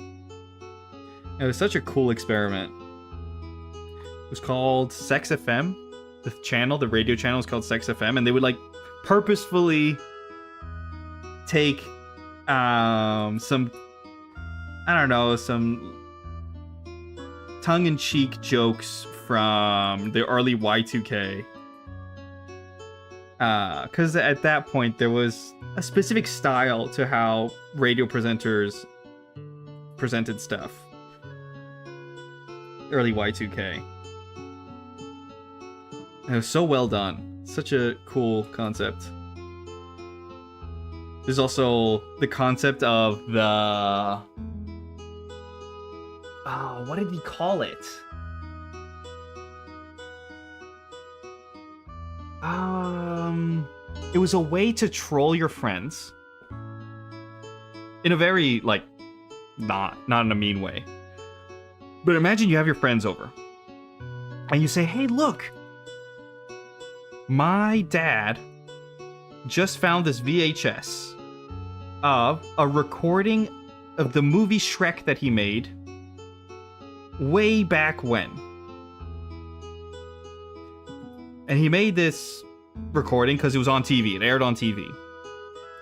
It was such a cool experiment. It was called Sex FM. The channel, the radio channel is called Sex FM, and they would like purposefully take some, I don't know, some tongue-in-cheek jokes from the early Y2K. Because at that point there was a specific style to how radio presenters presented stuff. Early Y2K. And it was so well done. Such a cool concept. There's also the concept of the... Oh, what did he call it? It was a way to troll your friends. In a very, like, not in a mean way. But imagine you have your friends over. And you say, hey, look! My dad just found this VHS of a recording of the movie Shrek that he made way back when. And he made this recording because it was on TV. It aired on TV.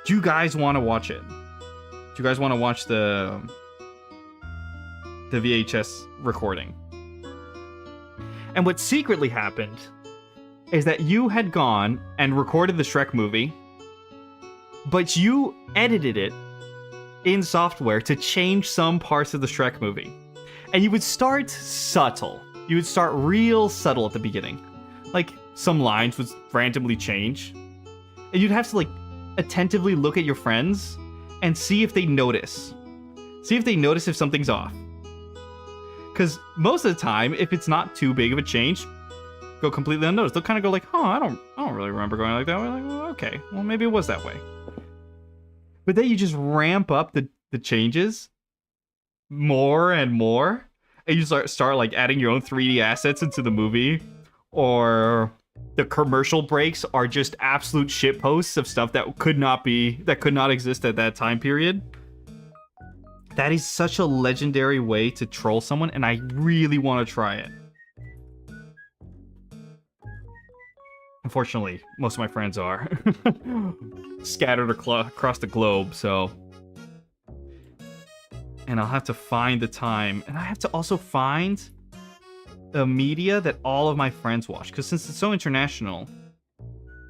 Do you guys want to watch it? Do you guys want to watch the VHS recording? And what secretly happened is that you had gone and recorded the Shrek movie, but you edited it in software to change some parts of the Shrek movie. And you would start subtle. You would start real subtle at the beginning. Like, some lines would randomly change. And you'd have to, like, attentively look at your friends and see if they notice. See if they notice if something's off. Because most of the time, if it's not too big of a change, go completely unnoticed. They'll kind of go like, oh, I don't really remember going like that. We're like, well, okay, well, maybe it was that way. But then you just ramp up the changes more and more. And you start like adding your own 3D assets into the movie. Or the commercial breaks are just absolute shitposts of stuff that could not exist at that time period. That is such a legendary way to troll someone, and I really want to try it. Unfortunately, most of my friends are scattered across the globe, so... And I'll have to find the time, and I have to also find the media that all of my friends watch, because since it's so international,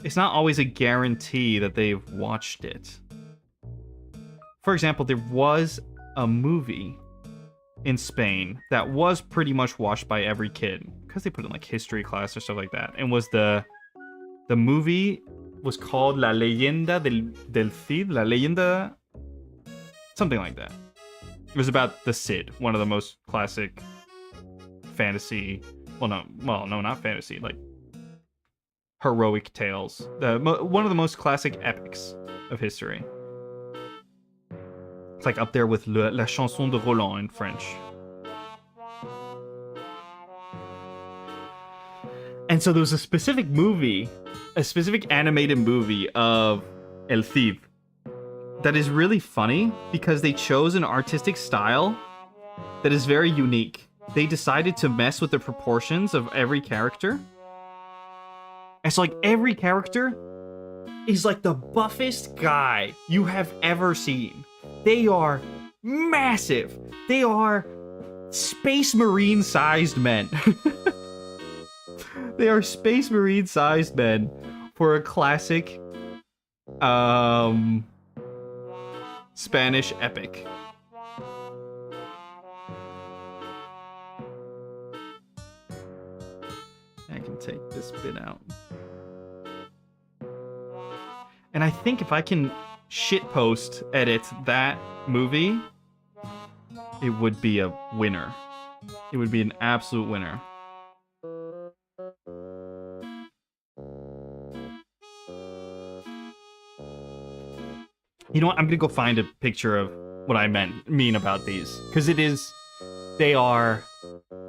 it's not always a guarantee that they've watched it. For example, there was a movie in Spain that was pretty much watched by every kid, because they put it in like history class or stuff like that, and was the movie was called La Leyenda del Cid, La Leyenda, something like that. It was about the Cid, one of the most classic fantasy, no, not fantasy, like heroic tales. One of the most classic epics of history. It's like up there with La Chanson de Roland in French. And so there was a specific movie, a specific animated movie of El Cid that is really funny because they chose an artistic style that is very unique. They decided to mess with the proportions of every character. And so, like, every character is like the buffest guy you have ever seen. They are massive. They are Space Marine-sized men. They are Space Marine-sized men for a classic Spanish epic. I can take this bit out. And I think if I can shitpost edit that movie, it would be a winner. It would be an absolute winner. You know what? I'm gonna go find a picture of what I mean about these, because they are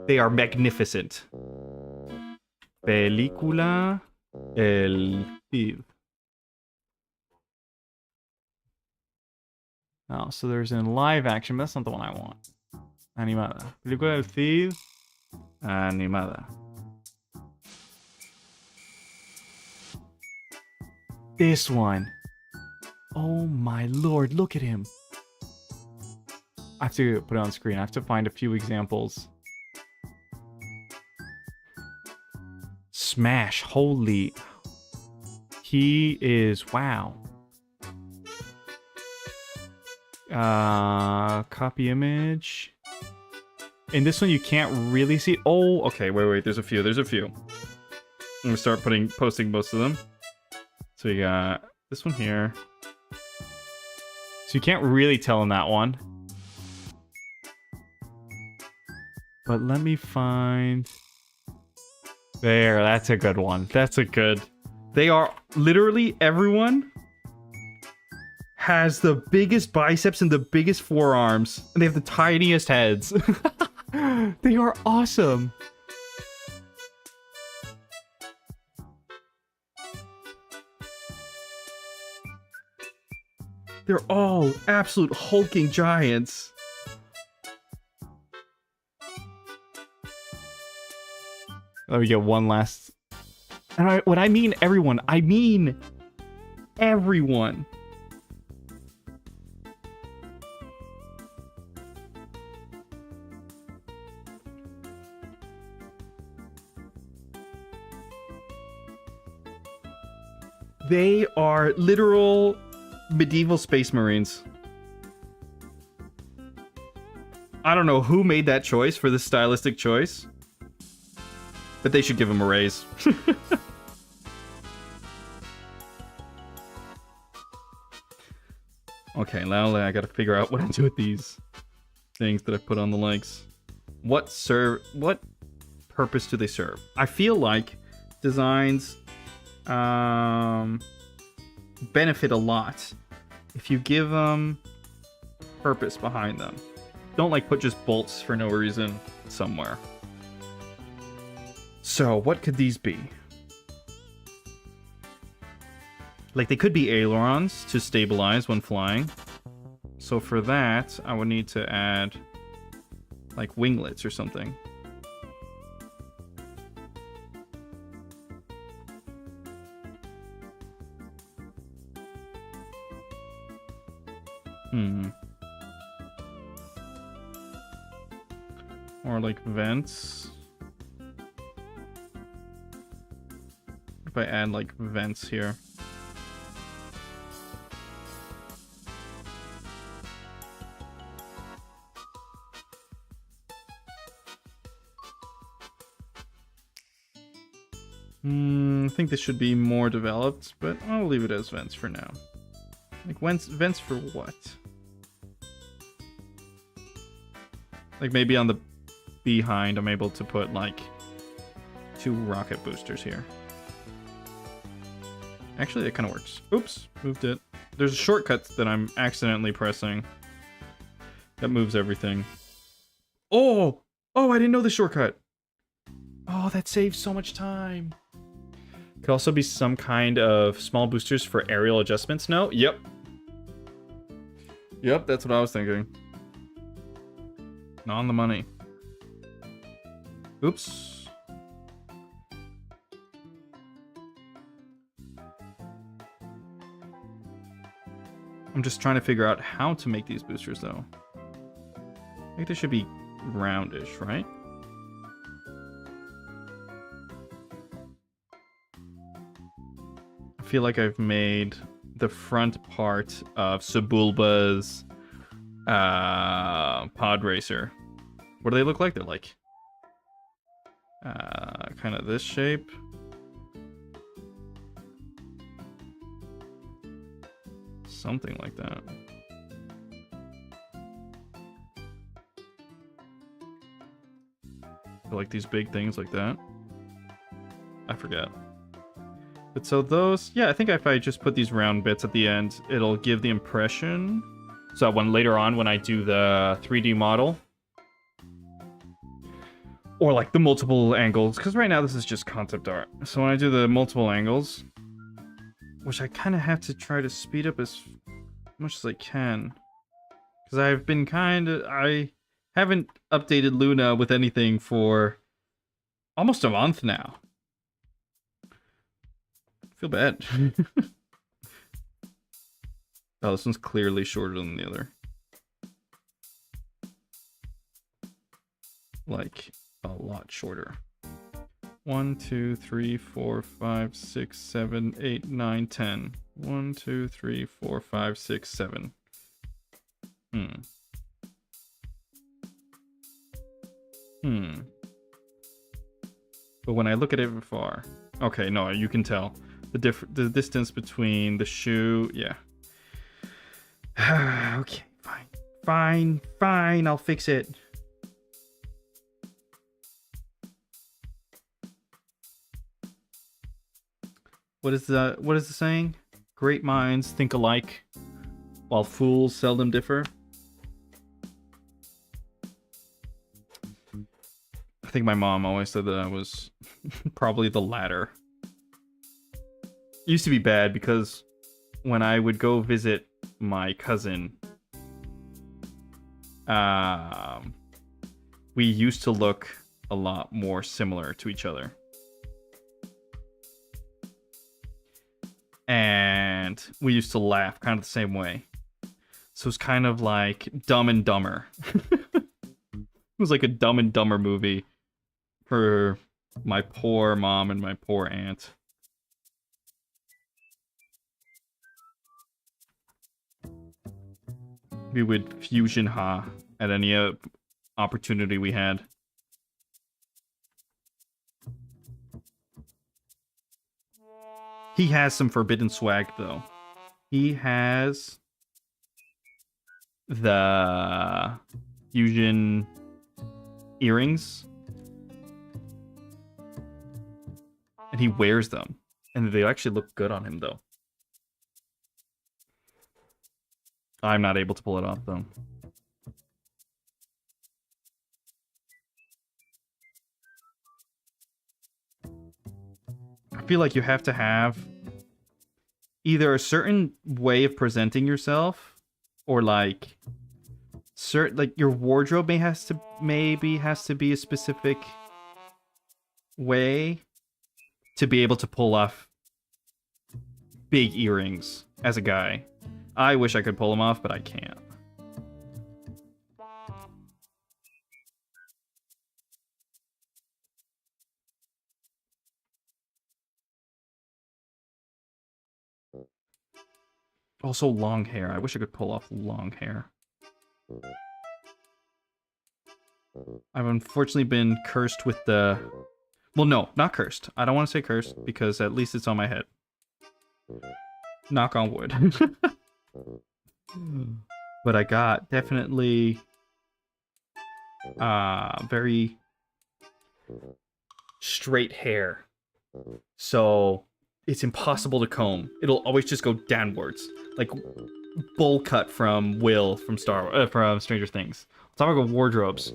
magnificent. Película El Cid. Oh, so there's in live action, but that's not the one I want. Animada. Película El Cid. Animada. This one. Oh my lord, look at him. I have to put it on screen. I have to find a few examples. Smash. Holy. He is... Wow. Copy image. In this one, you can't really see... Oh, okay. Wait. There's a few. I'm gonna start posting most of them. So you got this one here. So you can't really tell in that one. But let me find... There, that's a good one. They are literally everyone has the biggest biceps and the biggest forearms. And they have the tiniest heads. They are awesome. They're all absolute hulking giants. Let me get one last... And when I mean everyone, I mean everyone. They are literal medieval space marines. I don't know who made that choice for this stylistic choice, but they should give him a raise. Okay, now I gotta figure out what to do with these things that I put on the legs. What purpose do they serve? I feel like designs benefit a lot if you give them purpose behind them. Don't like put just bolts for no reason somewhere. So what could these be? Like they could be ailerons to stabilize when flying. So for that, I would need to add like winglets or something. Or like vents. If I add like vents here. I think this should be more developed, but I'll leave it as vents for now. Like vents for what? Like maybe on the behind I'm able to put like 2 rocket boosters here. Actually, that kind of works. Oops, moved it. There's a shortcut that I'm accidentally pressing that moves everything. Oh, I didn't know the shortcut. Oh, that saves so much time. Could also be some kind of small boosters for aerial adjustments. No? Yep, that's what I was thinking. On the money. Oops. I'm just trying to figure out how to make these boosters, though. I think they should be roundish, right? I feel like I've made the front part of Sebulba's pod racer. What do they look like? They're like kind of this shape. something like that. Like these big things like that. I forget. But so those, yeah, I think if I just put these round bits at the end, it'll give the impression. So when later on, when I do the 3D model, or like the multiple angles, because right now this is just concept art. So when I do the multiple angles, which I kind of have to try to speed up as much as I can, because I've been I haven't updated Luna with anything for almost a month now. I feel bad. Oh, this one's clearly shorter than the other. Like, a lot shorter. 1, 2, 3, 4, 5, 6, 7, 8, 9, 10. 1, 2, 3, 4, 5, 6, 7. But when I look at it from far, okay, no, you can tell the distance between the shoe. Yeah. Okay, fine. I'll fix it. What is the saying? Great minds think alike, while fools seldom differ. I think my mom always said that I was probably the latter. It used to be bad because when I would go visit my cousin, we used to look a lot more similar to each other. And we used to laugh kind of the same way. So it's kind of like Dumb and Dumber. It was like a Dumb and Dumber movie for my poor mom and my poor aunt. We would fusion ha at any opportunity we had. He has some forbidden swag, though. He has the fusion earrings. And he wears them. And they actually look good on him, though. I'm not able to pull it off, though. I feel like you have to have either a certain way of presenting yourself, or like your wardrobe maybe has to be a specific way to be able to pull off big earrings as a guy. I wish I could pull them off, but I can't. Also, long hair. I wish I could pull off long hair. I've unfortunately been cursed with the... Well, no, not cursed. I don't want to say cursed, because at least it's on my head. Knock on wood. But I got definitely very straight hair. So it's impossible to comb. It'll always just go downwards. Like bowl cut from Will from Stranger Things. Talking about wardrobes.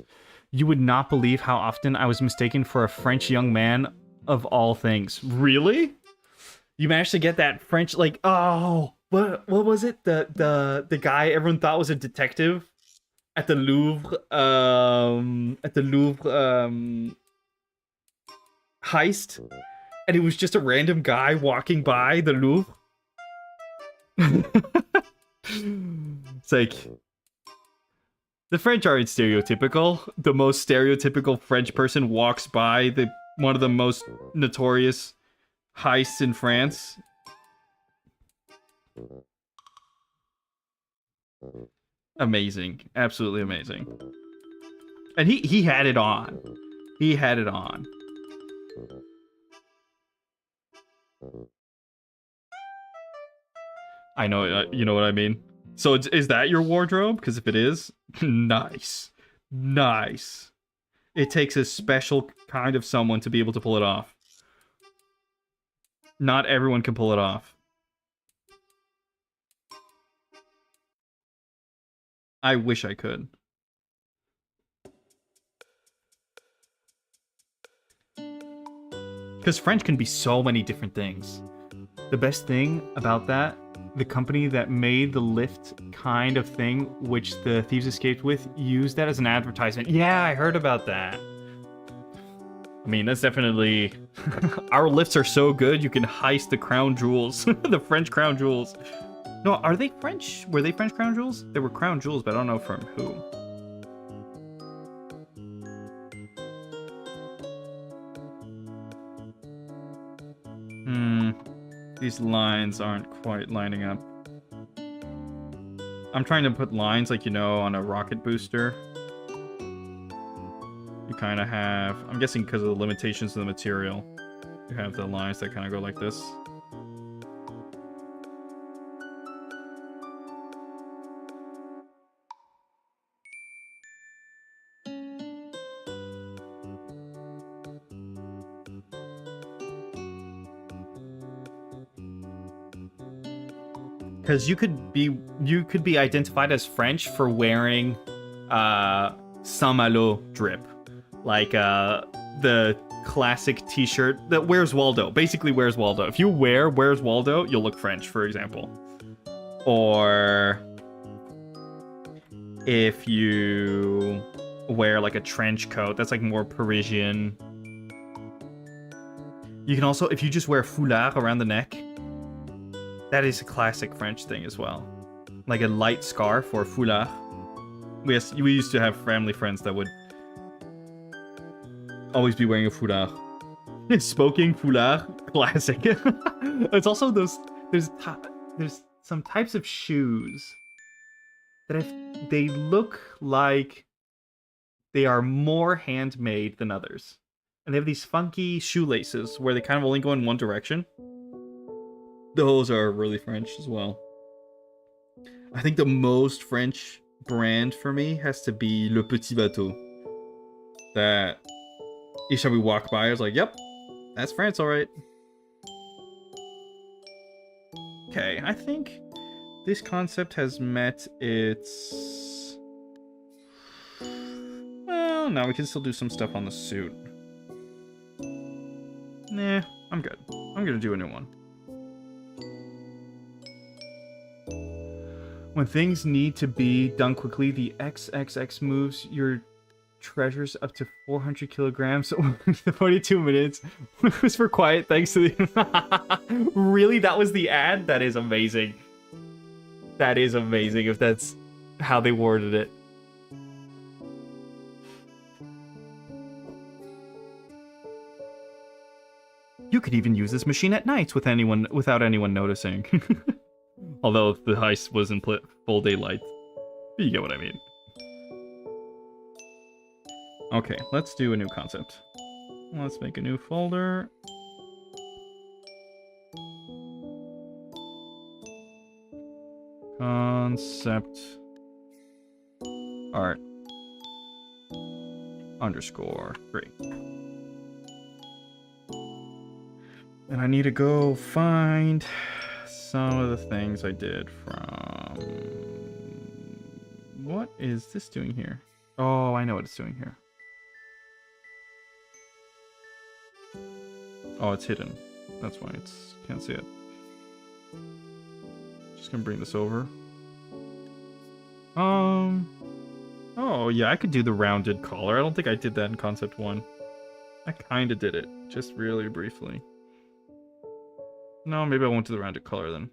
You would not believe how often I was mistaken for a French young man of all things. Really? You managed to get that French, like, oh, what was it? The guy everyone thought was a detective at the Louvre heist, and it was just a random guy walking by the Louvre. It's like, the French aren't stereotypical. The most stereotypical French person walks by one of the most notorious heists in France. Amazing. Absolutely amazing. And he had it on. He had it on. I know, you know what I mean. So is that your wardrobe? Because if it is, nice. Nice. It takes a special kind of someone to be able to pull it off. Not everyone can pull it off. I wish I could. Because French can be so many different things. The best thing about that, the company that made the lift kind of thing, which the thieves escaped with, used that as an advertisement. Yeah, I heard about that. I mean, that's definitely... Our lifts are so good, you can heist the crown jewels. The French crown jewels. No, are they French? Were they French crown jewels? They were crown jewels, but I don't know from who. These lines aren't quite lining up. I'm trying to put lines like, you know, on a rocket booster. You kind of have... I'm guessing because of the limitations of the material. You have the lines that kind of go like this. Because you could be identified as French for wearing Saint-Malo drip, like the classic T-shirt that Where's Waldo, basically Where's Waldo. If you wear Where's Waldo, you'll look French, for example. Or if you wear like a trench coat, that's like more Parisian. You can also, if you just wear foulard around the neck, that is a classic French thing as well. Like a light scarf or foulard. We used to have family friends that would always be wearing a foulard. Smoking foulard, classic. It's also those, there's some types of shoes that they look like they are more handmade than others. And they have these funky shoelaces where they kind of only go in one direction. Those are really French as well. I think the most French brand for me has to be Le Petit Bateau. That each time we walk by, I was like, yep, that's France, all right. Okay, I think this concept has met its... Well, now we can still do some stuff on the suit. Nah, I'm good. I'm gonna do a new one. When things need to be done quickly, the XXX moves your treasures up to 400 kilograms. 42 minutes. It was for quiet thanks to the... Really? That was the ad? That is amazing. That is amazing if that's how they worded it. You could even use this machine at nights without anyone noticing. Although the heist was in full daylight. You get what I mean. Okay, let's do a new concept. Let's make a new folder. Concept art _3. And I need to go find some of the things I did from... What is this doing here? Oh, I know what it's doing here. Oh, it's hidden. That's why it's can't see it. Just gonna bring this over. Oh yeah, I could do the rounded collar. I don't think I did that in concept 1. I kind of did it, just really briefly. No, maybe I won't do the rounded color then.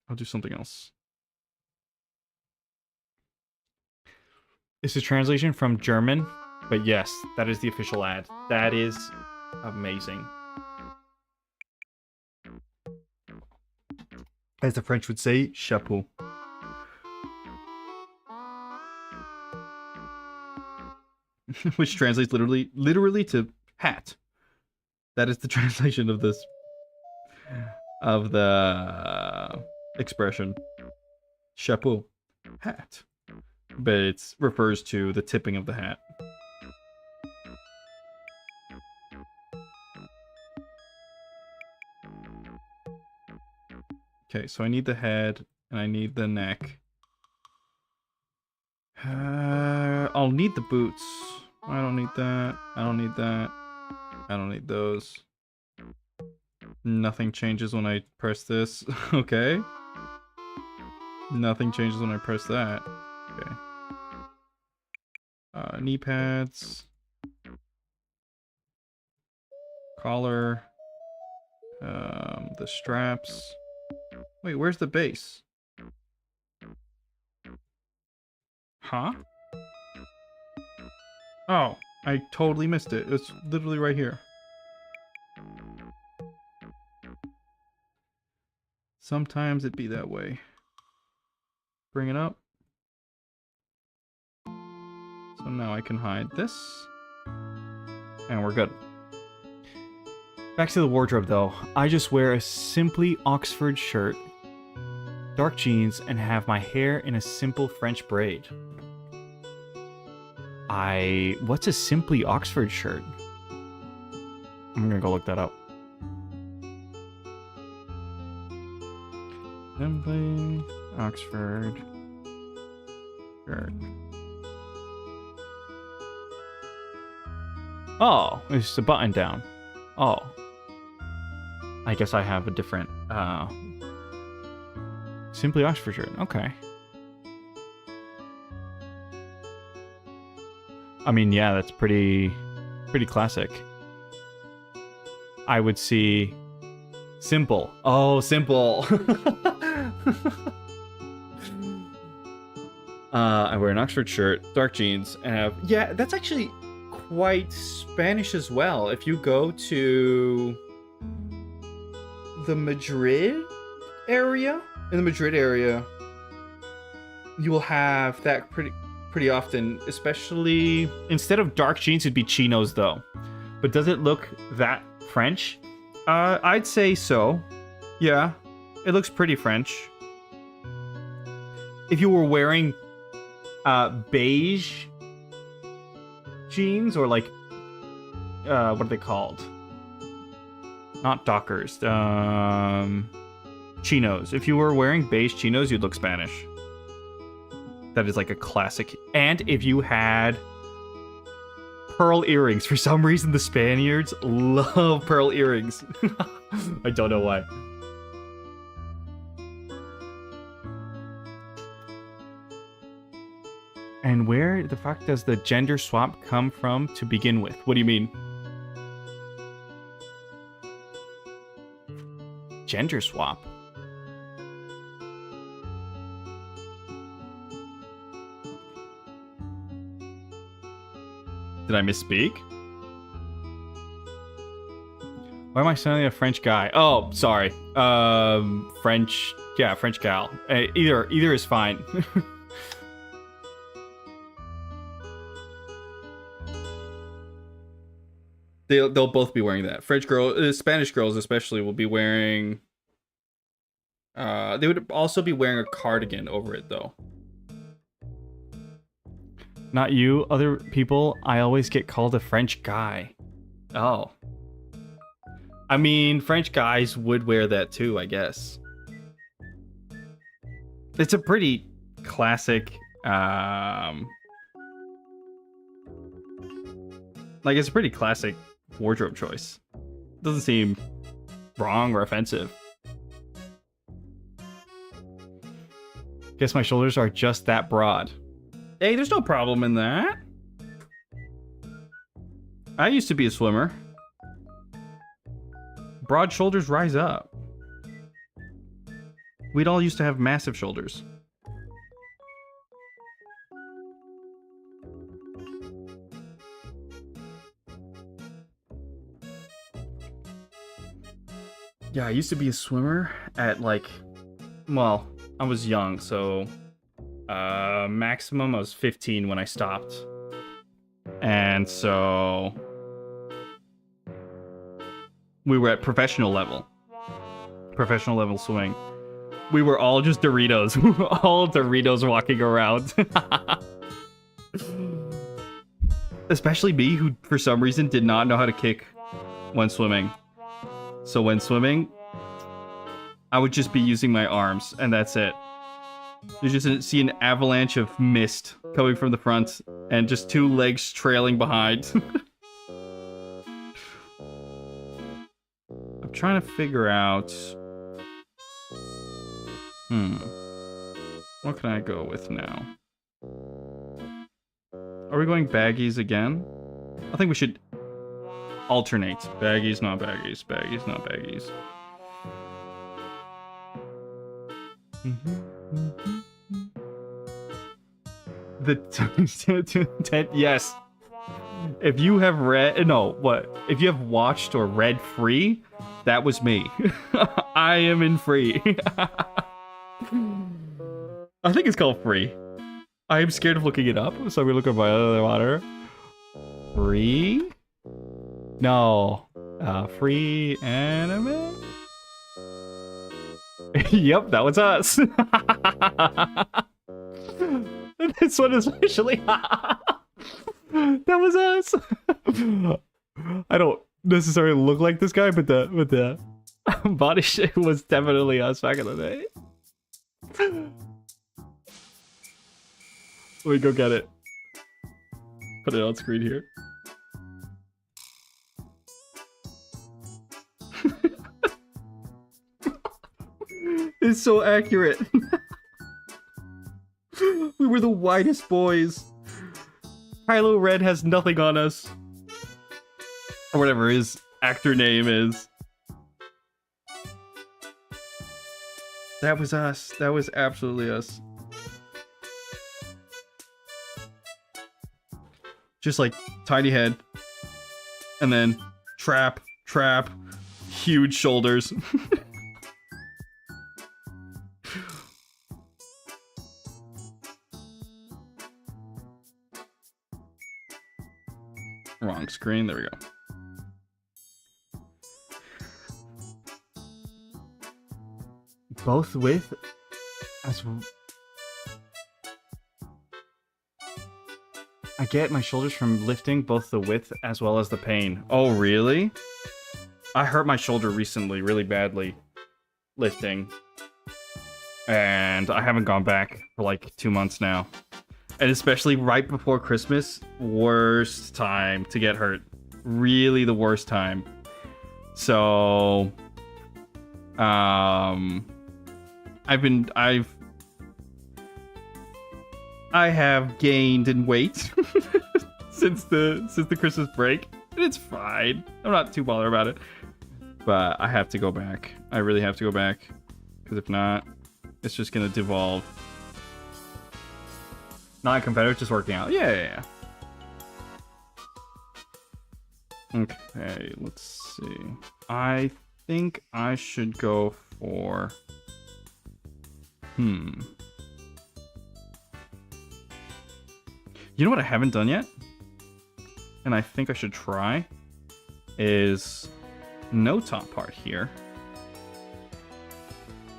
I'll do something else. It's a translation from German, but yes, that is the official ad. That is amazing. As the French would say, chapeau. Which translates literally to hat. That is the translation of this. of the expression. Chapeau. Hat. But it refers to the tipping of the hat. Okay, so I need the head, and I need the neck. I'll need the boots. I don't need that. I don't need that. I don't need those. Nothing changes when I press this. Okay. Nothing changes when I press that. Okay. Knee pads. Collar. The straps. Wait, where's the base? Huh? Oh, I totally missed it. It's literally right here. Sometimes it be that way. Bring it up. So now I can hide this. And we're good. Back to the wardrobe though. I just wear a simply Oxford shirt, dark jeans, and have my hair in a simple French braid. What's a simply Oxford shirt? I'm gonna go look that up. Simply Oxford shirt. Oh, it's just a button down. Oh. I guess I have a different, Simply Oxford shirt. Okay. I mean, yeah, that's pretty classic. I would see simple. Oh, simple. I wear an Oxford shirt, dark jeans, and have... Yeah, that's actually quite Spanish as well. If you go to the Madrid area, in the Madrid area, you will have that pretty often, especially instead of dark jeans, it'd be chinos though. But does it look that French? I'd say so. Yeah, it looks pretty French. If you were wearing beige jeans, or like what are they called? Not Dockers. Chinos. If you were wearing beige chinos, you'd look Spanish. That is like a classic. And if you had pearl earrings, for some reason the Spaniards love pearl earrings. I don't know why. And where the fuck does the gender swap come from to begin with? What do you mean? Gender swap? Did I misspeak? Why am I suddenly a French guy? Oh, sorry. French... Yeah, French gal. Either is fine. They'll both be wearing that. French girls, Spanish girls especially, will be wearing... they would also be wearing a cardigan over it, though. Not you, other people. I always get called a French guy. Oh. I mean, French guys would wear that too, I guess. It's a pretty classic, like, it's a pretty classic wardrobe choice. Doesn't seem wrong or offensive. Guess my shoulders are just that broad. Hey, there's no problem in that. I used to be a swimmer. Broad shoulders rise up. We'd all used to have massive shoulders. Yeah, I used to be a swimmer at like, well, I was young, so maximum I was 15 when I stopped. And so we were at professional level. professional level swimming. We were all just Doritos. We were all Doritos walking around. Especially me, who for some reason did not know how to kick when swimming. So when swimming, I would just be using my arms, and that's it. You just see an avalanche of mist coming from the front, and just 2 legs trailing behind. I'm trying to figure out... What can I go with now? Are we going baggies again? I think we should alternate. Baggies, not baggies. Baggies, not baggies. The tent, yes. If you have read, no, what? If you have watched or read Free, that was me. I am in Free. I think it's called Free. I am scared of looking it up, so I'm gonna look at my other monitor. Free? No. Free anime? Yep, that was us. This one is officially... That was us. I don't necessarily look like this guy, but the body shape was definitely us back in the day. Let me go get it. Put it on screen here. It's so accurate. We were the whitest boys. Kylo Ren has nothing on us. Or whatever his actor name is. That was us. That was absolutely us. Just like tiny head. And then trap, huge shoulders. Wrong screen, there we go. Both with I get my shoulders from lifting both the width as well as the pain. Oh, really? I hurt my shoulder recently really badly lifting. And I haven't gone back for like 2 months now. And especially right before Christmas, worst time to get hurt. Really the worst time. So I have gained in weight since the Christmas break. And it's fine. I'm not too bothered about it. But I have to go back. I really have to go back. Because if not, it's just gonna devolve. Not competitive, just working out. Yeah. Okay, let's see. I think I should go for... You know what I haven't done yet? And I think I should try? Is no top part here.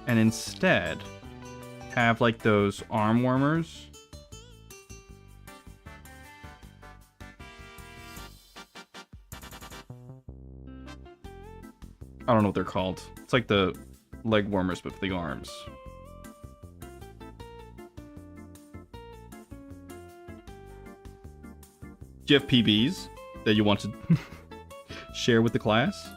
And instead, have like those arm warmers. I don't know what they're called. It's like the leg warmers, but for the arms. Do you have PBs that you want to share with the class?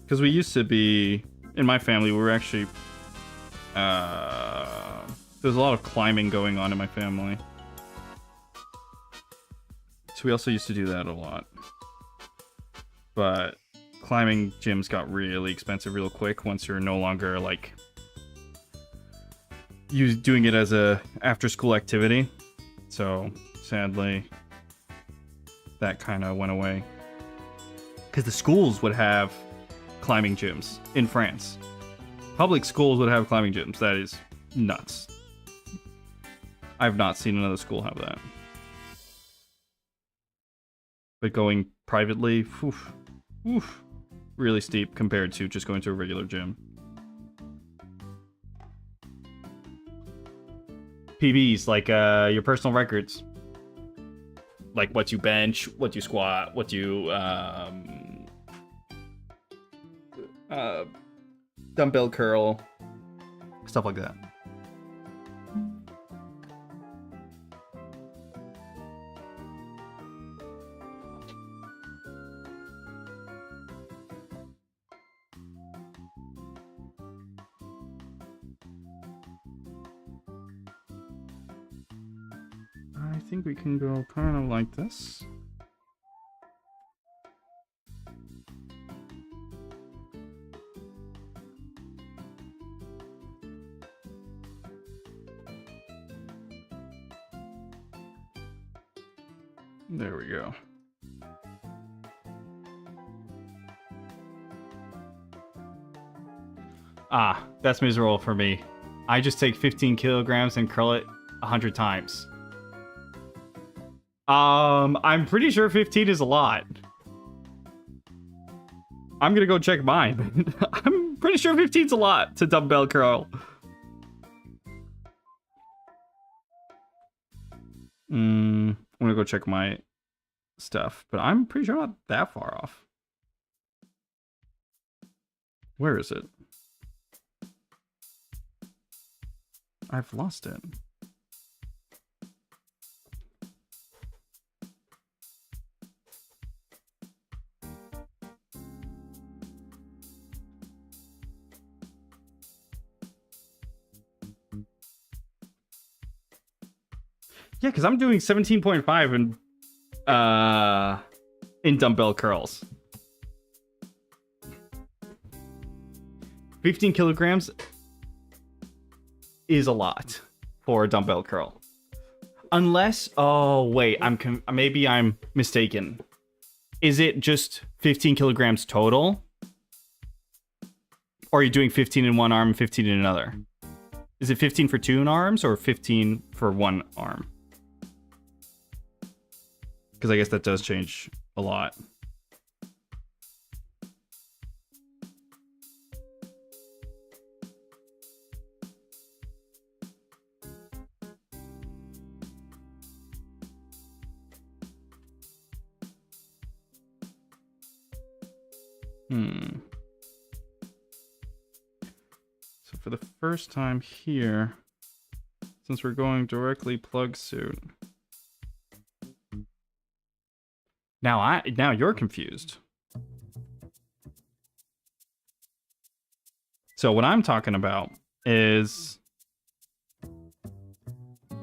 Because we used to be, in my family, we were actually, there's a lot of climbing going on in my family. So we also used to do that a lot. But climbing gyms got really expensive real quick once you're no longer, like, doing it as a after-school activity. So, sadly, that kind of went away. Because the schools would have climbing gyms in France. Public schools would have climbing gyms. That is nuts. I've not seen another school have that. But going privately, oof, oof, really steep compared to just going to a regular gym. PBs, like your personal records. Like what you bench, what you squat, what you dumbbell curl, stuff like that. I think we can go kind of like this. There we go. Ah, that's miserable for me. I just take 15 kilograms and curl it 100 times. I'm pretty sure 15 is a lot. I'm gonna go check mine. I'm pretty sure 15's a lot to dumbbell curl. I'm gonna go check my stuff, but I'm pretty sure not that far off. Where is it? I've lost it. Yeah, because I'm doing 17.5 in dumbbell curls. 15 kilograms is a lot for a dumbbell curl. Unless, oh wait, maybe I'm mistaken. Is it just 15 kilograms total? Or are you doing 15 in one arm and 15 in another? Is it 15 for 2 arms or 15 for 1 arm? Because I guess that does change a lot. So for the first time here, since we're going directly plug suit. Now you're confused. So what I'm talking about is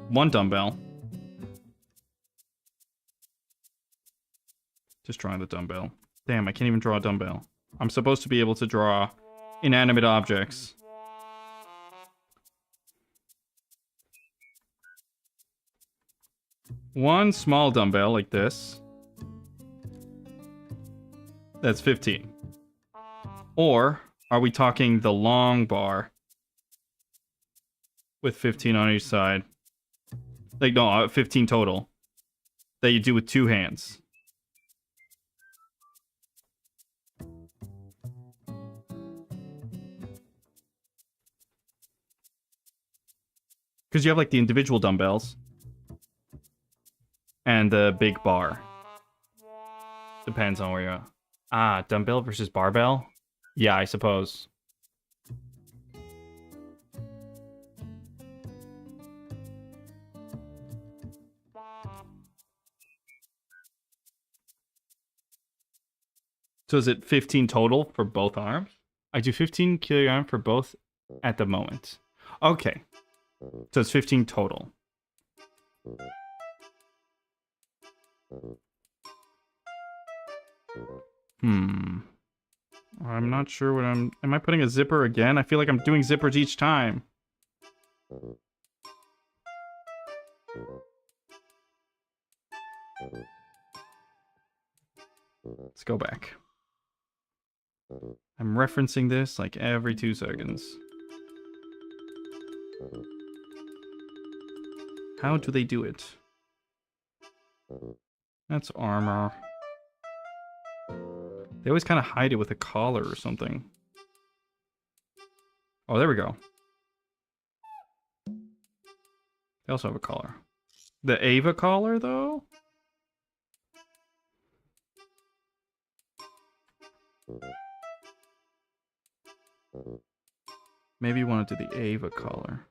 1 dumbbell. Just drawing the dumbbell. Damn, I can't even draw a dumbbell. I'm supposed to be able to draw inanimate objects. One small dumbbell like this. That's 15. Or are we talking the long bar with 15 on each side? Like, no, 15 total that you do with 2 hands. Because you have like the individual dumbbells and the big bar. Depends on where you're at. Ah, dumbbell versus barbell? Yeah, I suppose. So is it 15 total for both arms? I do 15 kilogram for both at the moment. Okay. So it's 15 total. I'm not sure what am I putting a zipper again? I feel like I'm doing zippers each time. Let's go back. I'm referencing this like every 2 seconds. How do they do it? That's armor. They always kind of hide it with a collar or something. Oh, there we go. They also have a collar. The Ava collar, though? Maybe you want to do the Ava collar.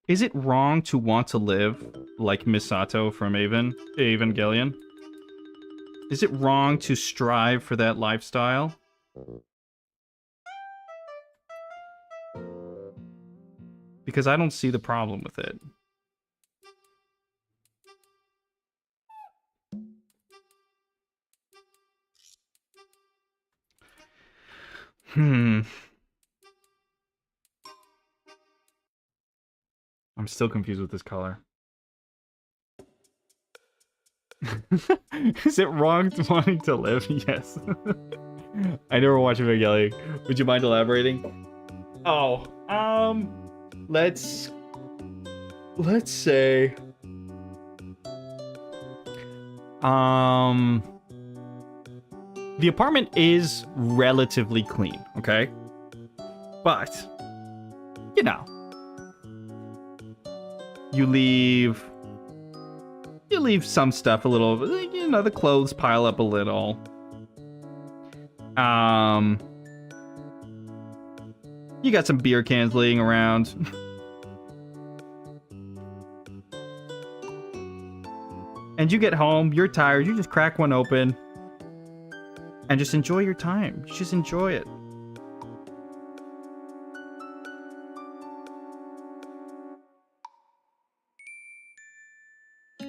Is it wrong to want to live like Misato from Evangelion? Is it wrong to strive for that lifestyle? Because I don't see the problem with it. I'm still confused with this color. Is it wrong to wanting to live? Yes. I never watched Evangelion. Would you mind elaborating? Oh, let's say, the apartment is relatively clean, okay? But, you know, you leave some stuff a little, you know, the clothes pile up a little. You got some beer cans laying around. And you get home, you're tired, you just crack one open and just enjoy your time. Just enjoy it.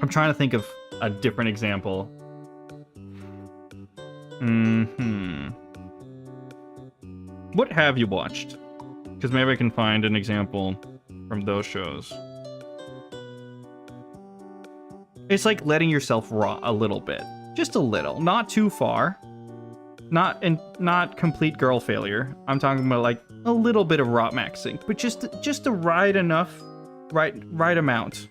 I'm trying to think of a different example. What have you watched? Because maybe I can find an example from those shows. It's like letting yourself rot a little bit. Just a little. Not too far. Not complete girl failure. I'm talking about like a little bit of rot maxing. But just the right enough, right amount.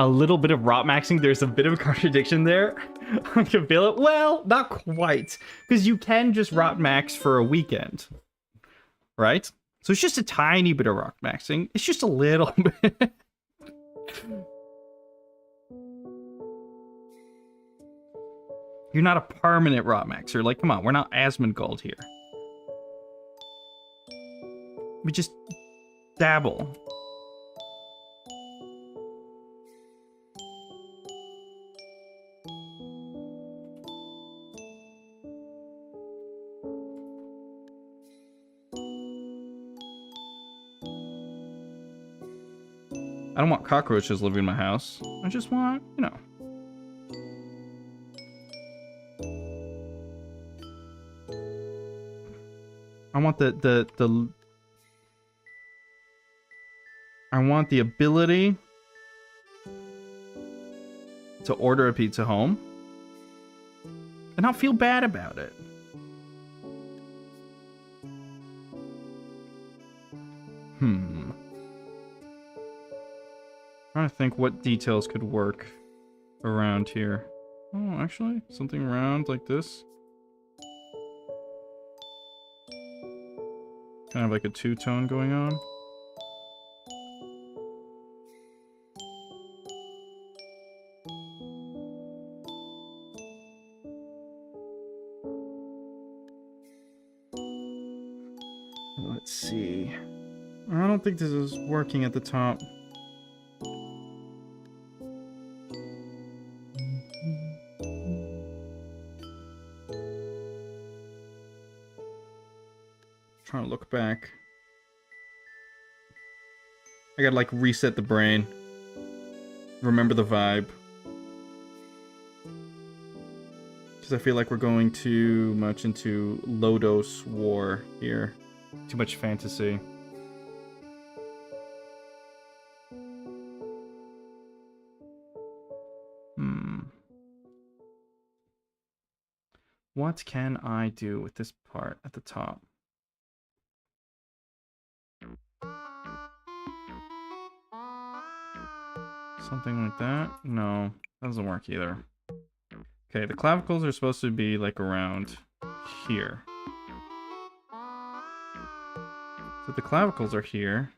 A little bit of rot maxing. There's a bit of a contradiction there. I can feel it. Well, not quite. Because you can just rot max for a weekend. Right? So it's just a tiny bit of rot maxing. It's just a little bit. You're not a permanent rot maxer. Like, come on, we're not Asmongold here. We just dabble. I don't want cockroaches living in my house. I just want, you know. I want I want the ability to order a pizza home and not feel bad about it. Trying to think what details could work around here. Oh, actually, something around like this. Kind of like a two-tone going on. Let's see. I don't think this is working at the top. Trying to look back. I gotta like reset the brain. Remember the vibe. Because I feel like we're going too much into low-dose war here. Too much fantasy. What can I do with this part at the top? Something like that? No, that doesn't work either. Okay, the clavicles are supposed to be like around here. So the clavicles are here.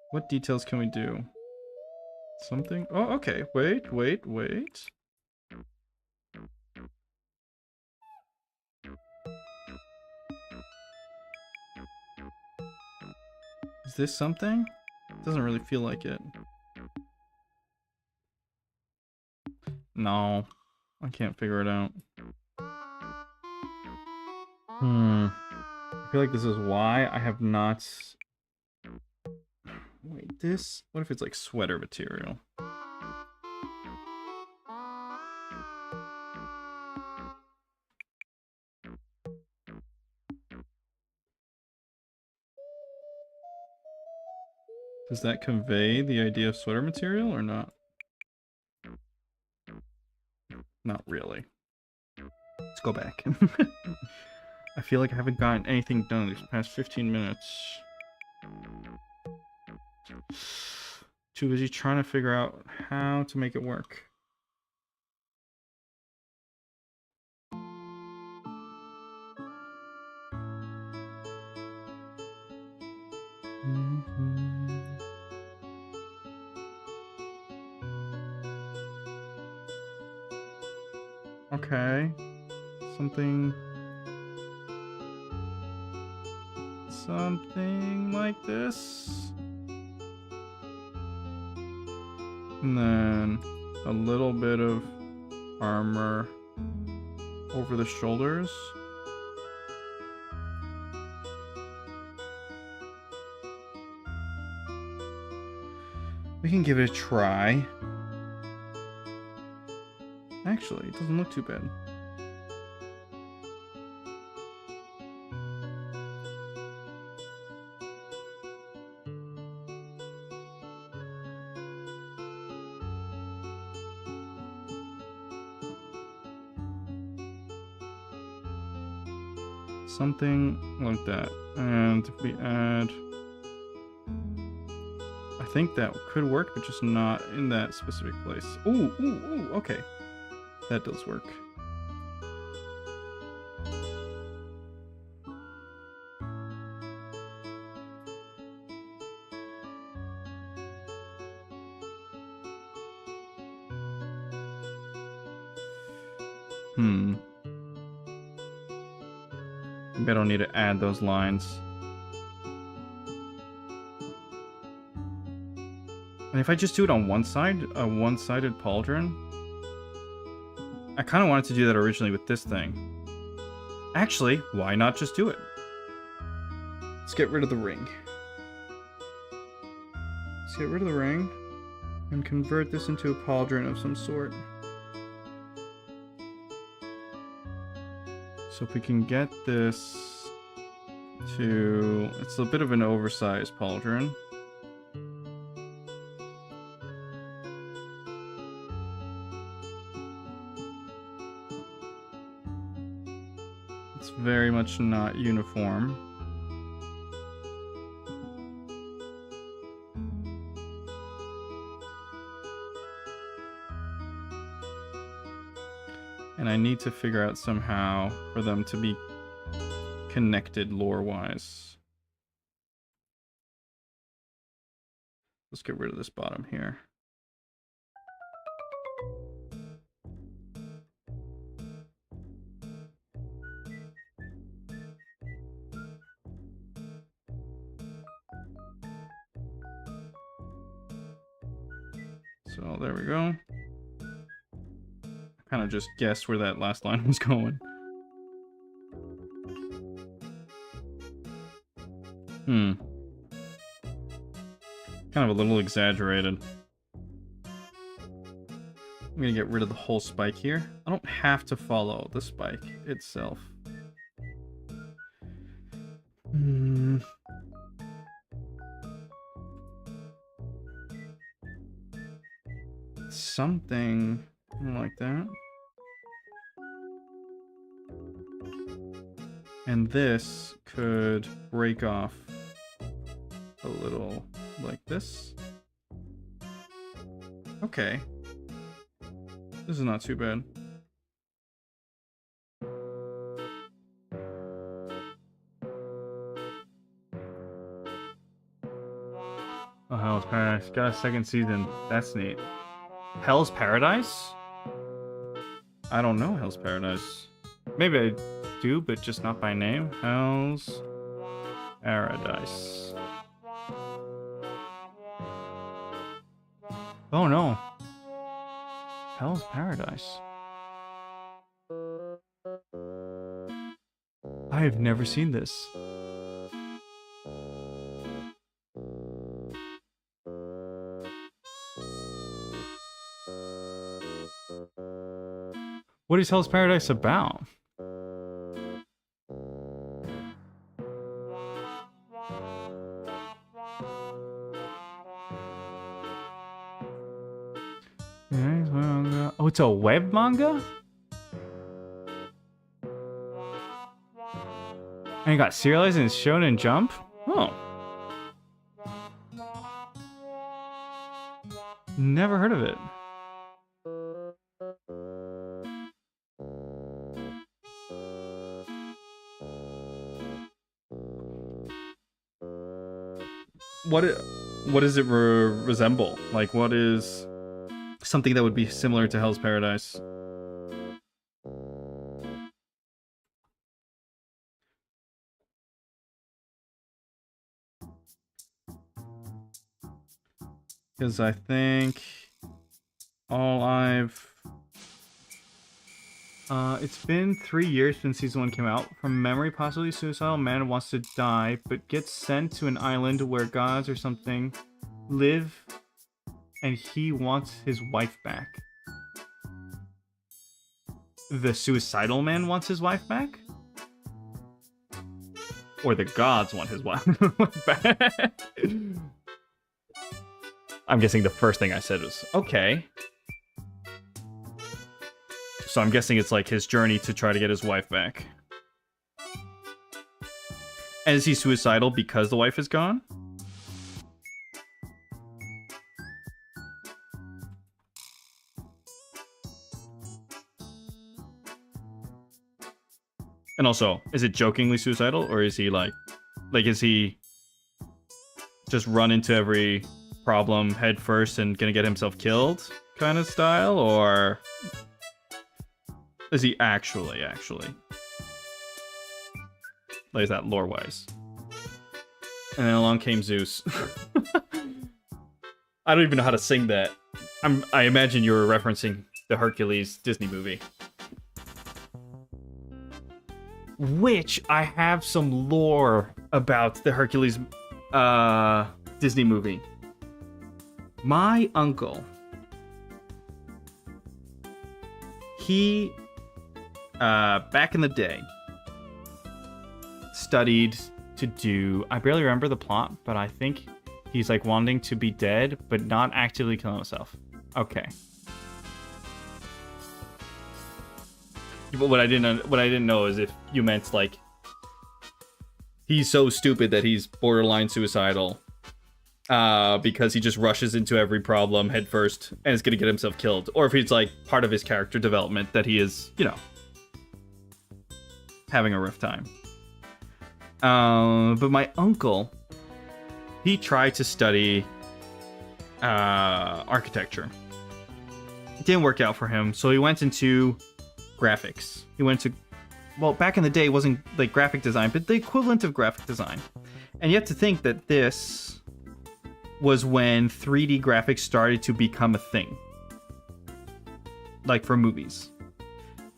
What details can we do? Something? Oh, okay. Wait. Is this something? It doesn't really feel like it. No, I can't figure it out. I feel like this is why I have not... Wait, this? What if it's like sweater material? Does that convey the idea of sweater material or not? Not really. Let's go back. I feel like I haven't gotten anything done these past 15 minutes. Too busy trying to figure out how to make it work. Okay. Something like this. And then a little bit of armor over the shoulders. We can give it a try. Actually, it doesn't look too bad. Something like that. And if we add... I think that could work, but just not in that specific place. Ooh, okay. That does work. Maybe I don't need to add those lines. And if I just do it on one side, a one-sided pauldron, I kind of wanted to do that originally with this thing. Actually, why not just do it? Let's get rid of the ring. Let's get rid of the ring and convert this into a pauldron of some sort. So if we can get this to... It's a bit of an oversized pauldron. It's very much not uniform. And I need to figure out somehow for them to be connected lore-wise. Let's get rid of this bottom here. So there we go. Kind of just guessed where that last line was going. Kind of a little exaggerated. I'm gonna get rid of the whole spike here. I don't have to follow the spike itself. Something like that. And this could break off a little like this. Okay. This is not too bad. Oh, Hell's Paradise. Got a second season. That's neat. Hell's Paradise? I don't know Hell's Paradise. Maybe I do, but just not by name. Hell's Paradise. Oh no. Hell's Paradise. I have never seen this. What is Hell's Paradise about? Oh, it's a web manga? And it got serialized in Shonen Jump? Oh. Never heard of it. What does it resemble? Like, what is something that would be similar to Hell's Paradise? Because I think all I've... it's been 3 years since season 1 came out. From memory, possibly suicidal man wants to die, but gets sent to an island where gods or something live, and he wants his wife back. The suicidal man wants his wife back? Or the gods want his wife back? I'm guessing the first thing I said was, okay. So I'm guessing it's like his journey to try to get his wife back. And is he suicidal because the wife is gone? And also, is it jokingly suicidal, or is he like is he just run into every problem head first and gonna get himself killed kind of style, or is he actually like, is that lore wise? And then along came Zeus. I don't even know how to sing that. I imagine you were referencing the Hercules Disney movie, which I have some lore about the Hercules Disney movie. My uncle, he back in the day studied to do, I barely remember the plot, but I think he's like wanting to be dead but not actively killing himself. Okay. But what I didn't know is if you meant like he's so stupid that he's borderline suicidal because he just rushes into every problem head first and is gonna get himself killed, or if he's like part of his character development that he is, you know, having a rough time. But my uncle, he tried to study architecture. It didn't work out for him, so he went into graphics. He went to, well, back in the day, it wasn't like graphic design, but the equivalent of graphic design. And you have to think that this was when 3D graphics started to become a thing, like for movies.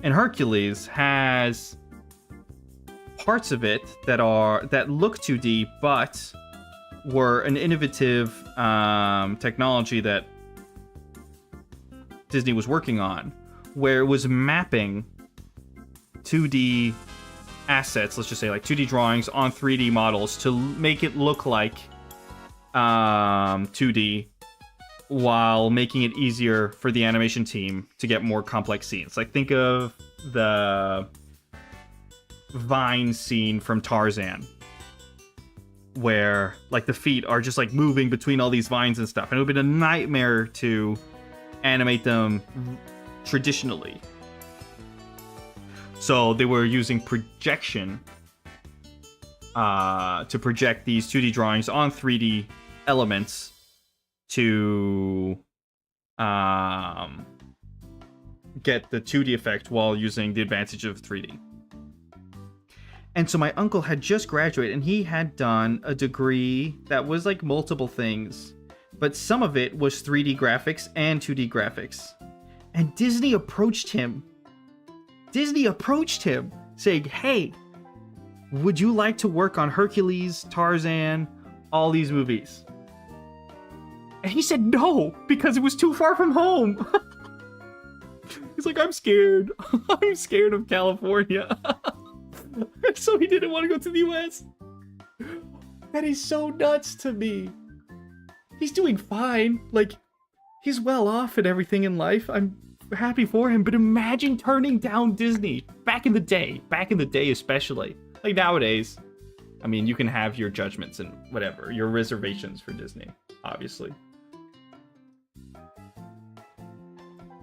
And Hercules has parts of it that look 2D, but were an innovative technology that Disney was working on, where it was mapping 2D assets, let's just say like 2D drawings on 3D models to make it look like 2D, while making it easier for the animation team to get more complex scenes. Like, think of the vine scene from Tarzan, where like the feet are just like moving between all these vines and stuff, and it would have been a nightmare to animate them traditionally. So they were using projection to project these 2D drawings on 3D elements to get the 2D effect while using the advantage of 3D. And so my uncle had just graduated, and he had done a degree that was like multiple things, but some of it was 3D graphics and 2D graphics. And Disney approached him saying, hey, would you like to work on Hercules, Tarzan, all these movies? And he said no, because it was too far from home. He's like, I'm scared. I'm scared of California. So he didn't want to go to the US. That is so nuts to me. He's doing fine. Like, he's well off and everything in life. I'm happy for him, but imagine turning down Disney back in the day especially. Like, nowadays, I mean, you can have your judgments and whatever, your reservations for Disney, obviously.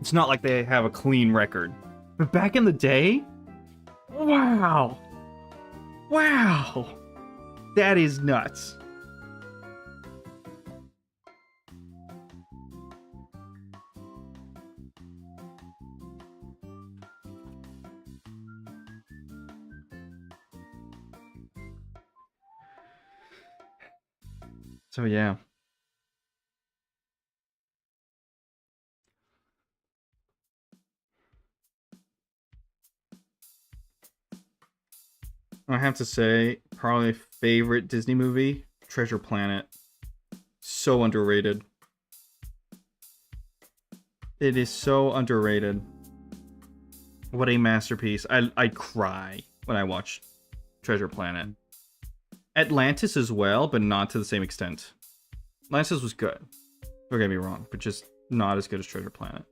It's not like they have a clean record. But back in the day, wow. That is nuts. So yeah. I have to say, probably favorite Disney movie, Treasure Planet. So underrated. It is so underrated. What a masterpiece. I cry when I watch Treasure Planet. Atlantis as well, but not to the same extent. Atlantis was good. Don't get me wrong, but just not as good as Treasure Planet.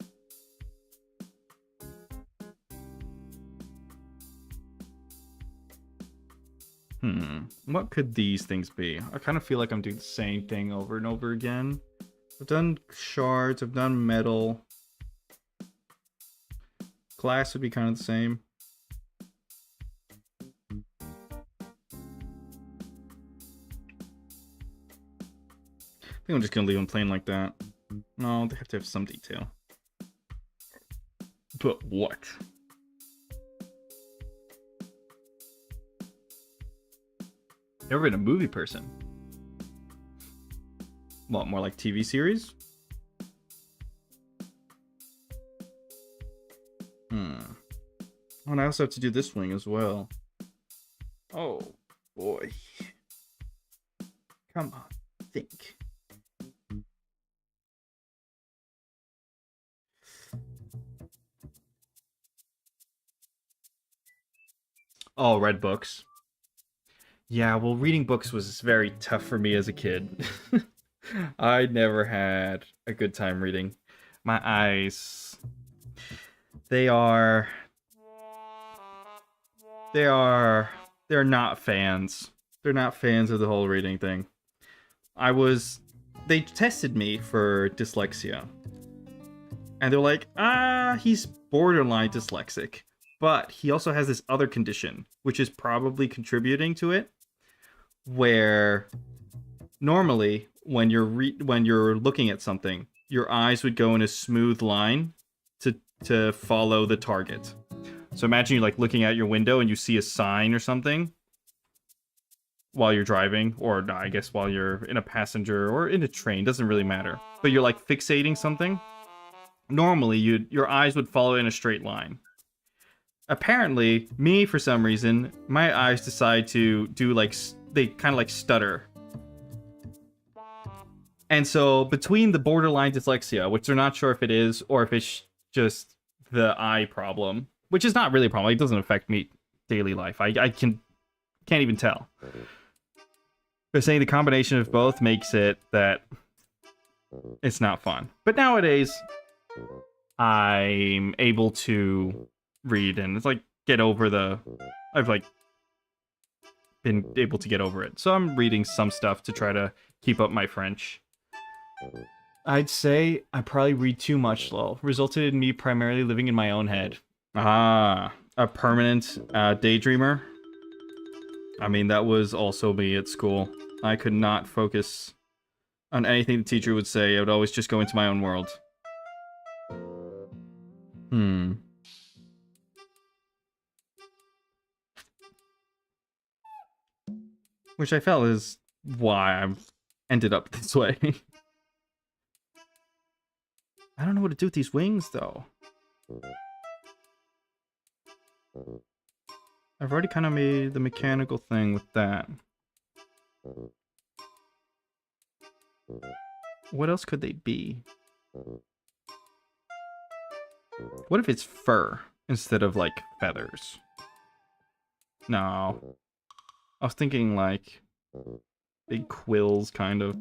What could these things be? I kind of feel like I'm doing the same thing over and over again. I've done shards, I've done metal. Glass would be kind of the same. I think I'm just gonna leave them plain like that. No, they have to have some detail. But what? Never been a movie person. What, more like TV series? Oh, and I also have to do this wing as well. Oh, boy. Come on, think. Oh, read books. Yeah, well, reading books was very tough for me as a kid. I never had a good time reading. My eyes, they're not fans. They're not fans of the whole reading thing. They tested me for dyslexia. And they're like, he's borderline dyslexic. But he also has this other condition, which is probably contributing to it, where normally when you're looking at something, your eyes would go in a smooth line to follow the target. So imagine you're like looking out your window and you see a sign or something while you're driving, or no, I guess while you're in a passenger or in a train, doesn't really matter. But you're like fixating something. Normally your eyes would follow in a straight line. apparently, me, for some reason, my eyes decide to do like, they kind of like stutter. And so between the borderline dyslexia, which they're not sure if it is, or if it's just the eye problem, which is not really a problem. It doesn't affect me daily life. I can't even tell. They're saying the combination of both makes it that it's not fun. But nowadays, I'm able to read and it's like get over the... I've like been able to get over it. So I'm reading some stuff to try to keep up my French. I'd say I probably read too much, though. Resulted in me primarily living in my own head. Ah, a permanent daydreamer. I mean, that was also me at school. I could not focus on anything the teacher would say. I would always just go into my own world. Which I felt is why I ended up this way. I don't know what to do with these wings, though. I've already kind of made the mechanical thing with that. What else could they be? What if it's fur instead of, like, feathers? No. I was thinking, like, big quills, kind of.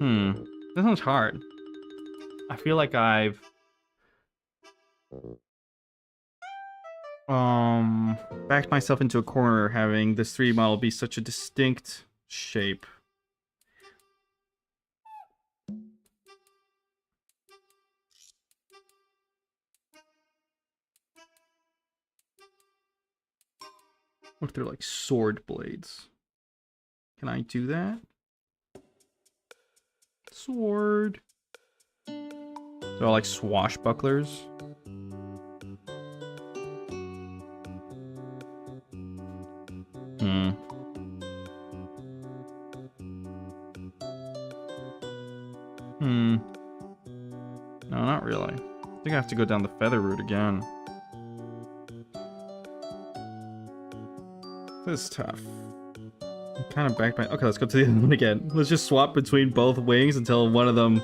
This one's hard. I feel like I've... backed myself into a corner having this 3D model be such a distinct shape. What if they're like sword blades? Can I do that? Sword. They're all like swashbucklers. No, not really. I think I have to go down the feather route again. This is tough. I'm kind of backed by... Okay, let's go to the other one again. Let's just swap between both wings until one of them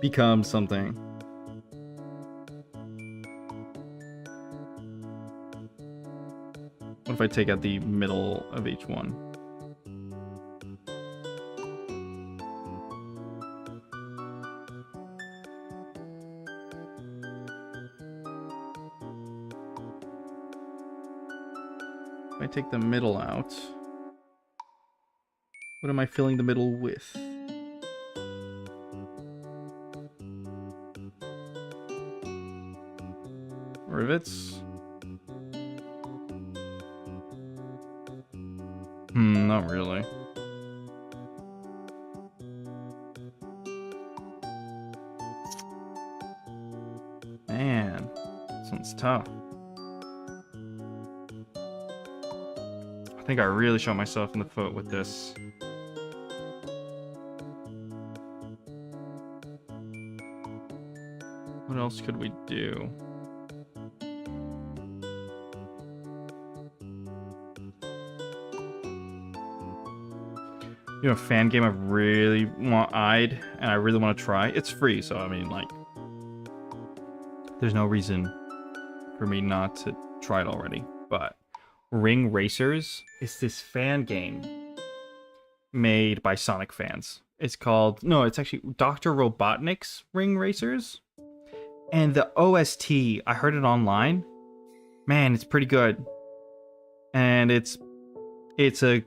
becomes something. What if I take out the middle of each one? If I take the middle out, what am I filling the middle with? Rivets? Not really. Man, this one's tough. I think I really shot myself in the foot with this. What else could we do? You know, a fan game I really eyed and I really want to try. It's free, so I mean, like, there's no reason for me not to try it already. But Ring Racers is this fan game made by Sonic fans. It's called, no, it's actually Dr. Robotnik's Ring Racers. And the OST, I heard it online. Man, it's pretty good. And it's a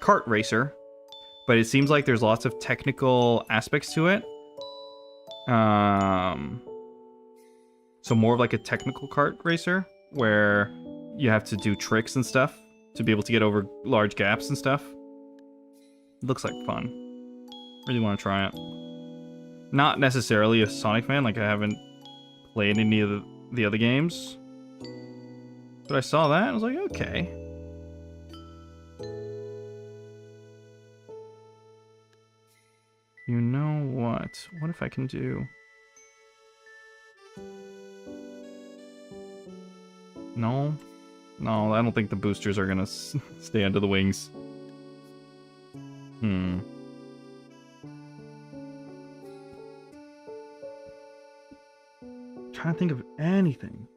kart racer, but it seems like there's lots of technical aspects to it. So more of like a technical kart racer where you have to do tricks and stuff to be able to get over large gaps and stuff. It looks like fun. Really want to try it. Not necessarily a Sonic fan, like I haven't played any of the other games. But I saw that and I was like, okay. You know what? What if I can do... No. No, I don't think the boosters are gonna stay under the wings. Hmm. Trying to think of anything.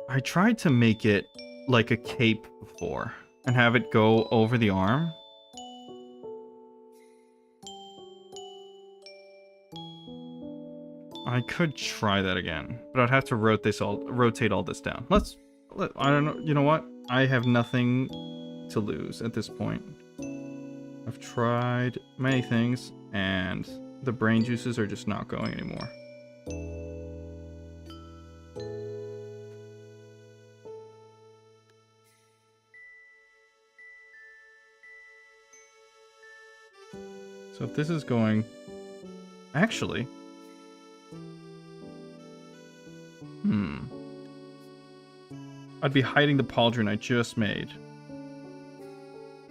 I tried to make it like a cape before and have it go over the arm. I could try that again, but I'd have to rotate all this down. I don't know. You know what? I have nothing to lose at this point. I've tried many things, and the brain juices are just not going anymore. So if this is going... Actually... I'd be hiding the pauldron I just made.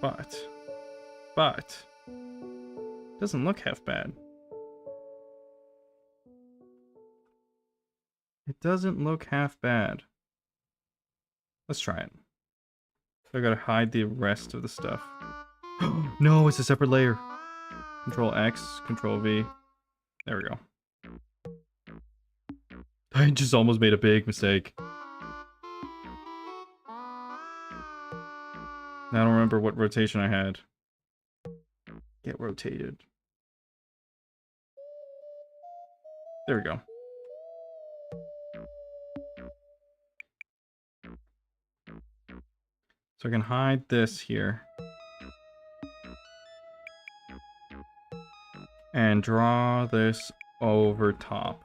But... Doesn't look half bad. It doesn't look half bad. Let's try it. So I gotta hide the rest of the stuff. No, it's a separate layer. Control X, Control V. There we go. I just almost made a big mistake. I don't remember what rotation I had. Get rotated. There we go. So I can hide this here. And draw this over top.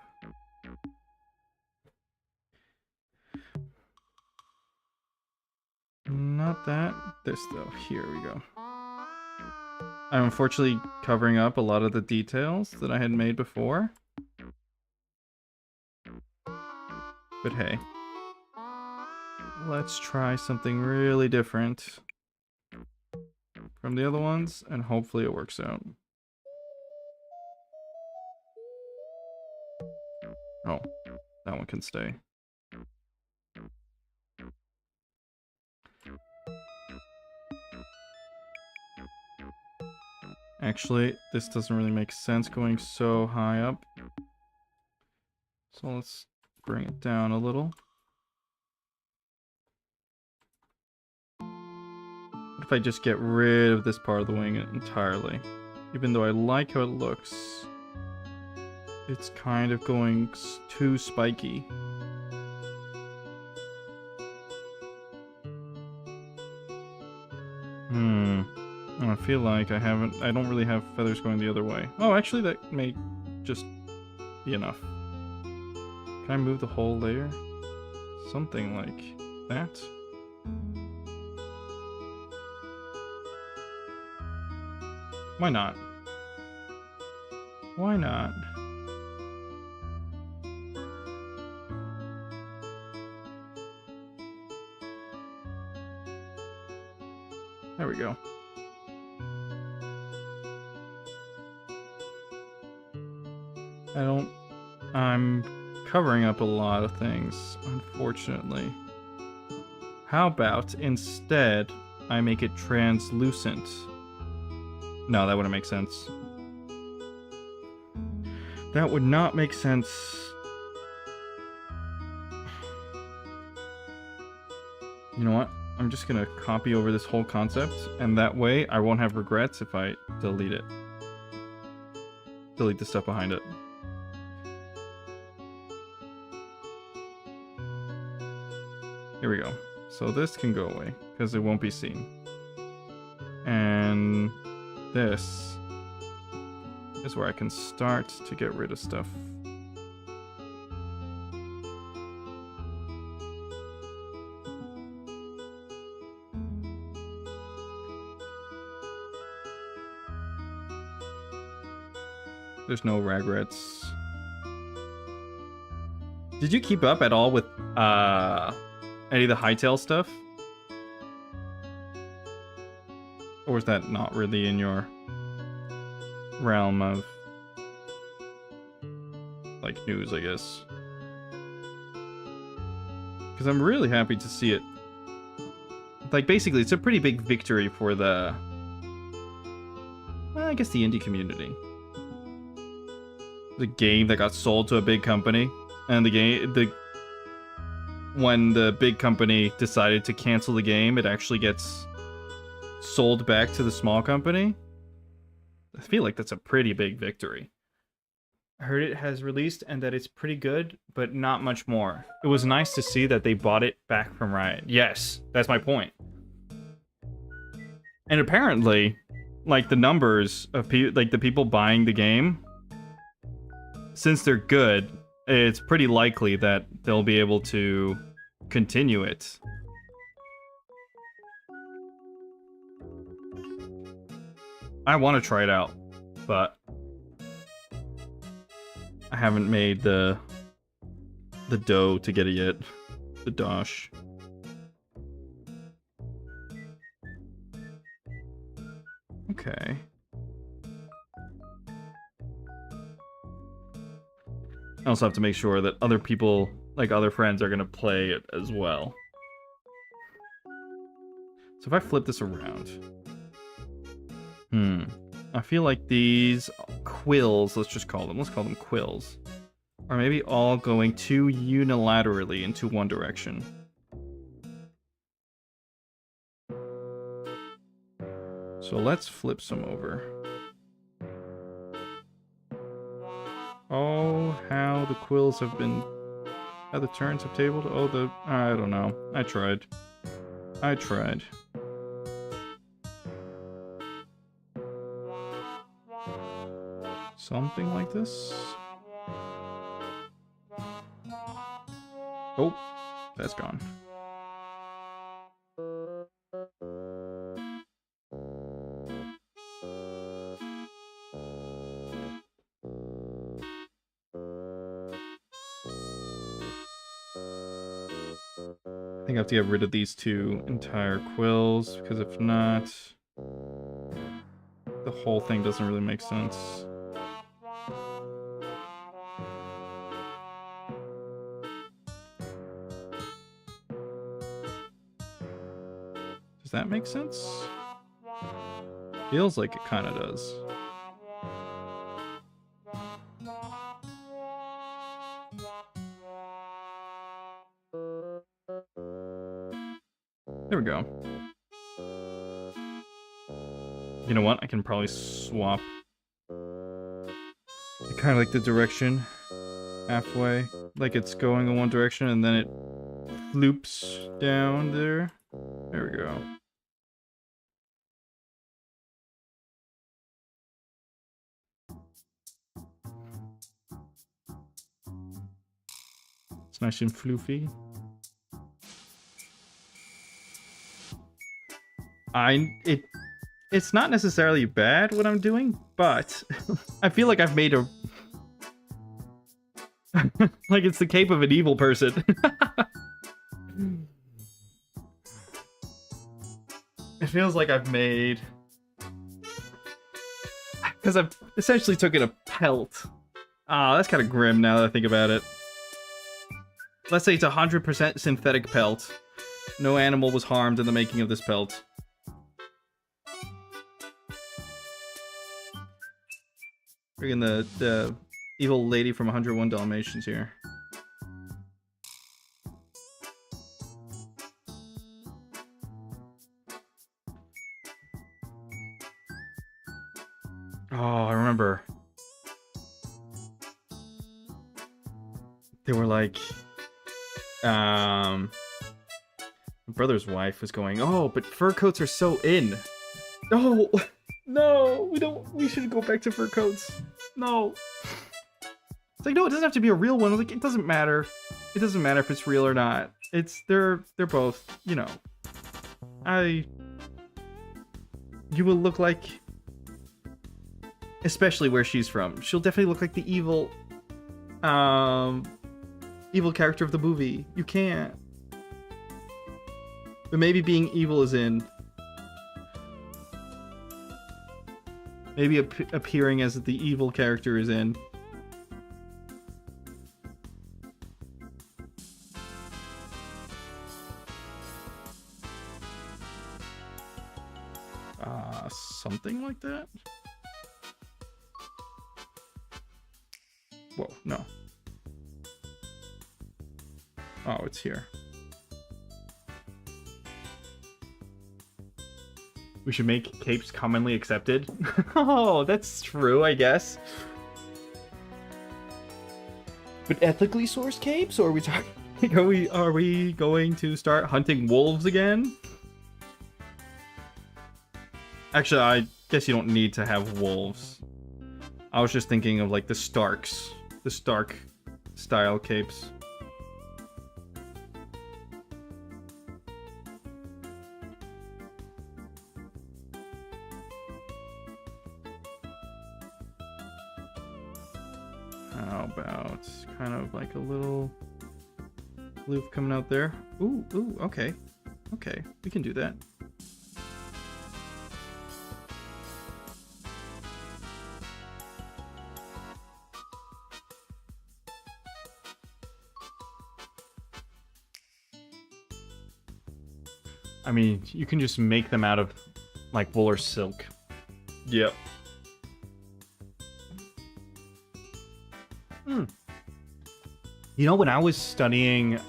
Not that. This though. Here we go. I'm unfortunately covering up a lot of the details that I had made before. But hey. Let's try something really different from the other ones, and hopefully it works out. Oh, that one can stay. Actually, this doesn't really make sense going so high up. So let's bring it down a little. What if I just get rid of this part of the wing entirely? Even though I like how it looks, it's kind of going too spiky. I feel like I don't really have feathers going the other way. Oh, actually that may just be enough. Can I move the whole layer? Something like that? Why not? Why not? There we go. I'm covering up a lot of things, unfortunately. How about instead I make it translucent? No, that wouldn't make sense. That would not make sense. You know what? I'm just gonna copy over this whole concept, and that way I won't have regrets if I delete it. Delete the stuff behind it. Here we go. So this can go away, because it won't be seen. And this is where I can start to get rid of stuff. There's no regrets. Did you keep up at all with any of the hightail stuff? Or is that not really in your realm of like news, I guess. Because I'm really happy to see it. Like, basically, it's a pretty big victory for the, well, I guess the indie community. The game that got sold to a big company, and when the big company decided to cancel the game, it actually gets sold back to the small company. I feel like that's a pretty big victory. I heard it has released and that it's pretty good, but not much more. It was nice to see that they bought it back from Riot. Yes, that's my point. And apparently, like, the numbers of the people buying the game, since they're good, it's pretty likely that they'll be able to continue it. I want to try it out, but I haven't made the dough to get it yet. The dosh. Okay. I also have to make sure that other people, like other friends, are gonna play it as well. So if I flip this around, I feel like these quills, let's call them quills, are maybe all going too unilaterally into one direction. So let's flip some over. Oh, how the quills have been, how the turns have tabled. Oh, I don't know. I tried. Something like this. Oh, that's gone. I think I have to get rid of these two entire quills, because if not, the whole thing doesn't really make sense. Does that make sense? Feels like it kind of does. There we go. You know what? I can probably swap kind of like the direction halfway. Like it's going in one direction and then it loops down there. There we go. It's nice and floofy. It's not necessarily bad what I'm doing, but I feel like I've made a like it's the cape of an evil person. It feels like I've made, because I've essentially taken a pelt. Ah, that's kind of grim now that I think about it. Let's say it's 100% synthetic pelt. No animal was harmed in the making of this pelt. Bringing the evil lady from 101 Dalmatians here. Oh, I remember. They were like, my brother's wife was going, oh, but fur coats are so in. No, no, we shouldn't go back to fur coats. No. It's like, no, it doesn't have to be a real one. Like, it doesn't matter. It doesn't matter if it's real or not. They're both, you know. You will look like, especially where she's from, she'll definitely look like the evil character of the movie. You can't. But maybe being evil is in. Maybe appearing as the evil character is in. something like that. Whoa, no. Oh, it's here. We should make capes commonly accepted. Oh, that's true, I guess. But ethically sourced capes, or are we talking? Are we going to start hunting wolves again? Actually, I guess you don't need to have wolves. I was just thinking of like the Starks, the Stark style capes. How about kind of like a little loop coming out there? Ooh, ooh, okay. Okay, we can do that. I mean, you can just make them out of like wool or silk. Yep. You know, when I was studying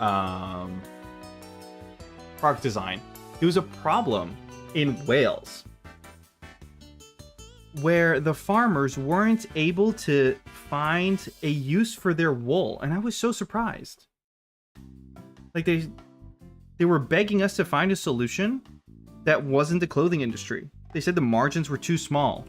product design, there was a problem in Wales where the farmers weren't able to find a use for their wool, and I was so surprised. Like they were begging us to find a solution that wasn't the clothing industry. They said the margins were too small.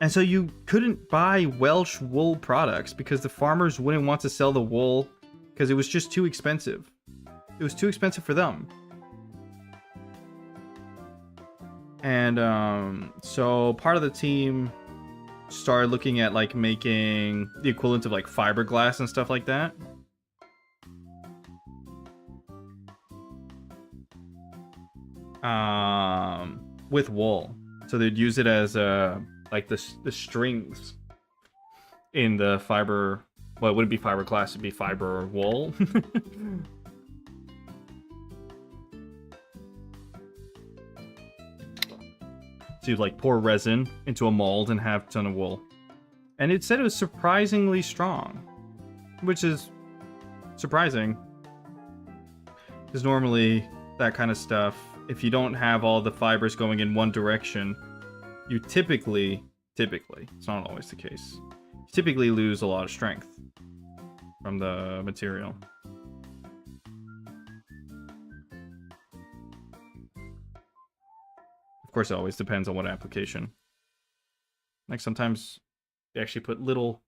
And so you couldn't buy Welsh wool products because the farmers wouldn't want to sell the wool because it was just too expensive. It was too expensive for them. And so part of the team started looking at like making the equivalent of like fiberglass and stuff like that. With wool. So they'd use it as like the strings in the fiber. Well, it wouldn't be fiberglass, it'd be fiber wool. So you'd like pour resin into a mold and have a ton of wool. And it said it was surprisingly strong, which is surprising. Because normally that kind of stuff, if you don't have all the fibers going in one direction, you typically, it's not always the case, you typically lose a lot of strength from the material. Of course, it always depends on what application. Like sometimes they actually put little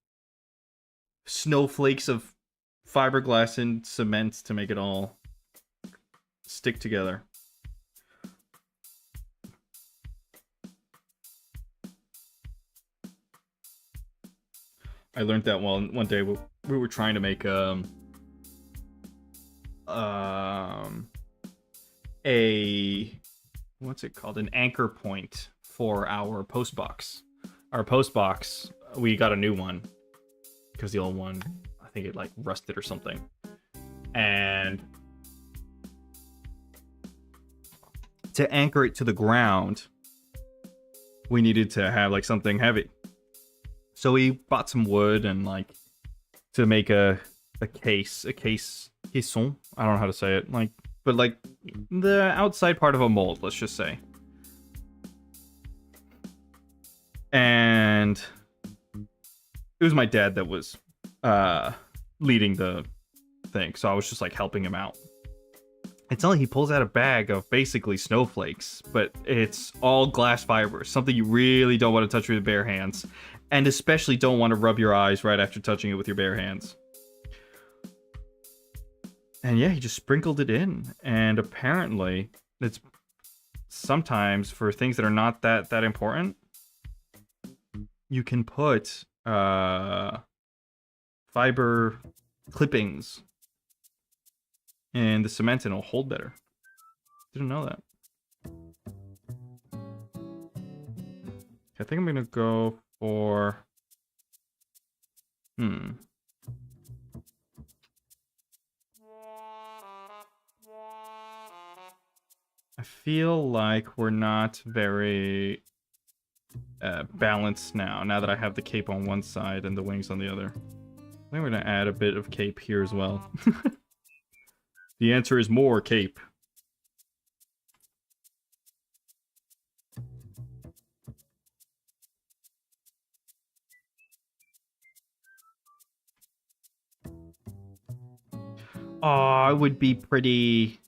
snowflakes of fiberglass in cement to make it all stick together. I learned that one day we were trying to make a what's it called? An anchor point for our post box. Our post box, we got a new one because the old one, I think it like rusted or something. And to anchor it to the ground, we needed to have like something heavy. So we bought some wood and like to make a caisson. I don't know how to say it. Like, but like the outside part of a mold, let's just say. And it was my dad that was leading the thing, so I was just like helping him out. Until he pulls out a bag of basically snowflakes, but it's all glass fibers, something you really don't want to touch with your bare hands, and especially don't want to rub your eyes right after touching it with your bare hands. And yeah, he just sprinkled it in, and apparently it's sometimes for things that are not that important, you can put fiber clippings in the cement and it'll hold better. Didn't know that. I think I'm gonna go for I feel like we're not very balanced now that I have the cape on one side and the wings on the other. I think we're gonna add a bit of cape here as well. The answer is more cape. Oh, it would be pretty...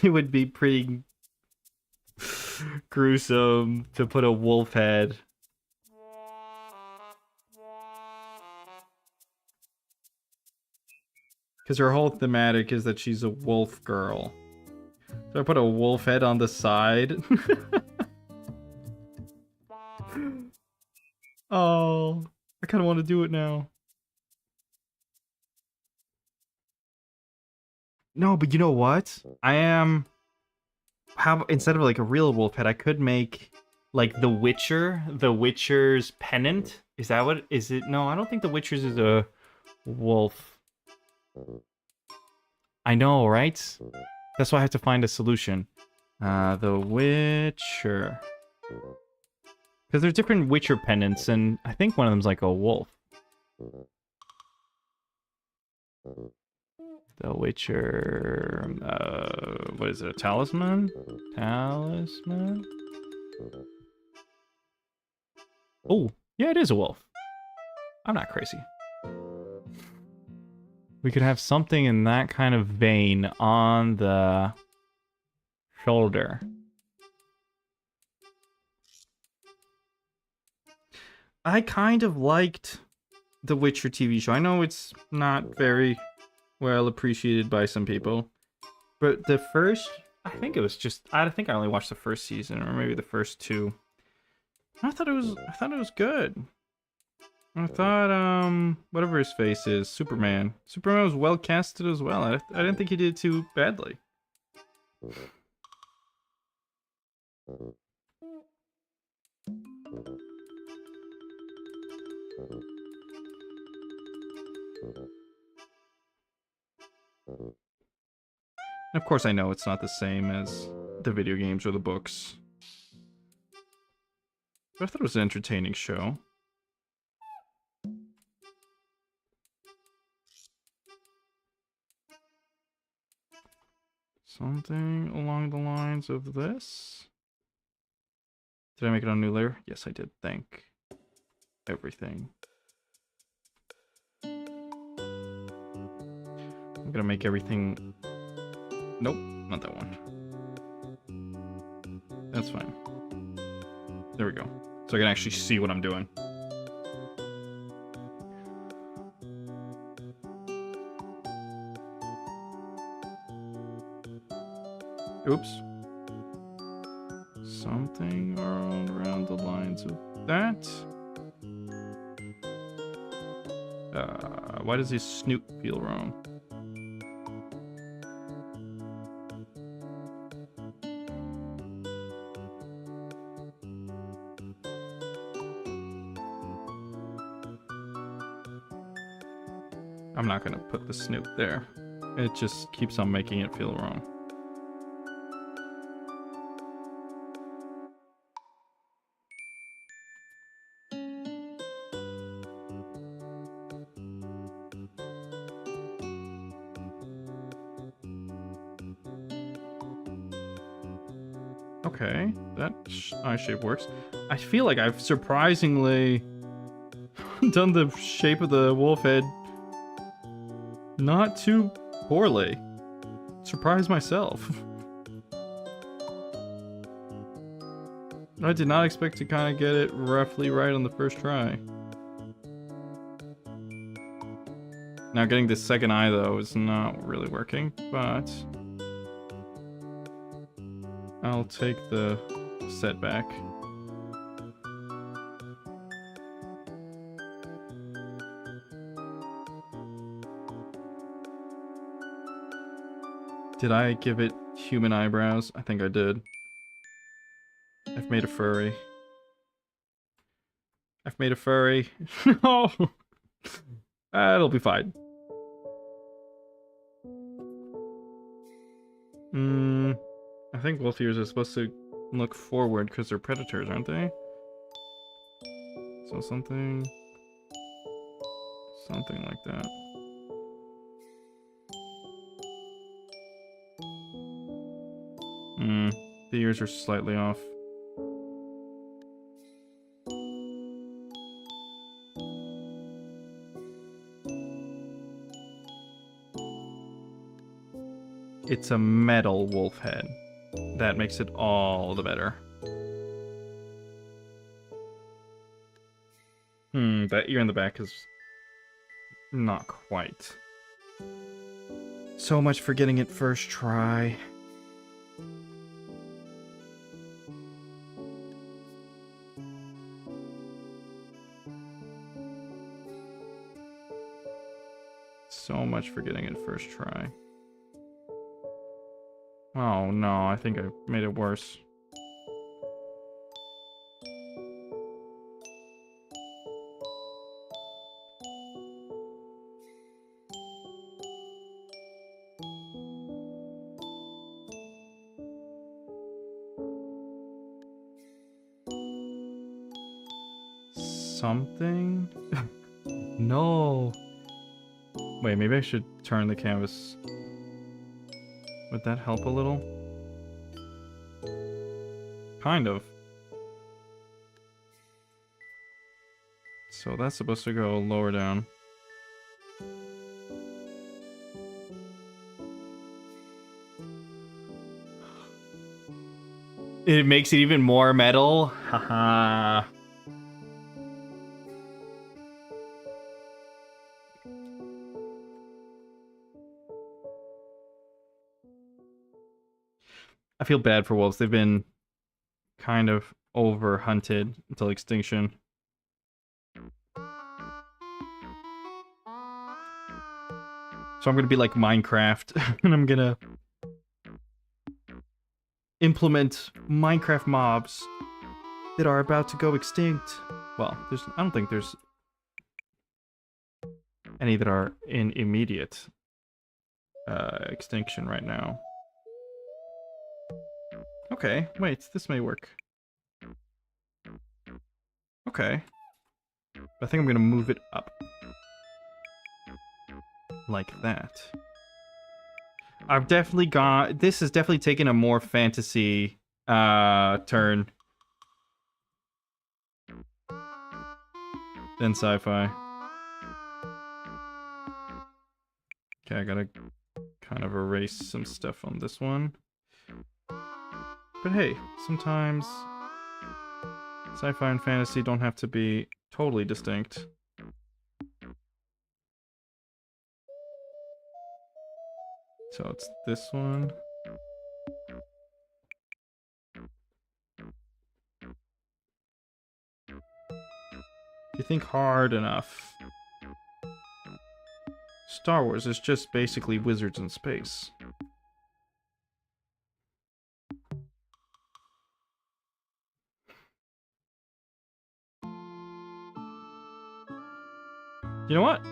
it would be pretty gruesome to put a wolf head. Because her whole thematic is that she's a wolf girl. So I put a wolf head on the side. Oh, I kind of want to do it now. No, but you know what? I am... How instead of like a real wolf head, I could make like the Witcher's pennant. Is that what is it? No, I don't think the Witcher's is a wolf. I know, right? That's why I have to find a solution. The Witcher. Because there's different Witcher pennants, and I think one of them's like a wolf. The Witcher... what is it, a talisman? Talisman? Oh, yeah, it is a wolf. I'm not crazy. We could have something in that kind of vein on the shoulder. I kind of liked the Witcher TV show. I know it's not very well appreciated by some people, but the first, I think I only watched the first season or maybe the first two. I thought it was good. I thought whatever his face is, Superman was well casted as well. I didn't think he did too badly. And of course I know it's not the same as the video games or the books. But I thought it was an entertaining show. Something along the lines of this. Did I make it on a new layer? Yes, I did. Thank everything. I'm gonna make everything... Nope, not that one. That's fine. There we go. So I can actually see what I'm doing. Oops. Something around the lines of that. Why does his snoot feel wrong? I'm not gonna put the snoot there. It just keeps on making it feel wrong. Okay, that eye shape works. I feel like I've surprisingly done the shape of the wolf head not too poorly. Surprised myself. I did not expect to kind of get it roughly right on the first try. Now getting the second eye though is not really working, but I'll take the setback. Did I give it human eyebrows? I think I did. I've made a furry. I've made a furry. No! It'll be fine. I think wolf ears are supposed to look forward because they're predators, aren't they? So something like that. The ears are slightly off. It's a metal wolf head. That makes it all the better. That ear in the back is not quite. So much for getting it first try. So much for getting it first try. Oh no, I think I made it worse. Something? No. Wait, maybe I should turn the canvas. Would that help a little? Kind of. So that's supposed to go lower down. It makes it even more metal? Haha. I feel bad for wolves. They've been kind of over-hunted until extinction. So I'm gonna be like Minecraft, and I'm gonna implement Minecraft mobs that are about to go extinct. Well, I don't think there's any that are in immediate extinction right now. Okay, wait, this may work. Okay. I think I'm gonna move it up. Like that. I've definitely gone... This has definitely taken a more fantasy turn than sci-fi. Okay, I gotta kind of erase some stuff on this one. But hey, sometimes sci-fi and fantasy don't have to be totally distinct. So it's this one. If you think hard enough, Star Wars is just basically wizards in space. You know what?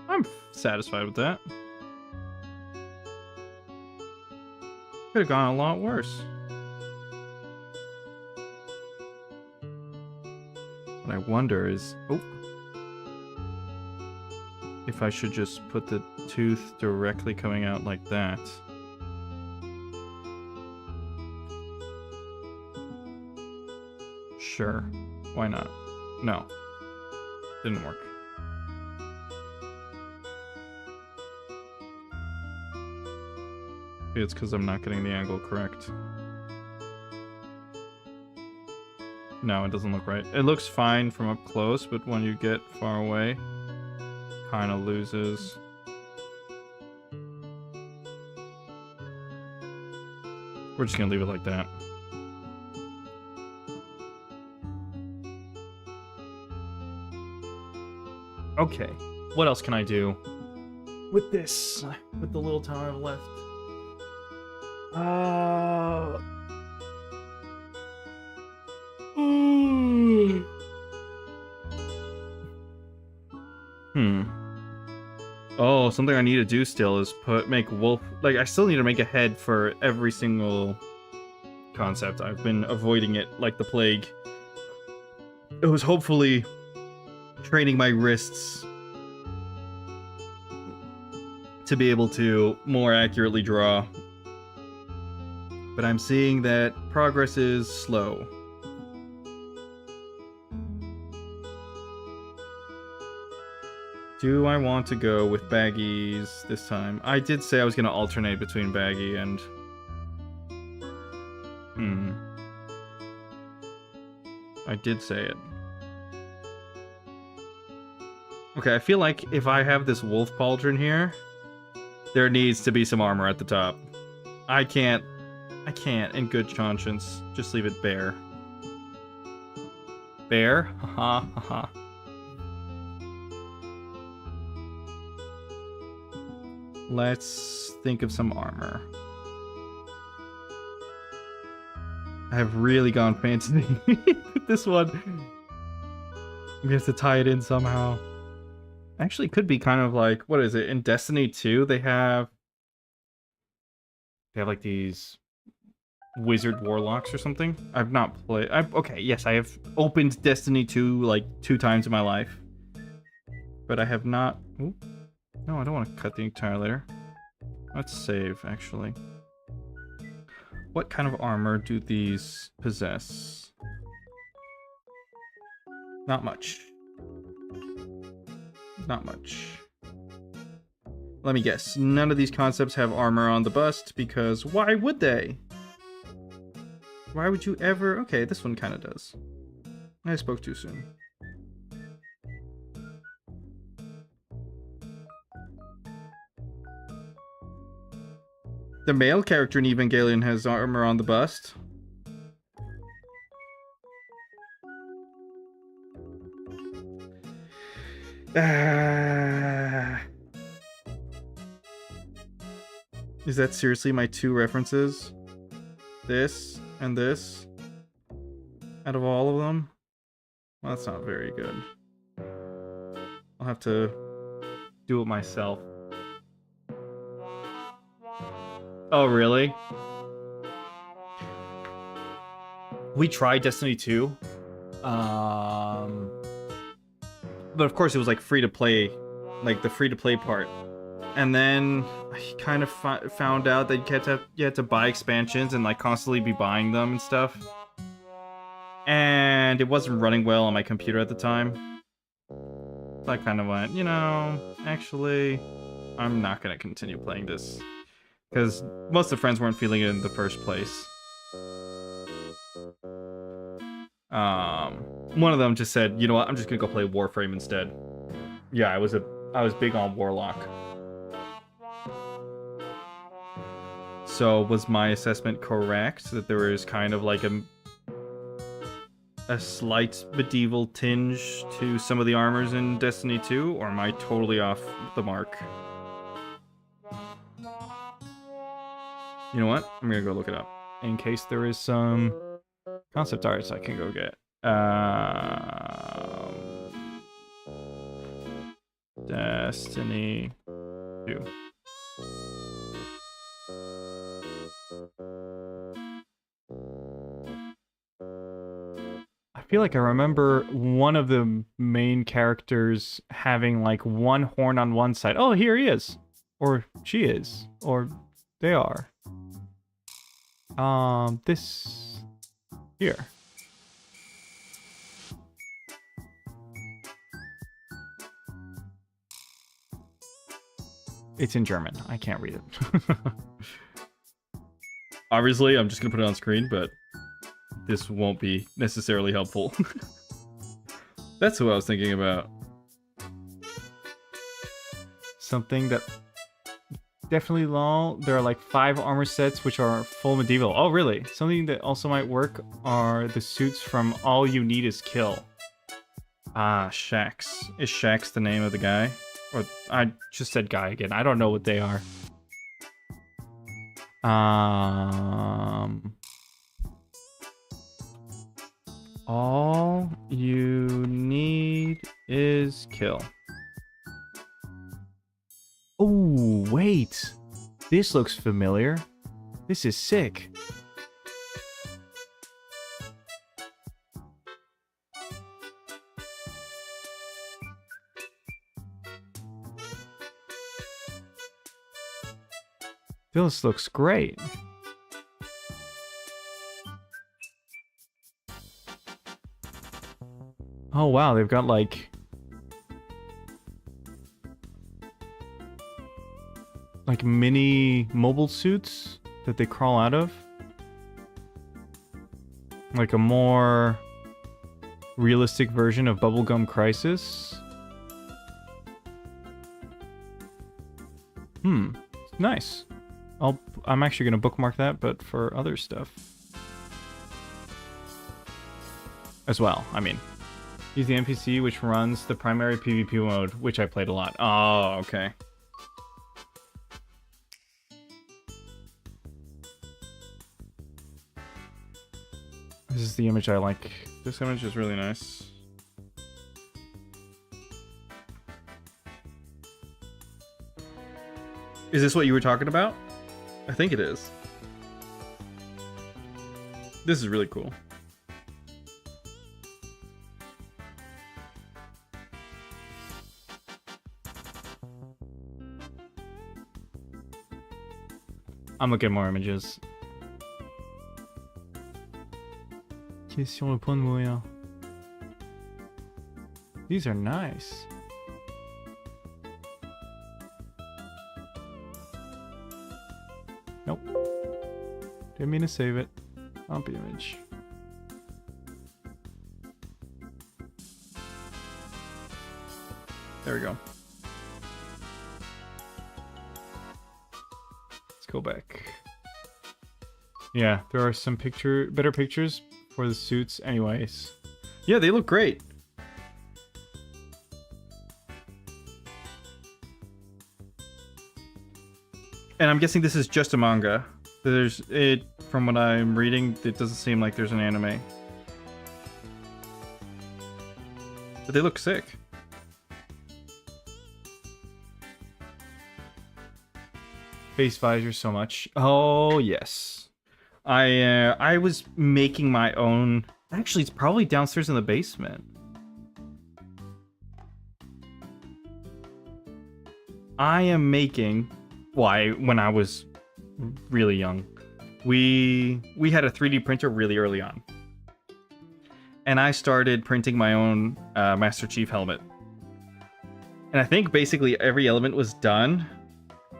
I'm satisfied with that. Could have gone a lot worse. What I wonder is... Oh. If I should just put the tooth directly coming out like that. Sure. Why not? No. Didn't work. Maybe it's because I'm not getting the angle correct. No, it doesn't look right. It looks fine from up close, but when you get far away, kind of loses. We're just gonna leave it like that. Okay, what else can I do with this? With the little time I have left. Oh, something I need to do still is make wolf... Like, I still need to make a head for every single concept. I've been avoiding it like the plague. It was hopefully training my wrists to be able to more accurately draw. But I'm seeing that progress is slow. Do I want to go with baggies this time? I did say I was going to alternate between baggy and... I did say it. Okay, I feel like if I have this wolf pauldron here, there needs to be some armor at the top. I can't, in good conscience, just leave it bare. Bare? Haha, haha. Let's think of some armor. I have really gone fancy with this one. We have to tie it in somehow. Actually, it could be kind of like, what is it? In Destiny 2, they have like these wizard warlocks or something. I've not played. Okay, yes, I have opened Destiny 2 like 2 times in my life, but I have not. Ooh. No, I don't want to cut the entire layer. Let's save, actually. What kind of armor do these possess? Not much. Not much. Let me guess. None of these concepts have armor on the bust, because why would they? Why would you ever... Okay, this one kind of does. I spoke too soon. The male character in Evangelion has armor on the bust. Is that seriously my 2 references? This and this? Out of all of them? Well, that's not very good. I'll have to do it myself. Oh, really? We tried Destiny 2. But of course it was like free to play, like the free to play part. And then I kind of found out that you had to buy expansions and like constantly be buying them and stuff. And it wasn't running well on my computer at the time. So I kind of went, you know, actually, I'm not going to continue playing this. Because most of the friends weren't feeling it in the first place. One of them just said, you know what, I'm just gonna go play Warframe instead. Yeah, I was big on Warlock. So was my assessment correct that there is kind of like a slight medieval tinge to some of the armors in Destiny 2, or am I totally off the mark? You know what? I'm gonna go look it up in case there is some concept arts I can go get. Destiny 2. I feel like I remember one of the main characters having like one horn on one side. Oh, here he is. Or she is. Or they are. This here. It's in German. I can't read it. Obviously, I'm just gonna put it on screen, but this won't be necessarily helpful. That's who I was thinking about. Something that definitely lol. There are like 5 armor sets which are full medieval. Oh, really? Something that also might work are the suits from All You Need Is Kill. Ah, Shax. Is Shax the name of the guy? Or I just said guy again. I don't know what they are. All you need is kill. Wait, this looks familiar. This is sick. This looks great. Oh wow, they've got like mini mobile suits that they crawl out of. Like a more realistic version of Bubblegum Crisis. Nice. I'm actually gonna bookmark that, but for other stuff as well. I mean, use the NPC which runs the primary PvP mode, which I played a lot. Oh, okay. This is the image I like. This image is really nice. Is this what you were talking about? I think it is. This is really cool. I'm looking at more images. Qui est sur le point de mourir. These are nice. Nope. Didn't mean to save it. Bump image. There we go. Let's go back. Yeah, there are some better pictures for the suits anyways. Yeah, they look great. And I'm guessing this is just a manga. From what I'm reading, it doesn't seem like there's an anime. But they look sick. Face visor so much. Oh, yes. I was making my own. Actually, it's probably downstairs in the basement. I am making. When I was really young, we had a 3D printer really early on, and I started printing my own Master Chief helmet. And I think basically every element was done,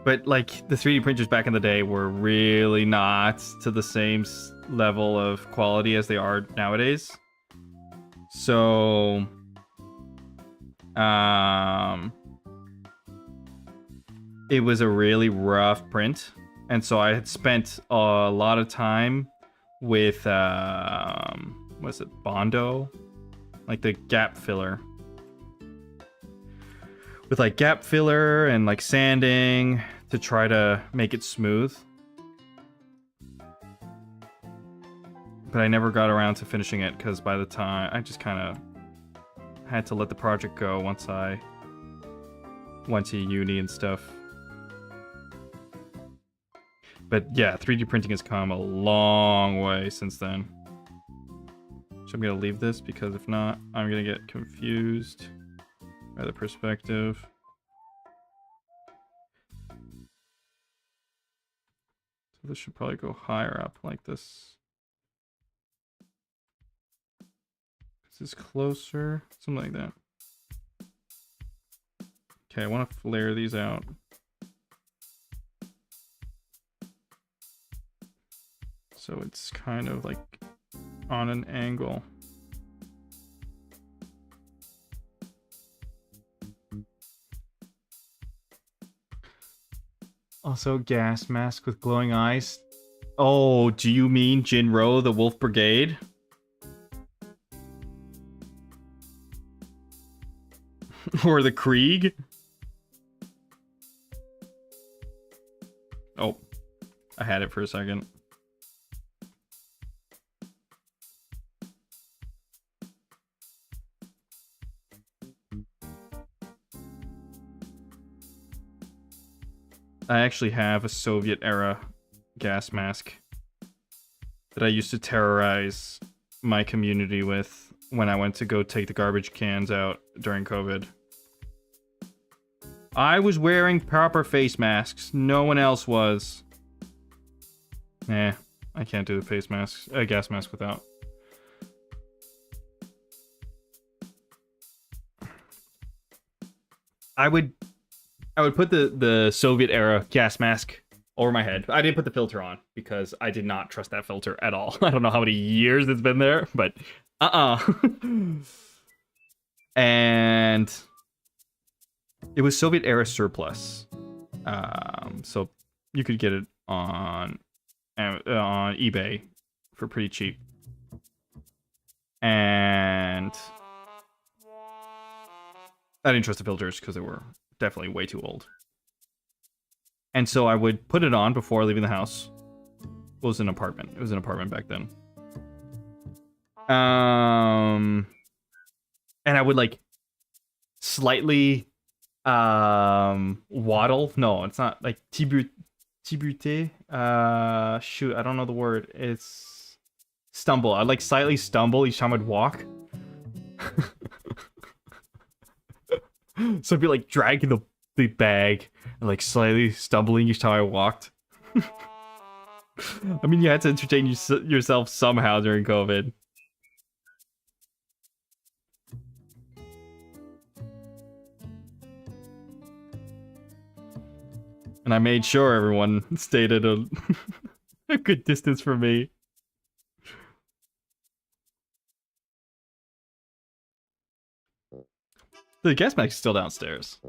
but like the 3D printers back in the day were really not to the same level of quality as they are nowadays. So, it was a really rough print, and so I had spent a lot of time with was it Bondo, like the gap filler, with like gap filler and like sanding to try to make it smooth. But I never got around to finishing it because by the time I just kind of had to let the project go once I went to uni and stuff. But yeah, 3D printing has come a long way since then. So I'm going to leave this because if not, I'm going to get confused by the perspective. So this should probably go higher up like this. Is this closer? Something like that. Okay, I want to flare these out. So it's kind of like on an angle. Also, gas mask with glowing eyes. Oh, do you mean Jinro, the Wolf Brigade? Or the Krieg? Oh, I had it for a second. I actually have a Soviet era gas mask that I used to terrorize my community with when I went to go take the garbage cans out during COVID. I was wearing proper face masks. No one else was. I can't do the face mask, gas mask without. I would put the Soviet era gas mask over my head. I didn't put the filter on because I did not trust that filter at all. I don't know how many years it's been there, but and it was Soviet era surplus. So you could get it on eBay for pretty cheap. And I didn't trust the filters because they were definitely way too old. And so I would put it on before leaving the house. It was an apartment. It was an apartment back then. And I would like slightly waddle. No, it's not like tibute. Shoot, I don't know the word. It's stumble. I'd like slightly stumble each time I'd walk. So I'd be like dragging the bag and like slightly stumbling each time I walked. I mean, you had to entertain yourself somehow during COVID. And I made sure everyone stayed at a good distance from me. The gas mask is still downstairs.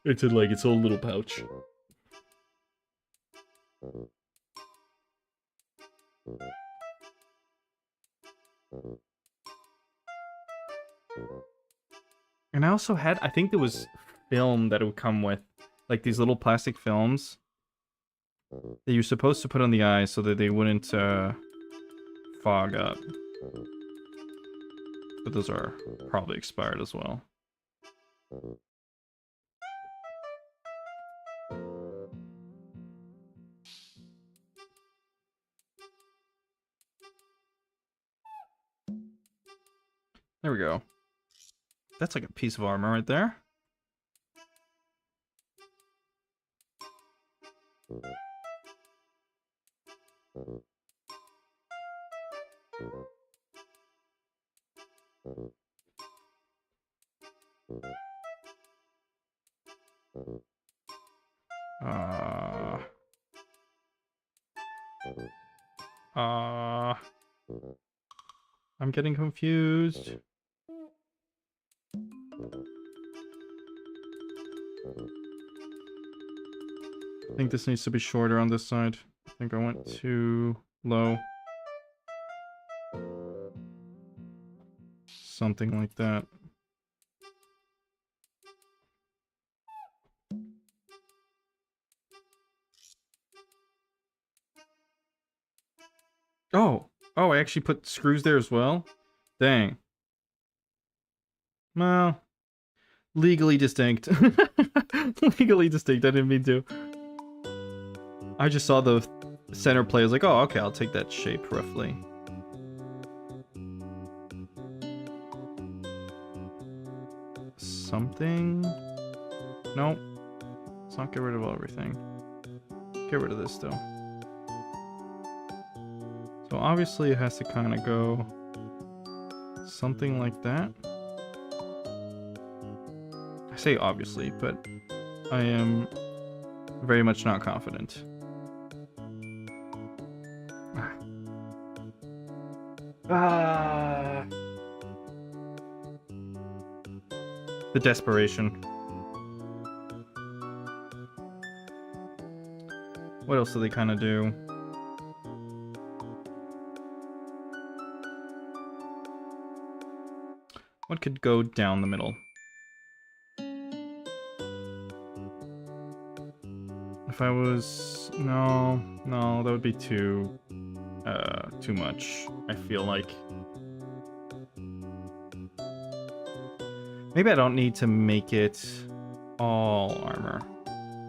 It's in like its own little pouch. And I also had, I think there was film that it would come with, like these little plastic films that you're supposed to put on the eyes so that they wouldn't fog up. But those are probably expired as well. There we go. That's like a piece of armor right there. I'm getting confused. I think this needs to be shorter on this side. I think I went too low. Something like that. Oh, I actually put screws there as well? Dang. Well, legally distinct. Legally distinct, I didn't mean to. I just saw the center plate, I was like, oh, okay, I'll take that shape roughly. Something? Nope. Let's not get rid of everything. Get rid of this though. So obviously it has to kind of go something like that. I say obviously, but I am very much not confident. The desperation. What else do they kind of do? What could go down the middle? If I was... No, that would be too much, I feel like. Maybe I don't need to make it all armor.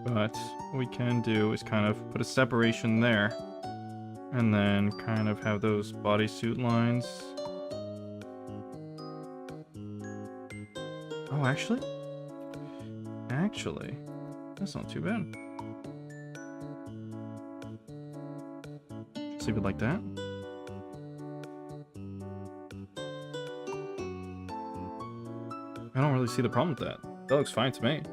But what we can do is kind of put a separation there. And then kind of have those bodysuit lines. Oh, actually? Actually, that's not too bad. Just leave it like that. I don't really see the problem with that. That looks fine to me.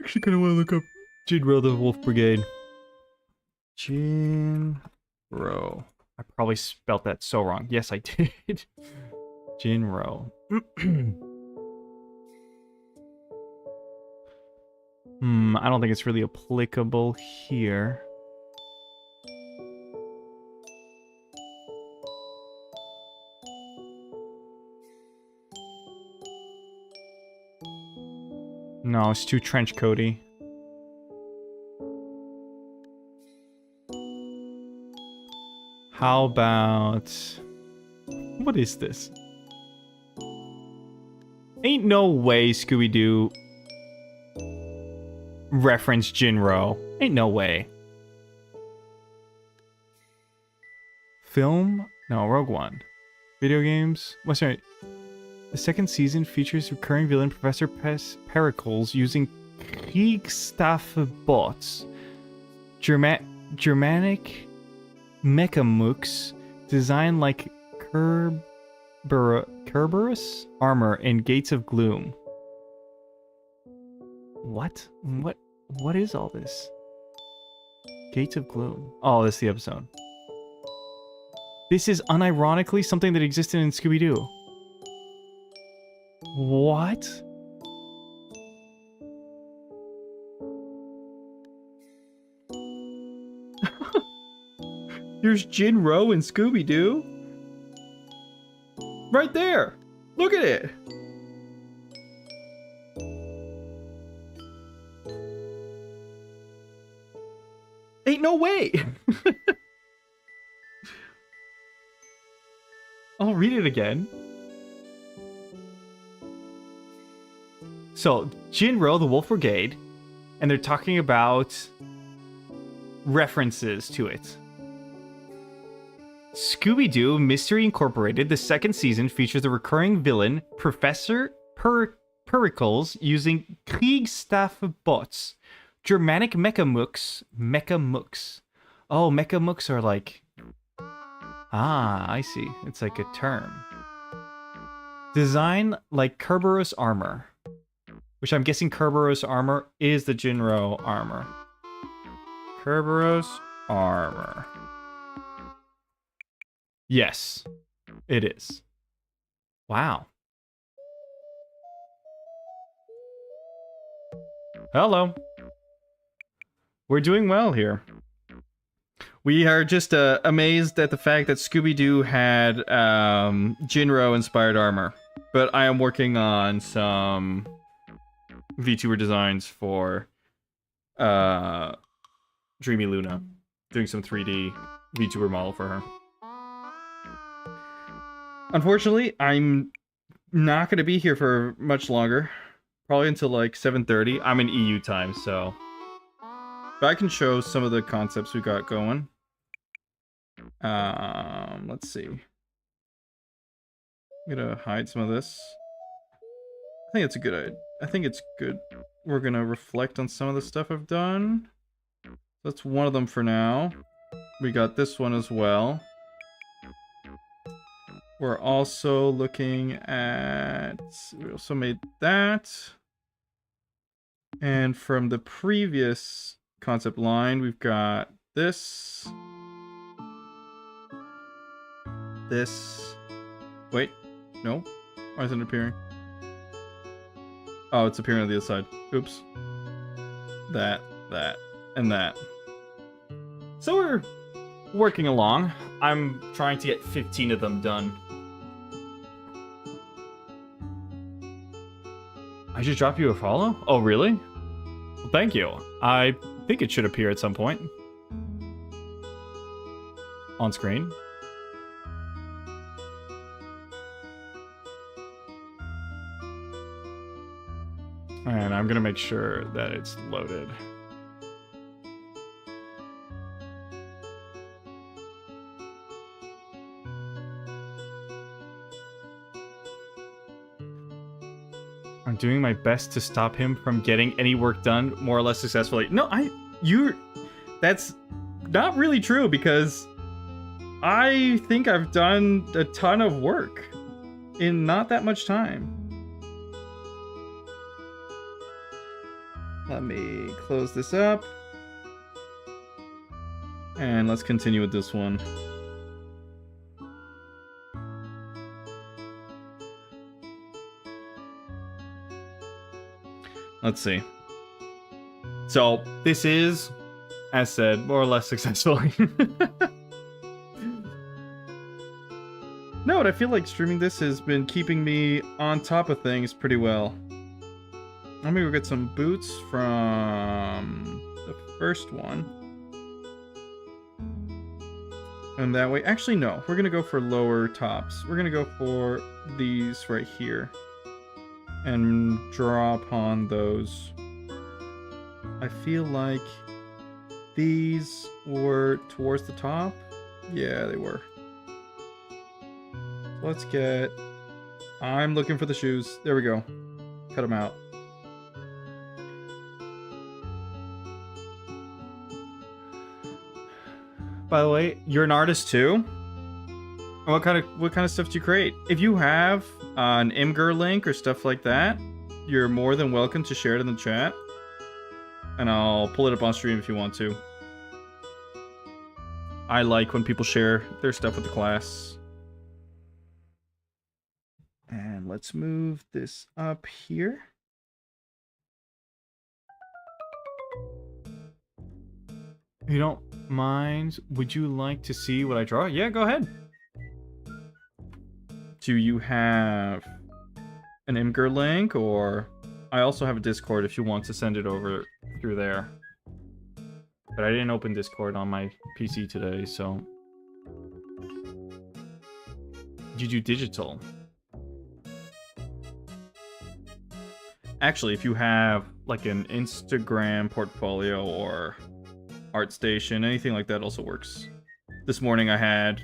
Actually kind of want to look up Jinro the Wolf Brigade. Jinro. I probably spelt that so wrong. Yes, I did. Jinro. I don't think it's really applicable here. No, it's too trench coaty. How about... What is this? Ain't no way Scooby-Doo referenced Jinro. Ain't no way. Film? No, Rogue One. Video games? What's right? The second season features recurring villain Professor Pericles using Kriegstaffbots, Germanic mechamooks designed like Kerberos armor in Gates of Gloom. What? What is all this? Gates of Gloom. Oh, this is the episode. This is unironically something that existed in Scooby-Doo. What? There's Jinro and Scooby-Doo. Right there. Look at it. Ain't no way. I'll read it again. So, Jinro, the Wolf Brigade, and they're talking about references to it. Scooby-Doo Mystery Incorporated, the second season, features a recurring villain, Professor Pericles, using Kriegstaffbots, Germanic mechamooks. Oh, mechamooks are like... Ah, I see. It's like a term. Design like Kerberos armor. Which I'm guessing Kerberos armor is the Jinro armor. Kerberos armor. Yes, it is. Wow. Hello. We're doing well here. We are just amazed at the fact that Scooby-Doo had Jinro-inspired armor. But I am working on some Vtuber designs for Dreamy Luna. Doing some 3D Vtuber model for her. Unfortunately, I'm not going to be here for much longer. Probably until like 7:30. I'm in EU time, so... But I can show some of the concepts we got going. Let's see. I'm gonna hide some of this. I think it's a good idea. I think it's good. We're gonna reflect on some of the stuff I've done. That's one of them for now. We got this one as well. We're also looking at... We also made that. And from the previous concept line, we've got this. This. Wait. No. Why isn't it appearing? Oh, it's appearing on the other side. Oops. That, and that. So we're working along. I'm trying to get 15 of them done. I should drop you a follow? Oh, really? Well, thank you. I think it should appear at some point. on screen. And I'm gonna make sure that it's loaded. I'm doing my best to stop him from getting any work done more or less successfully. No, that's not really true, because I think I've done a ton of work in not that much time. Let me close this up. And let's continue with this one. Let's see. So, this is, as said, more or less successfully. No, but I feel like streaming this has been keeping me on top of things pretty well. Let me go get some boots from the first one. And that way, actually no, we're gonna go for lower tops. We're gonna go for these right here. And draw upon those. I feel like these were towards the top. Yeah, they were. So let's get... I'm looking for the shoes. There we go. Cut them out. By the way, you're an artist too? What kind of stuff do you create? If you have an Imgur link or stuff like that, you're more than welcome to share it in the chat. And I'll pull it up on stream if you want to. I like when people share their stuff with the class. And let's move this up here. If you don't mind, would you like to see what I draw? Yeah, go ahead. Do you have an Imgur link, or I also have a Discord if you want to send it over through there. But I didn't open Discord on my PC today, so. Did you do digital? Actually, if you have like an Instagram portfolio or ArtStation, anything like that also works. This morning I had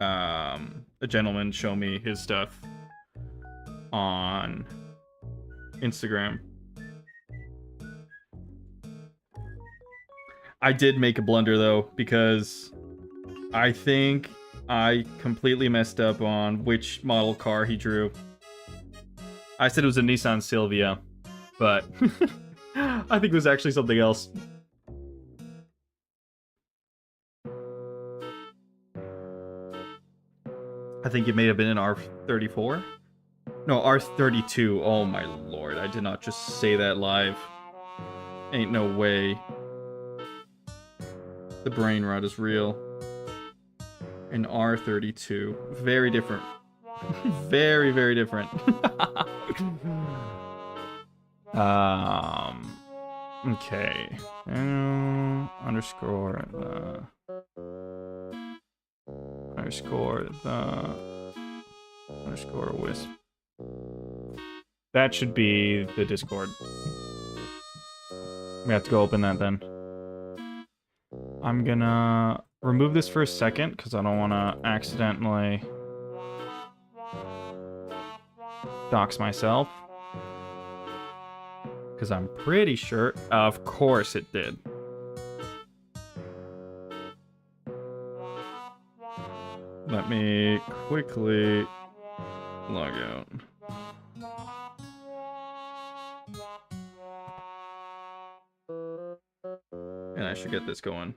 a gentleman show me his stuff on Instagram. I did make a blunder though, because I think I completely messed up on which model car he drew. I said it was a Nissan Silvia, but I think it was actually something else. I think it may have been an R34. No, R32. Oh my lord, I did not just say that live. Ain't no way. The brain rot is real. An R32. Very different. Very, very different. Okay. Underscore wisp. That should be the Discord. We have to go open that then. I'm gonna remove this for a second because I don't want to accidentally dox myself. Because I'm pretty sure, of course it did. Let me quickly log out. And I should get this going.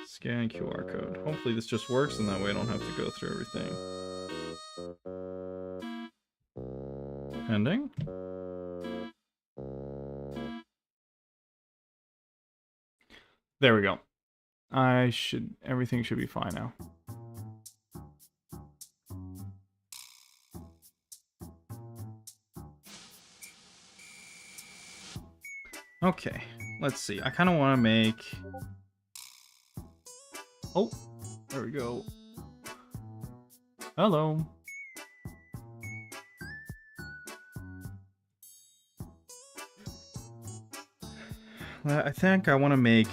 Scan QR code. Hopefully this just works, and that way I don't have to go through everything. Pending. There we go. Everything should be fine now. Okay, let's see. I kind of want to make... Oh, there we go. Hello. Well, I think I want to make...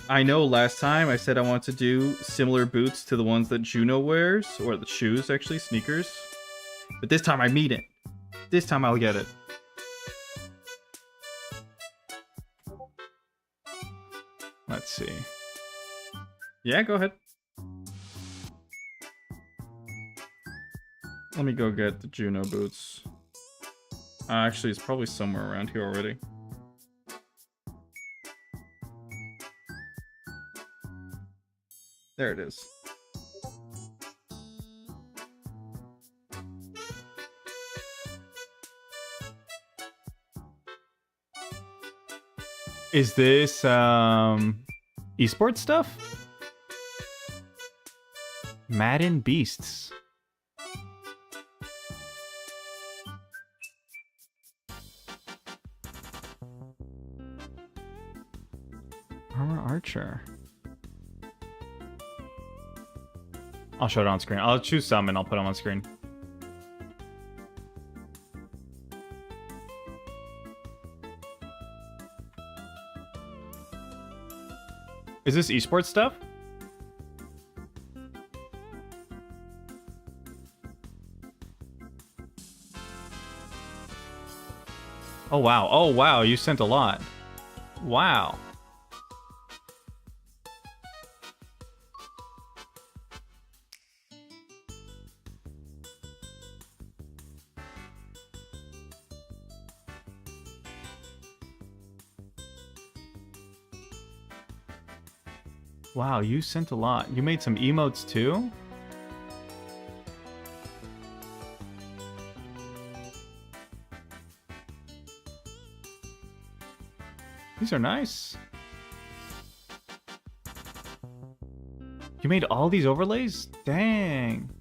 I know last time I said I want to do similar boots to the ones that Juno wears, or the shoes, actually, sneakers. But this time I mean it. This time I'll get it. Let's see. Yeah, go ahead. Let me go get the Juno boots. Actually, it's probably somewhere around here already. There it is. Is this esports stuff? Madden Beasts. Archer. I'll show it on screen. I'll choose some and I'll put them on screen. Is this esports stuff? Oh wow. Oh wow, you sent a lot. Wow. Wow, you sent a lot. You made some emotes too? These are nice. You made all these overlays? Dang.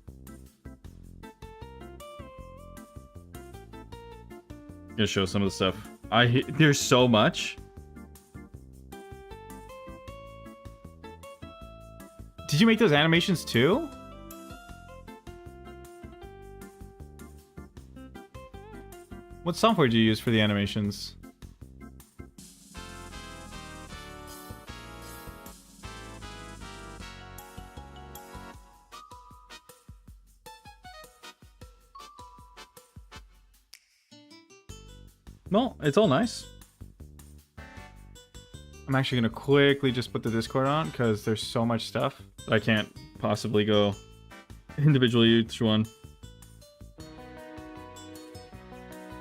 Gonna show some of the stuff. There's so much. Did you make those animations too? What software do you use for the animations? Well, it's all nice. I'm actually going to quickly just put the Discord on because there's so much stuff. I can't possibly go individually each one.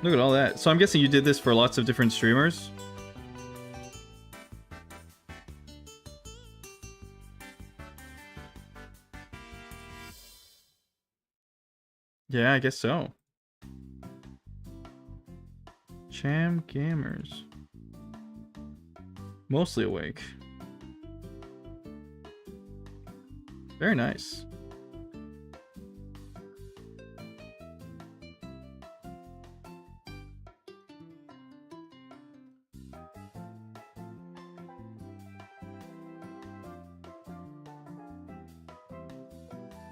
Look at all that. So I'm guessing you did this for lots of different streamers? Yeah, I guess so. Cham Gamers. Mostly awake. Very nice.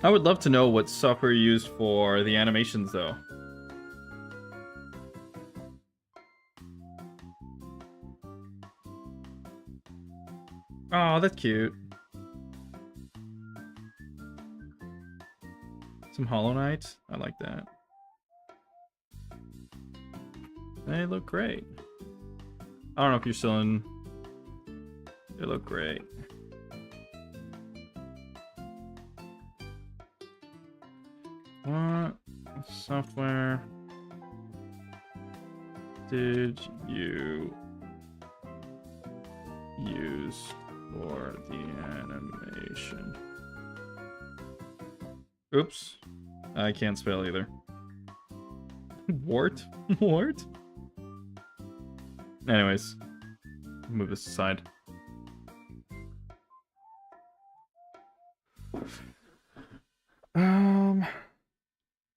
I would love to know what software you used for the animations, though. Oh, that's cute. Some Hollow Knight. I like that. They look great. I don't know if you're still in... They look great. What software did you use for the animation? Oops. I can't spell either. Wart? Wart? Anyways. Move this aside. I'm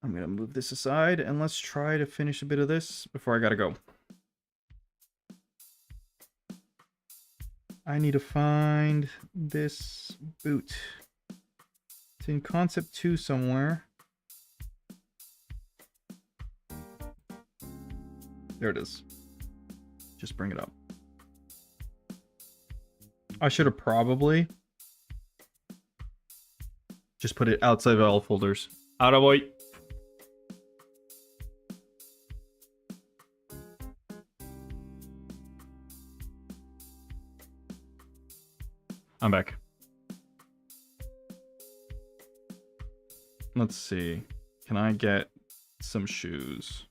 gonna move this aside and let's try to finish a bit of this before I gotta go. I need to find this boot. It's in concept 2 somewhere. There it is. Just bring it up. I should have probably just put it outside of all folders. Out of way. I'm back. Let's see. Can I get some shoes?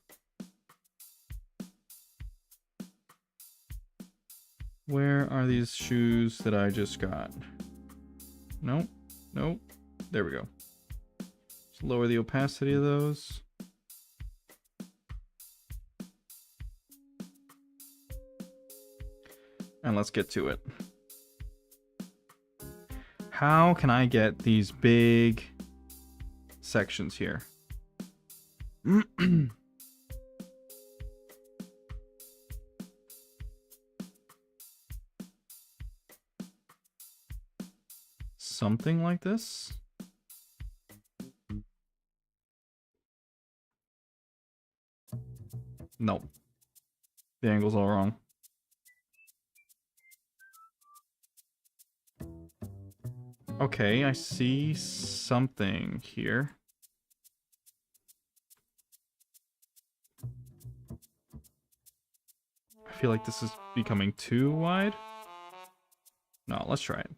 Where are these shoes that I just got? Nope. Nope. There we go. Let's lower the opacity of those. And let's get to it. How can I get these big sections here? Something like this? Nope. The angle's all wrong. Okay, I see something here. I feel like this is becoming too wide. No, let's try it.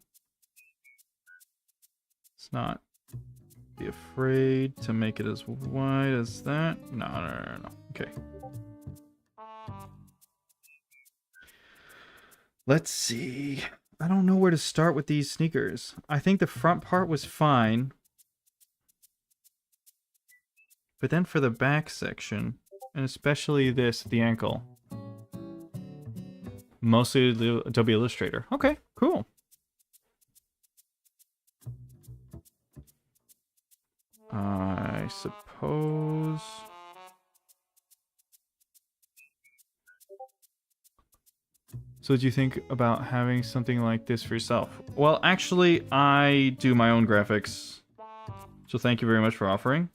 Let's not be afraid to make it as wide as that. No. Okay. Let's see. I don't know where to start with these sneakers. I think the front part was fine. But then for the back section, and especially this, the ankle. Mostly the Adobe Illustrator. Okay, cool. I suppose... So what do you think about having something like this for yourself? Well, actually, I do my own graphics. So thank you very much for offering.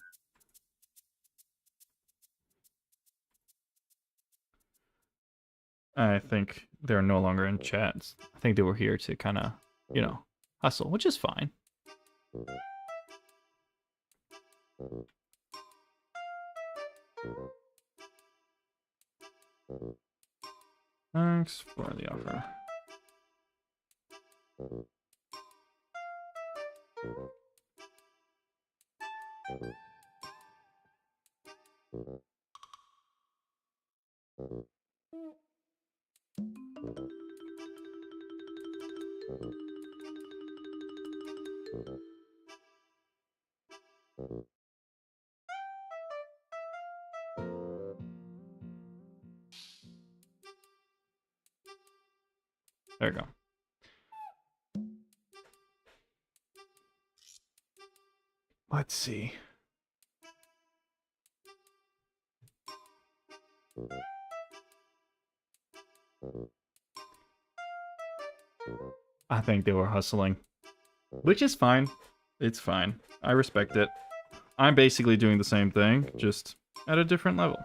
I think they're no longer in chats. I think they were here to kind of, you know, hustle, which is fine. Thanks for the offer. There you go. Let's see. I think they were hustling, which is fine. It's fine. I respect it. I'm basically doing the same thing, just at a different level.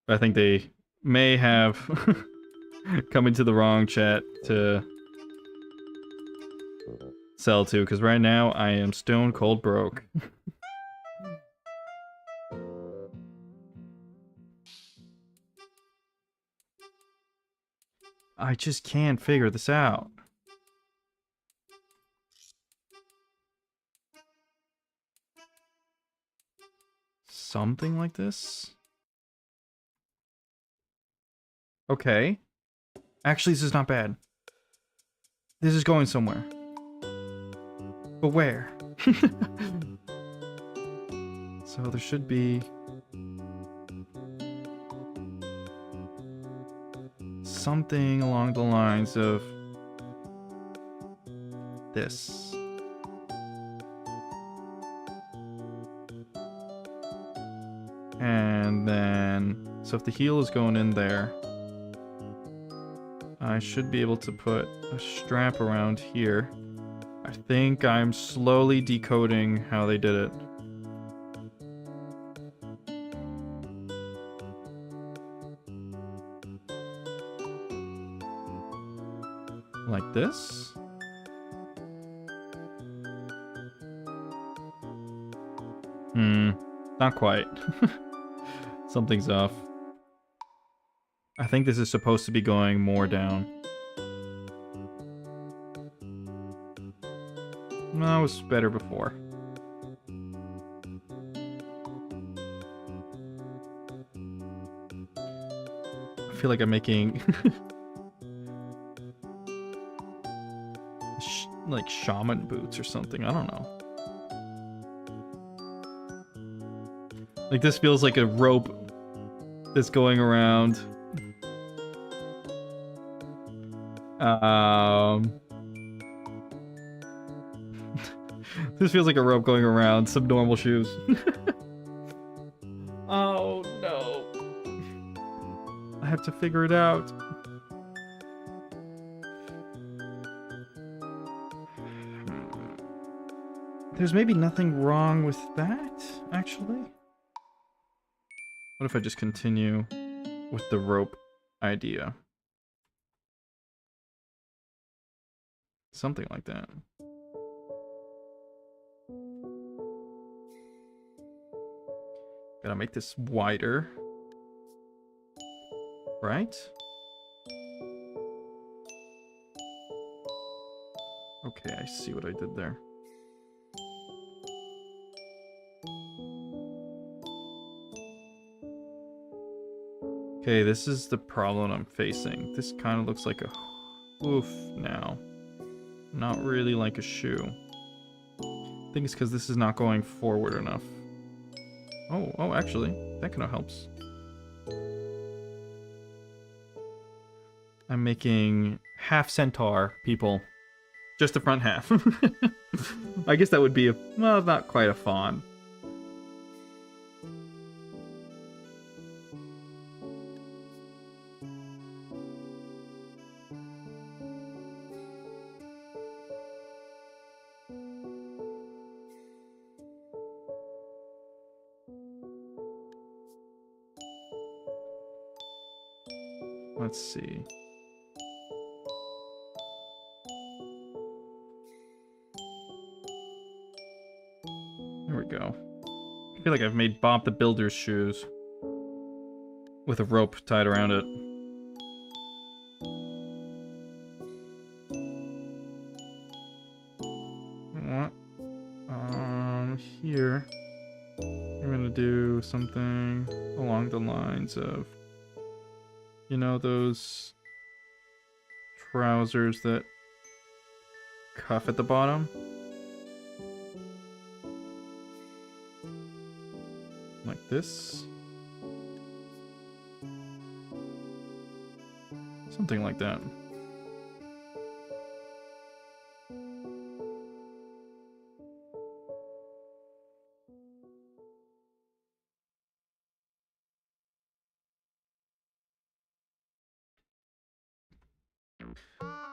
I think they may have come into the wrong chat to sell to, because right now I am stone cold broke. I just can't figure this out. Something like this? Okay. Actually, this is not bad. This is going somewhere. But where? So there should be... something along the lines of... this. And then, so if the heel is going in there, I should be able to put a strap around here. I think I'm slowly decoding how they did it. Like this. Not quite. Something's off. I think this is supposed to be going more down. No, it was better before. I feel like I'm making like shaman boots or something. I don't know. Like this feels like a rope that's going around. This feels like a rope going around some normal shoes. Oh no. I have to figure it out. There's maybe nothing wrong with that, actually. What if I just continue with the rope idea? Something like that. Gotta make this wider. Right? Okay, I see what I did there. Okay, this is the problem I'm facing. This kind of looks like a hoof now. Not really like a shoe. I think it's because this is not going forward enough. Oh, actually, that kind of helps. I'm making half centaur people. Just the front half. I guess that would be a, well, not quite a fawn. Let's see. There we go. I feel like I've made Bob the Builder's shoes with a rope tied around it. Here, I'm gonna do something along the lines of, you know, those trousers that cuff at the bottom? Like this? Something like that.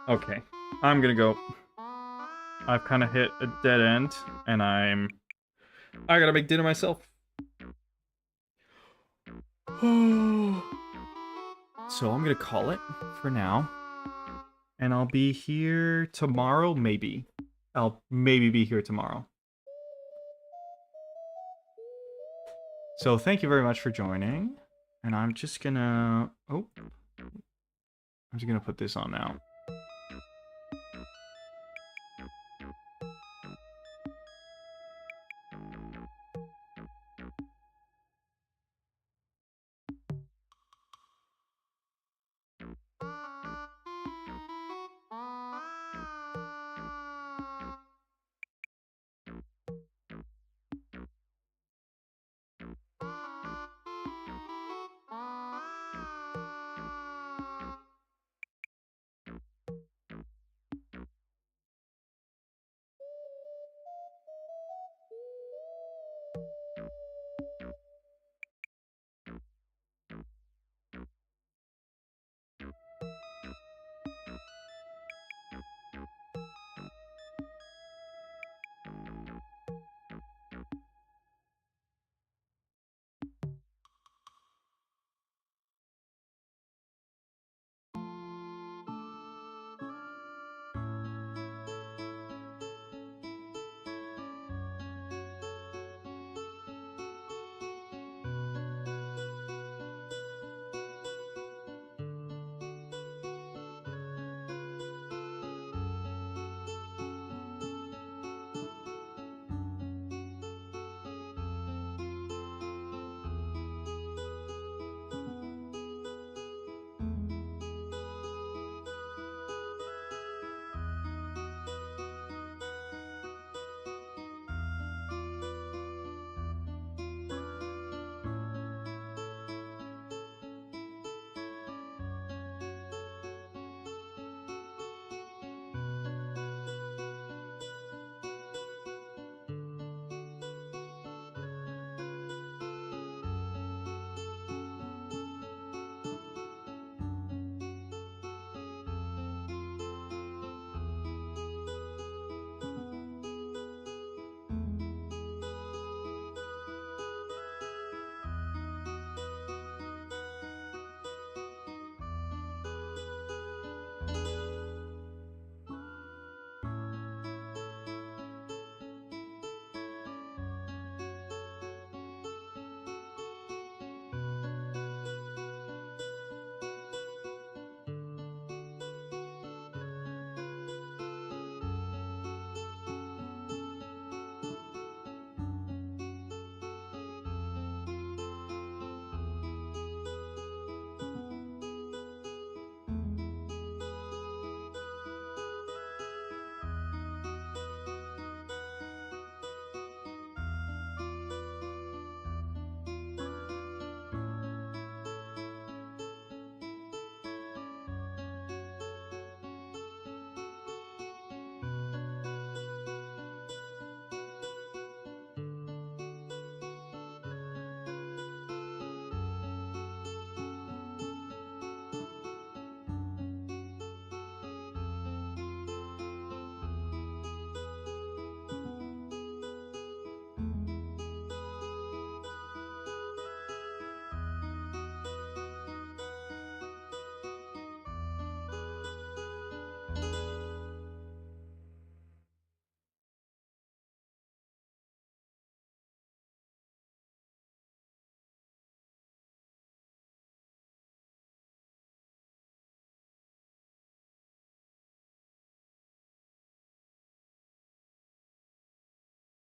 Okay, I'm gonna go. I've kind of hit a dead end, and I gotta make dinner myself. So I'm gonna call it for now, and I'll be here tomorrow, maybe. I'll maybe be here tomorrow. So thank you very much for joining, and I'm just gonna, I'm just gonna put this on now.